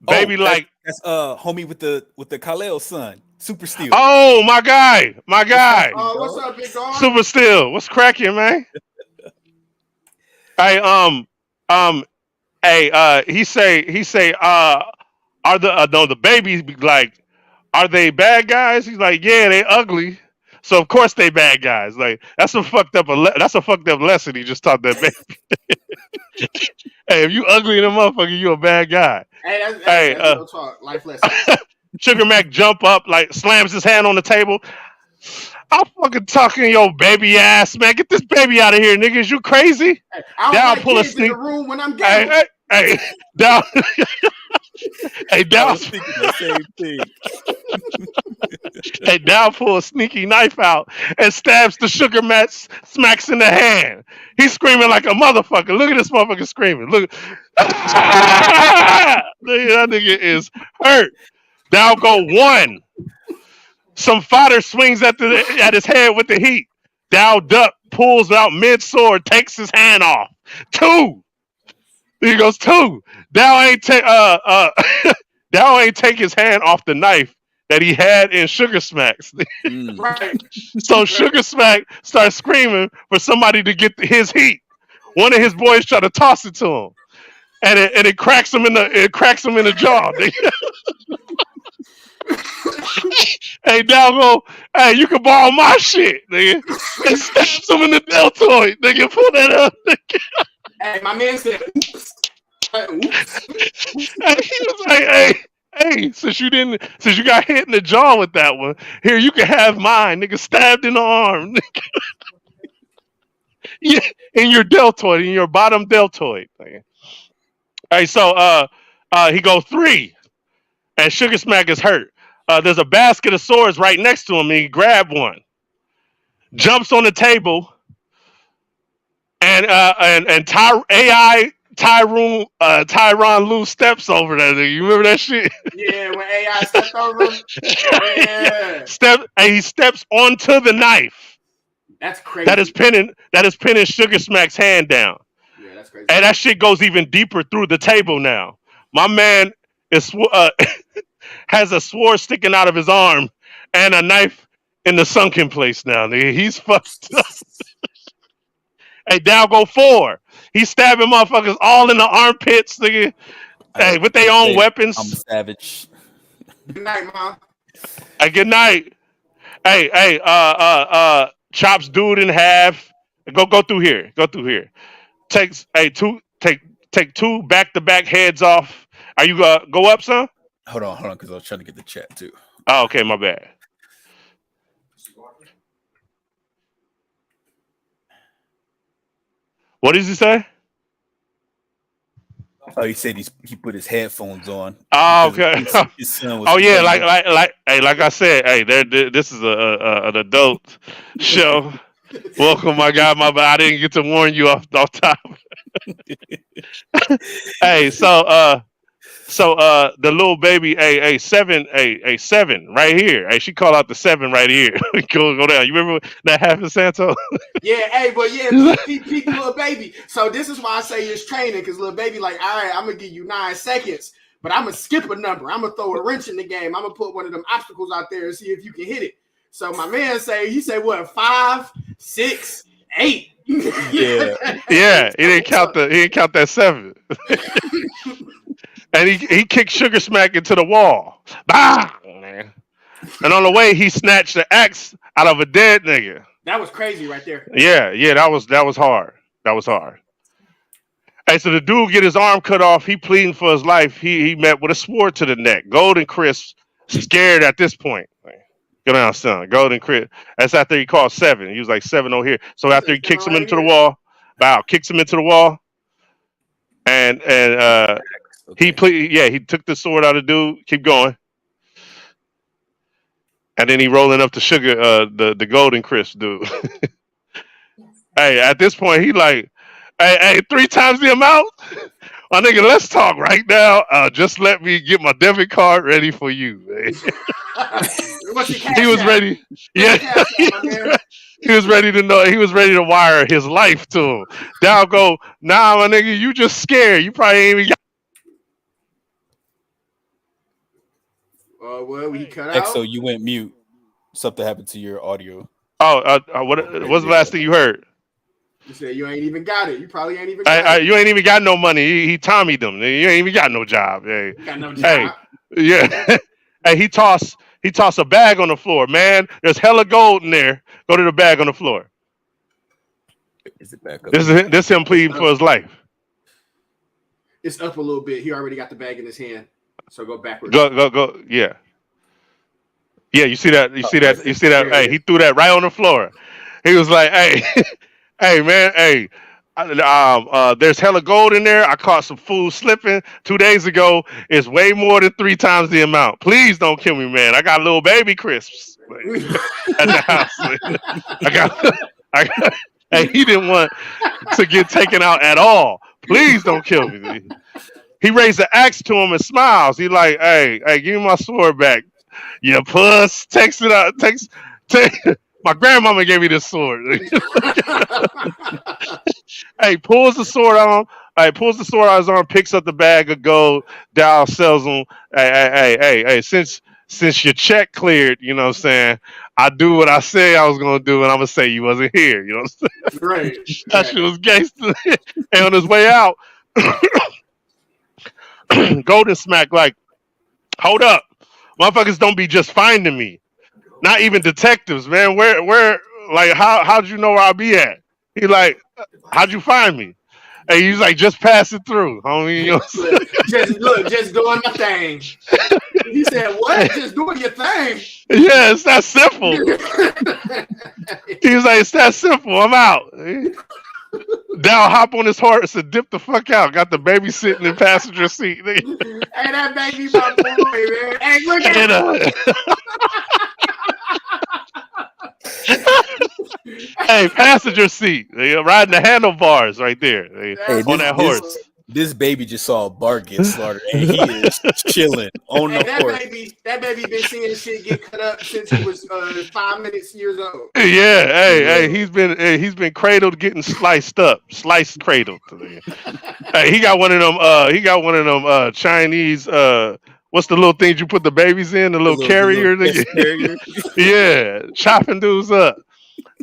Baby, that's homie with the Khalil son, Super Steel. Oh, my guy. What's up, big dog? Super Steel. What's cracking, man? Hey, he say, are the babies like, are they bad guys? He's like, yeah, they ugly. So of course they bad guys. Like that's a fucked up lesson he just taught that baby. Hey, if you ugly in a motherfucker, you a bad guy. Hey, that's real talk. Life lesson. Sugar Mac jump up, like slams his hand on the table. I'm fucking talking your baby ass, man. Get this baby out of here, nigga. Is you crazy? Hey, I don't like kids in the room when I'm gay. Hey, down. Hey, down. I was thinking the same thing. Hey, down pull a sneaky knife out and stabs the Sugar Mac, smacks in the hand. He's screaming like a motherfucker. Look at this motherfucker screaming. Look. That nigga is hurt. Down go 1. Some fodder swings at his head with the heat. Dow duck pulls out mid sword, takes his hand off. 2. He goes 2. Dow ain't take his hand off the knife that he had in Sugar Smacks. Right. So Sugar Smack starts screaming for somebody to get his heat. One of his boys try to toss it to him, and it cracks him in the jaw. Hey, Dow go, hey, you can borrow my shit, nigga. And stabs him in the deltoid, nigga. Pull that up, nigga. Hey, my man said, oops. And he was like, hey, since you got hit in the jaw with that one, here, you can have mine, nigga. Stabbed in the arm, nigga. Yeah, in your deltoid, in your bottom deltoid. Nigga. All right, so he goes 3, and Sugar Smack is hurt. There's a basket of swords right next to him, and he grabbed one, jumps on the table, and Tyron Lue steps over that nigga. You remember that shit? Yeah, when AI stepped over him. Yeah. He steps onto the knife. That's crazy. That is pinning Sugar Smack's hand down. Yeah, that's crazy. And that shit goes even deeper through the table now. My man is has a sword sticking out of his arm and a knife in the sunken place now. Nigga. He's fucked up. Hey, down go 4. He's stabbing motherfuckers all in the armpits, nigga. Hey, with their own weapons. I'm a savage. Good night, Mom. Hey, good night. Hey, chops dude in half. Go through here. Take 2 back-to-back heads off. Are you go up, son? Hold on, because I was trying to get the chat too. Oh, okay, my bad. What does he say? Oh, he said he put his headphones on. Oh, okay. His son was like I said, hey, this is an adult show. Welcome, my guy. I didn't get to warn you off top. Hey, so the little baby, a 7 right here. Hey, she called out the 7 right here. go down. You remember that happened, Santo? Yeah, hey, but yeah, peak little baby. So this is why I say it's training, because little baby like, all right, I'm gonna give you 9 seconds, but I'm gonna skip a number. I'm gonna throw a wrench in the game. I'm gonna put one of them obstacles out there and see if you can hit it. So my man he said what, 5, 6, 8. Yeah. He didn't count that 7. And he kicked Sugar Smack into the wall. Bah! And on the way, he snatched the axe out of a dead nigga. That was crazy right there. Yeah, that was hard. That was hard. Hey, so the dude get his arm cut off. He pleading for his life. He met with a sword to the neck. Golden Crisp, scared at this point. Go down, son. Golden Crisp. That's after he called 7. He was like 7 over here. So after he kicks him into the wall, kicks him into the wall, and he took the sword out of the dude. Keep going. And then he rolling up the sugar, the golden crisp, dude. Hey, at this point, he like, hey, 3 times the amount? My nigga, let's talk right now. Just let me get my debit card ready for you. What's your He cash was app? ready. Yeah, What's your cash app, my man? he was ready to know. He was ready to wire his life to him. Dow go, nah, my nigga, you just scared. You probably ain't even got. Well, he cut out. XO, you went mute. Something happened to your audio. Oh, what's the last thing you heard? You said you ain't even got it. You probably ain't even got it. You ain't even got no money. He Tommied them. You ain't even got no job. Hey, You got no job. hey, yeah. Hey, he tossed a bag on the floor. Man, there's hella gold in there. Go to the bag on the floor. Is it back up? This him pleading for his life. It's up a little bit. He already got the bag in his hand. So go backwards. Go. Yeah. Yeah, you see that? You see that? Hey, he threw that right on the floor. He was like, "Hey, hey, man, hey, there's hella gold in there. I caught some food slipping 2 days ago. It's way more than 3 times the amount. Please don't kill me, man. I got little baby crisps at the house. I got. Hey, he didn't want to get taken out at all. Please don't kill me." He raised the axe to him and smiles. He like, hey, give me my sword back. Yeah, puss. Takes it out. My grandmama gave me this sword. Hey, pulls the sword on. Hey, pulls the sword out his arm, picks up the bag of gold. Dow sells them. Hey. Since your check cleared, you know what I'm saying? I do what I say I was gonna do, and I'm gonna say you wasn't here. You know what I'm saying? Right. That shit was gangster. And on his way out, Golden Smack like, hold up, motherfuckers don't be just finding me. Not even detectives, man. Where, like, how'd you know where I'll be at? He like, how'd you find me? And he's like, just pass it through, homie. You know just doing my thing. He said, what? Just doing your thing. Yeah, it's that simple. He was like, it's that simple. I'm out. Dow hop on his horse and dip the fuck out. Got the baby sitting in passenger seat. Hey, that baby my boy, man. Hey, look at Hey, passenger seat. They riding the handlebars right there. On that horse. This baby just saw a bar get slaughtered, and he is chilling on the horse. That baby been seeing shit get cut up since he was 5 years old. Yeah, hey, he's been cradled, getting sliced cradled. Hey, he got one of them. Chinese. What's the little things you put the babies in? The little carrier. Carrier. Yeah, chopping dudes up.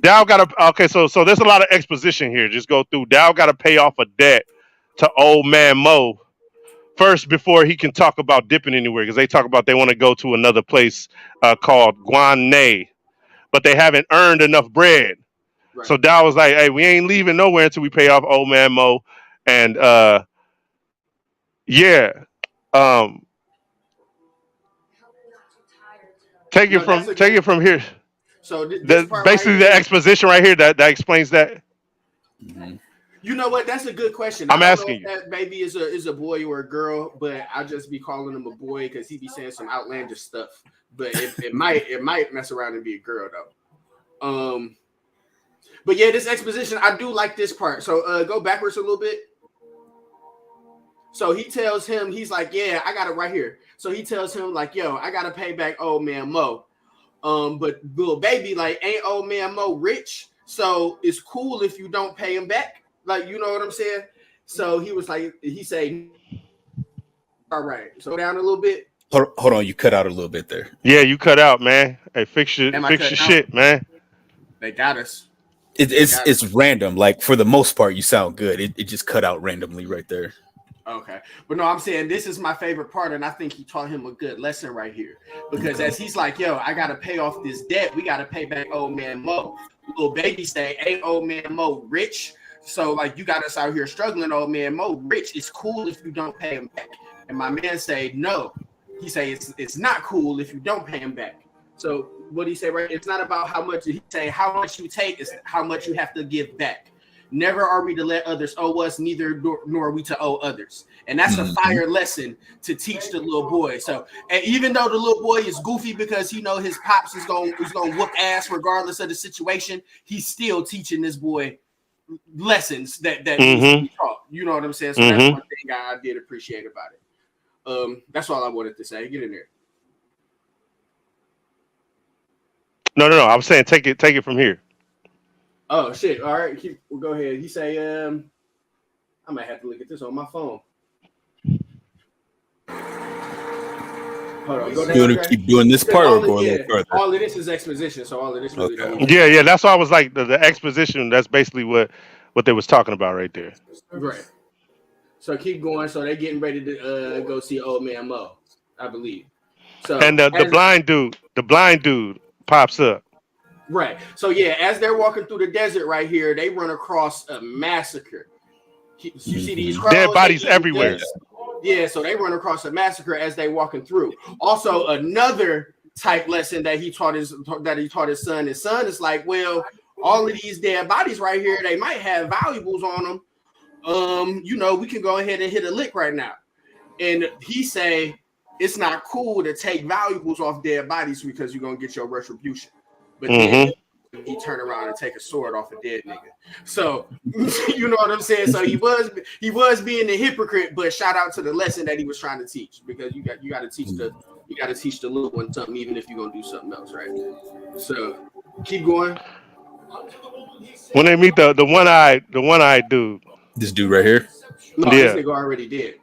Dow got to. Okay, so there's a lot of exposition here. Just go through. Dow got to pay off a debt to old man Mo first before he can talk about dipping anywhere, because they talk about they want to go to another place called Guan, but they haven't earned enough bread. Right. So Dow was like, hey, we ain't leaving nowhere until we pay off old man Mo. And take it from here. So basically the exposition right here that explains that. Mm-hmm. You know what? That's a good question. I'm asking you. That baby is a boy or a girl, but I just be calling him a boy because he be saying some outlandish stuff. But it might mess around and be a girl though. But yeah, this exposition, I do like this part. So go backwards a little bit. So he tells him, he's like, yeah, I got it right here. So he tells him like, yo, I gotta pay back old man Mo. But little baby, like, ain't old man Mo rich? So it's cool if you don't pay him back. Like, you know what I'm saying? So he was like, he said, all right, so down a little bit. Hold on, you cut out a little bit there. Yeah, you cut out, man. Hey, fix your shit, man. They got us. It's random. Like, for the most part, you sound good. It just cut out randomly right there. Okay. But no, I'm saying this is my favorite part, and I think he taught him a good lesson right here. Because as he's like, yo, I got to pay off this debt. We got to pay back old man Mo. Little baby say, ain't old man Mo rich? So, like, you got us out here struggling, old man Mo rich. It's cool if you don't pay him back. And my man say, no. He say, it's not cool if you don't pay him back. So what he say, right? It's not about how much. He say, how much you take is how much you have to give back. Never are we to let others owe us, neither nor are we to owe others. And that's a fire lesson to teach the little boy. So, and even though the little boy is goofy because his pops is gonna whoop ass regardless of the situation, he's still teaching this boy lessons that needs to be taught. You know what I'm saying? So that's one thing I did appreciate about it. That's all I wanted to say. Get in there. No. I was saying take it from here. Oh shit! All right, we'll go ahead. He say, I might have to look at this on my phone. Hold on. You want to keep doing this part or go a little further? All of this is exposition, so all of this really don't. Yeah. That's why I was like the exposition. That's basically what they was talking about right there. Right. So keep going. So they're getting ready to go see Old Man Mo, I believe. So and the blind dude pops up. Right. So yeah, as they're walking through the desert right here, they run across a massacre. You see these dead bodies everywhere. Yeah, so they run across a massacre as they walking through. Also, another type lesson that he taught his son. His son is like, well, all of these dead bodies right here, they might have valuables on them. We can go ahead and hit a lick right now. And he say it's not cool to take valuables off dead bodies because you're gonna get your retribution. But then he turn around and take a sword off a dead nigga. So you know what I'm saying? So he was being a hypocrite, but shout out to the lesson that he was trying to teach, because you got to teach the little one something, even if you're gonna do something else, right? So keep going. When they meet the one-eyed dude. This dude right here? No, this nigga already did.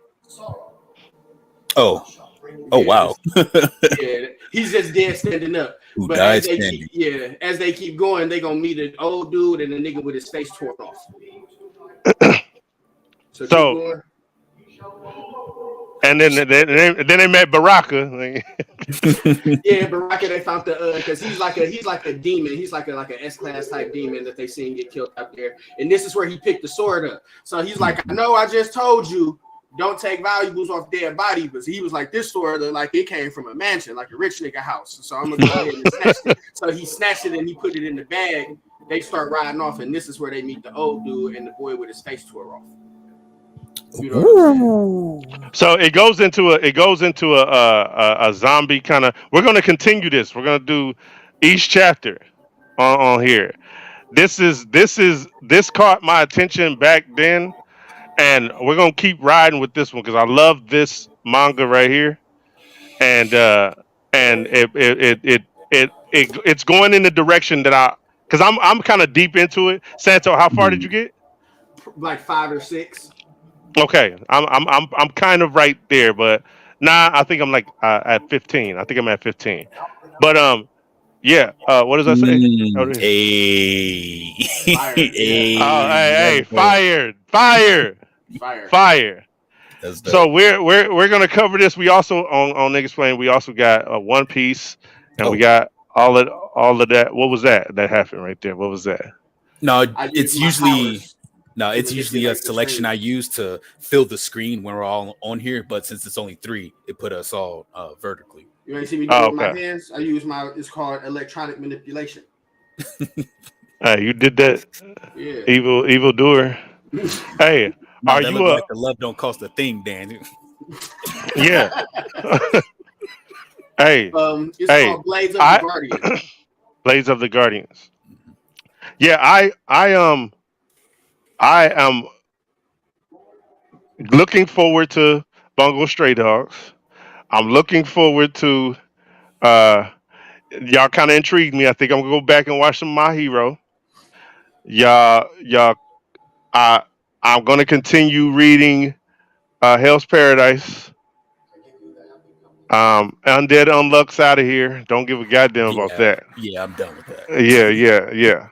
Oh, wow. Yeah, he's just dead standing up. Who but died as they keep going, they gonna meet an old dude and a nigga with his face torn off. So keep going. And then they met Baraka. Yeah, Baraka. They found because he's like a demon. He's like a S-class type demon that they seen get killed out there. And this is where he picked the sword up. So he's like, I know I just told you don't take valuables off dead body, but he was like, this sword like it came from a mansion, like a rich nigga house. So I'm gonna go ahead and snatch it. So he snatched it and he put it in the bag. They start riding off, and this is where they meet the old dude and the boy with his face tore off. You know so it goes into a zombie kind of. We're gonna continue this. We're gonna do each chapter on here. This caught my attention back then. And we're gonna keep riding with this one because I love this manga right here, and it's going in the direction that because I'm kind of deep into it. Santo, how far did you get? Like 5 or 6. Okay, I'm kind of right there, but I think I'm like at 15. I think I'm at 15, but yeah. What does that say? Hey, fire. So we're gonna cover this. We also on Niggas Playing, we also got One Piece, and we got all of that. What was that happened right there? What was that? No, it's usually a selection I use to fill the screen when we're all on here. But since it's only 3, it put us all vertically. You want to see me do it with my hands? I use it's called electronic manipulation. You did that, evil doer. Hey, are you like the love don't cost a thing, Dan? Yeah. Hey, it's called Blades of the Guardians. Blades of the Guardians. Yeah, I am looking forward to Bungo Stray Dogs. I'm looking forward to y'all kind of intrigued me. I think I'm gonna go back and watch some My Hero. Y'all I'm gonna continue reading Hell's Paradise. Undead Unluck's out of here. Don't give a goddamn about that. Yeah, I'm done with that. Yeah.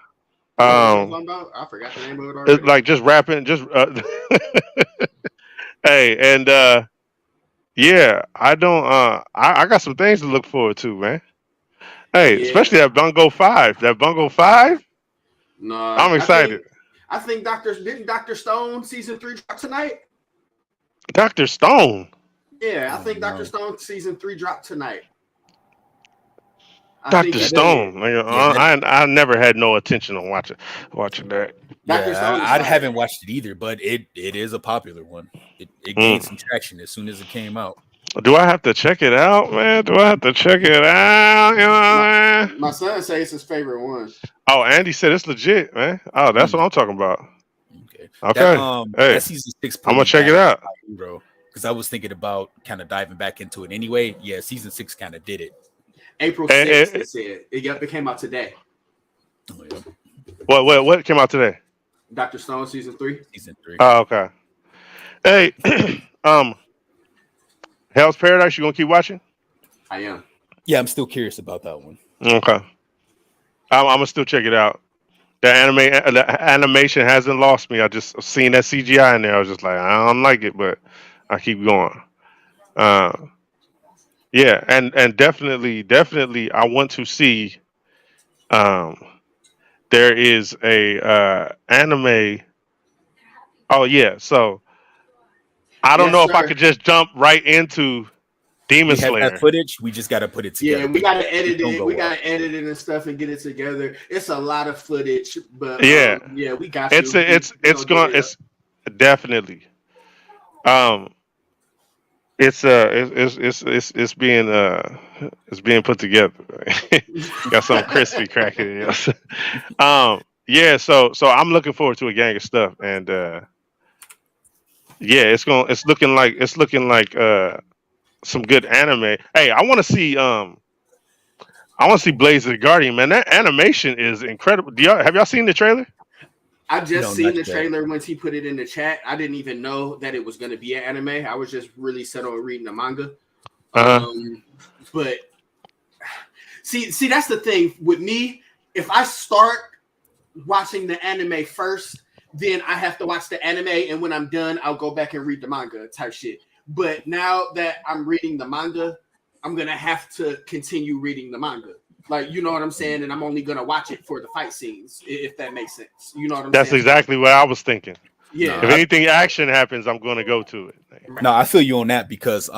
I forgot the name of it already. It's like just rapping, hey, and yeah, I don't I got some things to look forward to, man. Hey, especially that Bungo 5. No, I'm excited. I think Dr. Stone season 3 drop tonight? Dr. Stone? Yeah, I think Dr. Stone season 3 dropped tonight. Dr. Stone. I never had no attention on watching that. Yeah, I haven't watched it either, but it is a popular one. It gained some traction as soon as it came out. Do I have to check it out, man? Do I have to check it out? You know what I mean? My son says it's his favorite one. Oh, Andy said it's legit, man. Oh, that's what I'm talking about. Okay. That season 6. I'm gonna check it out, bro. Because I was thinking about kind of diving back into it anyway. Yeah, season 6 kind of did it. April 6th, it said. It came out today. Oh, yeah. What came out today? Dr. Stone season 3. Season 3. Oh, okay. Hey, Hell's Paradise. You gonna keep watching? I am. Yeah, I'm still curious about that one. Okay. I'm gonna still check it out. The animation hasn't lost me. I just seen that CGI in there. I was just like, I don't like it, but I keep going. Yeah, and definitely, I want to see. There is a anime. Oh yeah, so I don't know if I could just jump right into Demon Slayer. We have that footage. We just got to put it together. Yeah, we got to edit it. We got to edit it and stuff and get it together. It's a lot of footage, but yeah, we got. It's definitely. It's being put together. Got some crispy cracking. Yeah. So I'm looking forward to a gang of stuff, and yeah, it's looking like some good anime. Hey, I want to see Blaze the Guardian, man. That animation is incredible. Have y'all seen the trailer? I just seen the trailer once he put it in the chat. I didn't even know that it was going to be an anime. I was just really set on reading the manga. But see, that's the thing with me. If I start watching the anime first, then I have to watch the anime, and when I'm done, I'll go back and read the manga type shit. But now that I'm reading the manga, I'm gonna have to continue reading the manga. Like, you know what I'm saying? And I'm only going to watch it for the fight scenes, if that makes sense. You know what I'm saying? That's exactly what I was thinking. Yeah. If anything action happens, I'm going to go to it. No, I feel you on that because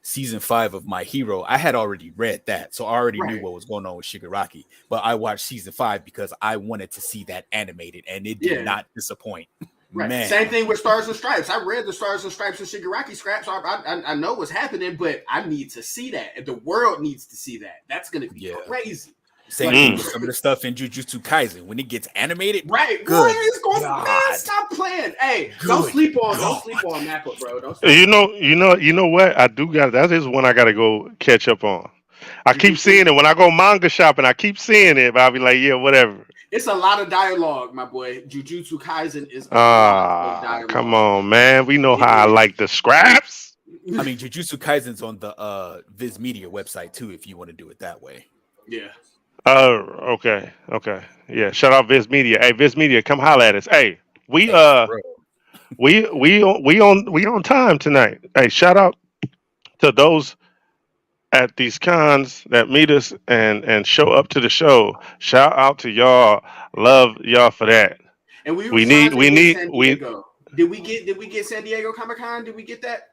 season 5 of My Hero, I had already read that. So I already knew what was going on with Shigaraki. But I watched season 5 because I wanted to see that animated, and it did not disappoint. Right. Man. Same thing with Stars and Stripes. I read the Stars and Stripes and Shigaraki scraps. So I know what's happening, but I need to see that. And the world needs to see that. That's going to be crazy. Same thing with some of the stuff in Jujutsu Kaisen. When it gets animated, right? Good. It's going man, stop playing. Hey, don't sleep on Mappa, bro. Don't sleep you know what? I do got that is one I got to go catch up on. I keep seeing it when I go manga shopping. I keep seeing it, but I'll be like, yeah, whatever. It's a lot of dialogue, my boy. Jujutsu Kaisen is a lot of dialogue. Come on, man. We know how I like the scraps. I mean, Jujutsu Kaisen's on the Viz Media website too, if you want to do it that way. Yeah. Oh, okay. Yeah, shout out Viz Media. Hey, Viz Media, come holler at us. Hey, we on time tonight. Hey, shout out to those at these cons that meet us and show up to the show. Shout out to y'all. Love y'all for that. And we need Did we get San Diego Comic-Con? Did we get that?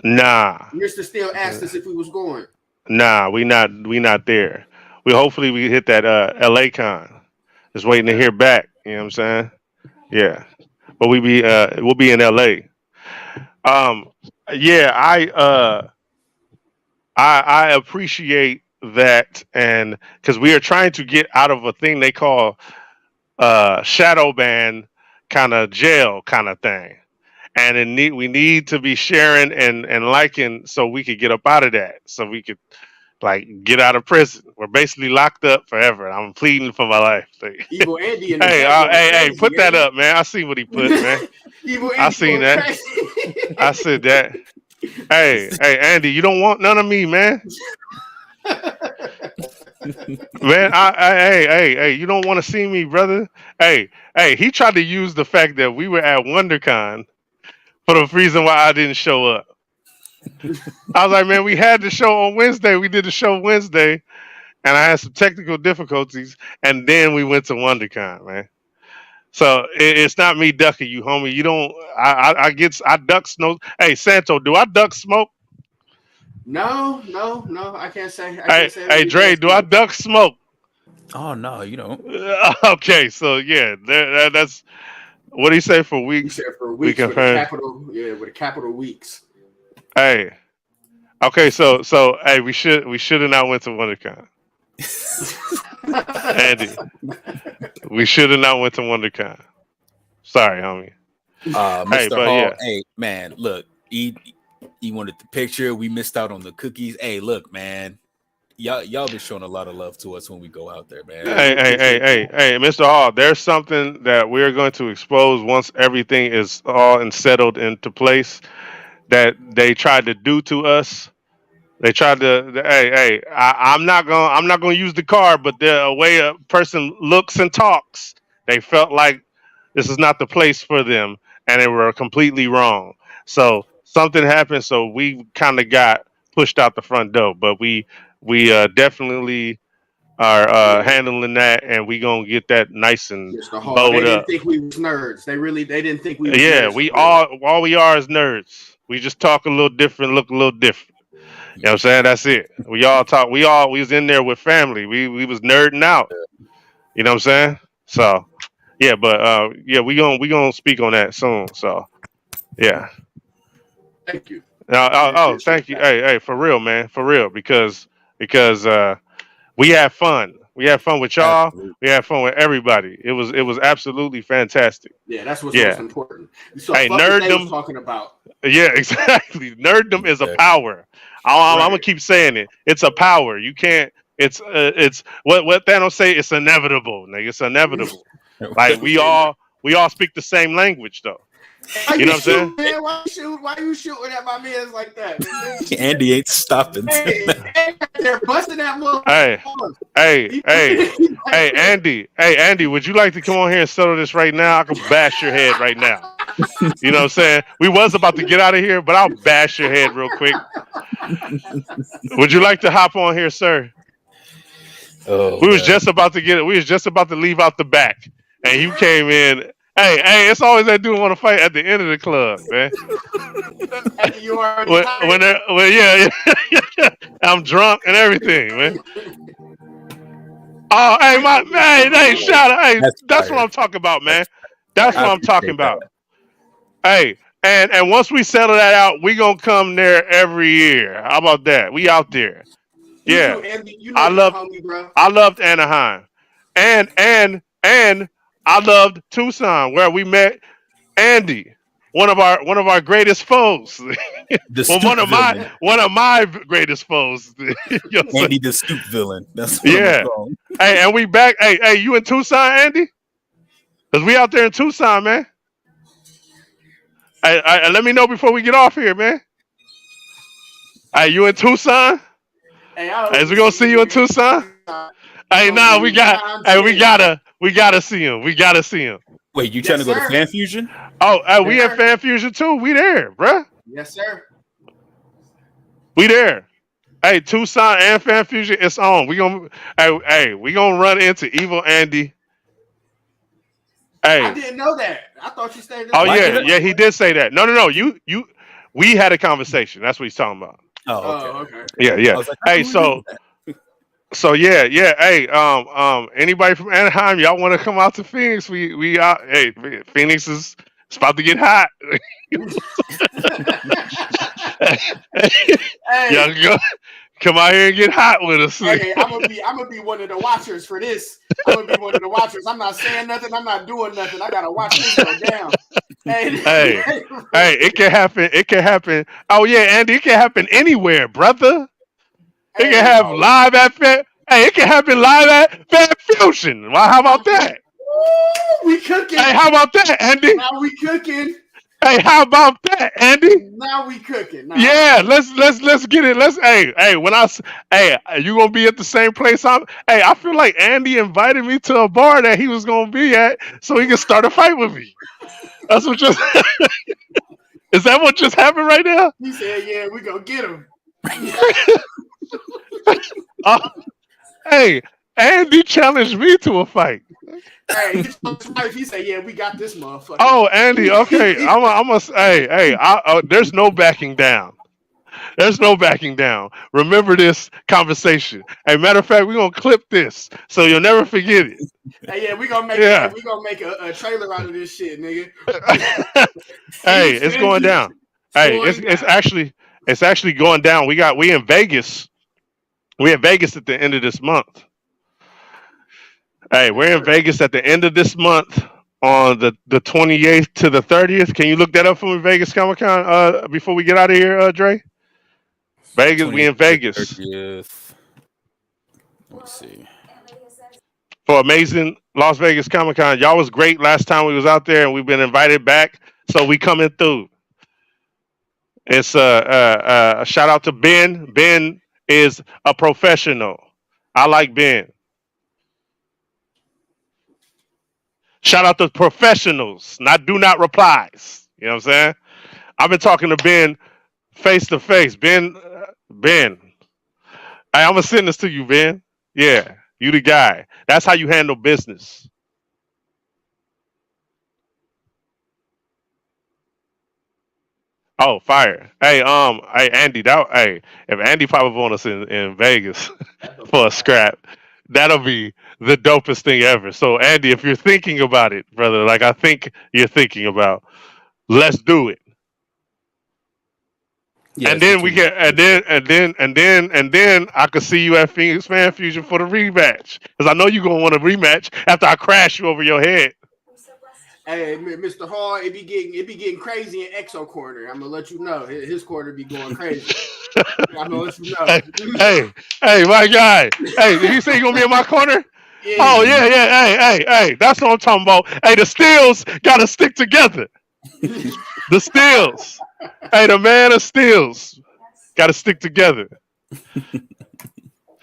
Nah. Mr. Steele asked us if we was going. Nah, we not there. Hopefully we hit that LA con. Just waiting to hear back. You know what I'm saying? Yeah. But we'll be in LA. Yeah, I appreciate that, and because we are trying to get out of a thing they call shadow ban kind of jail kind of thing, and we need to be sharing and liking so we could get up out of that, so we could like get out of prison. We're basically locked up forever. I'm pleading for my life. Evil Andy. Hey, put that up, man. I see what he put, man. Evil Andy. I seen that. I said that. Hey, Andy, you don't want none of me, man. Man, hey, you don't want to see me, brother. Hey, he tried to use the fact that we were at WonderCon for the reason why I didn't show up. I was like, man, we had the show on Wednesday. We did the show Wednesday, and I had some technical difficulties, and then we went to WonderCon, man. So it's not me ducking you, homie. You don't. I duck snow. Hey, Santo, do I duck smoke? No, I can't say. Hey, Dre, do I duck smoke? Oh no, you don't. Okay, so yeah, that's what do you say for He weeks? said for We weeks with a confirm. capital, with a capital weeks. Hey, okay, so hey, we should have not went to WonderCon. Andy, we should have not went to WonderCon. Sorry, homie. Hey, Mr. but Hall, yeah, hey man, look, he wanted the picture. We missed out on the cookies. Hey, look, man, y'all been showing a lot of love to us when we go out there, man. Yeah, we appreciate hey, Mr. Hall, there's something that we're going to expose once everything is all and settled into place that they tried to do to us. They tried to. I'm not gonna use the car, but the way a person looks and talks, they felt like this is not the place for them, and they were completely wrong. So something happened, so we kind of got pushed out the front door. But we definitely are yeah. handling that, and we gonna get that nice and Mr. Hall, they bowed didn't up. think we was nerds. They didn't think we was Yeah, nerds we for real. all we are is nerds. We just talk a little different, look a little different. You know what I'm saying? That's it. We was in there with family. We was nerding out. You know what I'm saying? So yeah, but yeah, we gonna speak on that soon. So yeah. Thank you. We Oh, appreciate thank you. that. Hey, for real, man. For real. Because we had fun. We had fun with y'all. Absolutely. We had fun with everybody. It was absolutely fantastic. Yeah, that's what's most Yeah. important. So Hey, fuck what they was nerddom. talking about. Yeah, exactly. Nerddom is a Exactly. power. I'm gonna Right. keep saying it. It's a power. You can't. It's what Thanos say. It's inevitable, nigga. It's inevitable. Like we all speak the same language though. Why You you know what I'm saying? shooting, man? Why you shooting at my mans like that, man? Andy ain't stopping. Hey, they're busting that Hey, motherfucker. hey, hey, hey, Andy. Would you like to come on here and settle this right now? I can bash your head right now. You know what I'm saying? We was about to get out of here, but I'll bash your head real quick. Would you like to hop on here, sir? Oh, We was man. just about to get it. We was just about to leave out the back, and you came in. Hey, it's always that dude want to fight at the end of the club, man. After you already Yeah, I'm drunk and everything, man. Oh, hey, hey, shout out, hey, that's what fire. I'm talking about, man. That's I what I'm talking appreciate that. about. Hey, and once we settle that out, we gonna come there every year. How about that? We out there. You Yeah, too, Andy. You know I you a love homie, bro. I loved Anaheim, and I loved Tucson where we met Andy, one of our greatest foes. The Well, stoop villain. one of my greatest foes. You know what I'm Andy the stoop villain. That's what saying? I'm gonna Yeah. call him. Hey, and we back. Hey, you in Tucson, Andy? Cause we out there in Tucson, man. Hey, let me know before we get off here, man. Hey, you in Tucson? Hey, I Hey, hope is we gonna see you in Tucson? Hey, nah, we gotta see him. We gotta see him. Wait, you trying Yes, to go to sir. Fan Fusion? Oh, we Yes, in sir. Fan Fusion too. We there, bruh. Yes, sir. We there. Hey, Tucson and Fan Fusion, it's on. We gonna run into Evil Andy. I Hey, didn't know that. I thought you stayed in oh Why Tucson. did yeah, he did say that. No, we had a conversation. That's what he's talking about. Oh, Oh, okay. okay. Yeah. I was like, I Hey, don't remember that. so yeah. Hey, anybody from Anaheim, y'all want to come out to Phoenix? We out. Hey, Phoenix is it's about to get hot. Y'all Hey, can go, come out here and get hot with us. hey, I'm gonna be one of the watchers for this. I'm gonna be one of the watchers. I'm not saying nothing. I'm not doing nothing. I gotta watch this go down. Hey, Hey, it can happen. It can happen. Oh yeah, Andy, it can happen anywhere, brother. It can have live at Hey, it can happen live at Fan Fusion. Well, how about that? Woo, we cooking. Hey, how about that, Andy? Now we cooking. Hey, how about that, Andy? Now we cooking. Now, Yeah, let's get it. Hey, you gonna be at the same place Hey, I feel like Andy invited me to a bar that he was gonna be at so he can start a fight with me. That's what just is that what just happened right now? he said, "Yeah, we gonna get him." Uh, hey, Andy challenged me to a fight. Hey, he said, "Yeah, we got this motherfucker." Oh, Andy, okay. I'm a hey, there's no backing down. There's no backing down. Remember this conversation. Hey, matter of fact, we're gonna clip this so you'll never forget it. Hey, yeah, we gonna make a trailer out of this shit, nigga. Hey, it's going down. Hey, it's actually going down. We in Vegas. We in Vegas at the end of this month. Hey, we're in Vegas at the end of this month on the 28th to the 30th. Can you look that up for me, Vegas Comic Con, before we get out of here, Dre? Vegas, we in Vegas. 30th. Let me see. For amazing Las Vegas Comic Con. Y'all was great last time we was out there, and we've been invited back, so we coming through. It's a shout out to Ben. Ben is a professional. I like Ben. Shout out to professionals, do not replies. You know what I'm saying? I've been talking to Ben face to face. Ben, hey, I'm gonna send this to you, Ben. Yeah, you the guy. That's how you handle business. Oh, fire! Hey, Andy, if Andy pop up on us in Vegas for a scrap, that'll be the dopest thing ever. So, Andy, if you're thinking about it, brother, like I think you're thinking about, let's do it. Yeah, and then we get, and then I could see you at Phoenix Fan Fusion for the rematch, because I know you're gonna want a rematch after I crash you over your head. Hey, Mr. Hall, it be getting crazy in Exo corner. I'm gonna let you know. His corner be going crazy. I'm gonna let you know. Hey, my guy. Hey, did you say you gonna be in my corner? Yeah. Oh yeah. Hey. That's what I'm talking about. Hey, the Steels gotta stick together. The Steels. Hey, the man of Steels gotta stick together.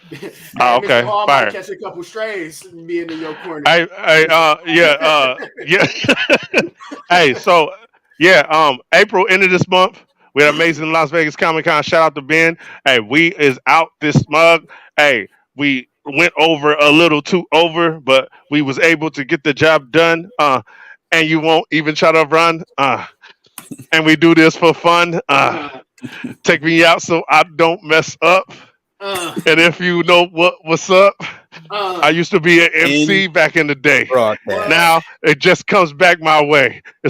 Hey, okay. Mr. Hall Fire. might catch a couple strays being in your corner. Yeah. Hey, so yeah, April, end of this month, we had amazing Las Vegas Comic Con. Shout out to Ben. Hey, we is out this mug. Hey, we went over a little too over, but we was able to get the job done. And you won't even try to run. And we do this for fun. Take me out so I don't mess up. And if you know what's up, I used to be an MC back in the day. Now it just comes back my way.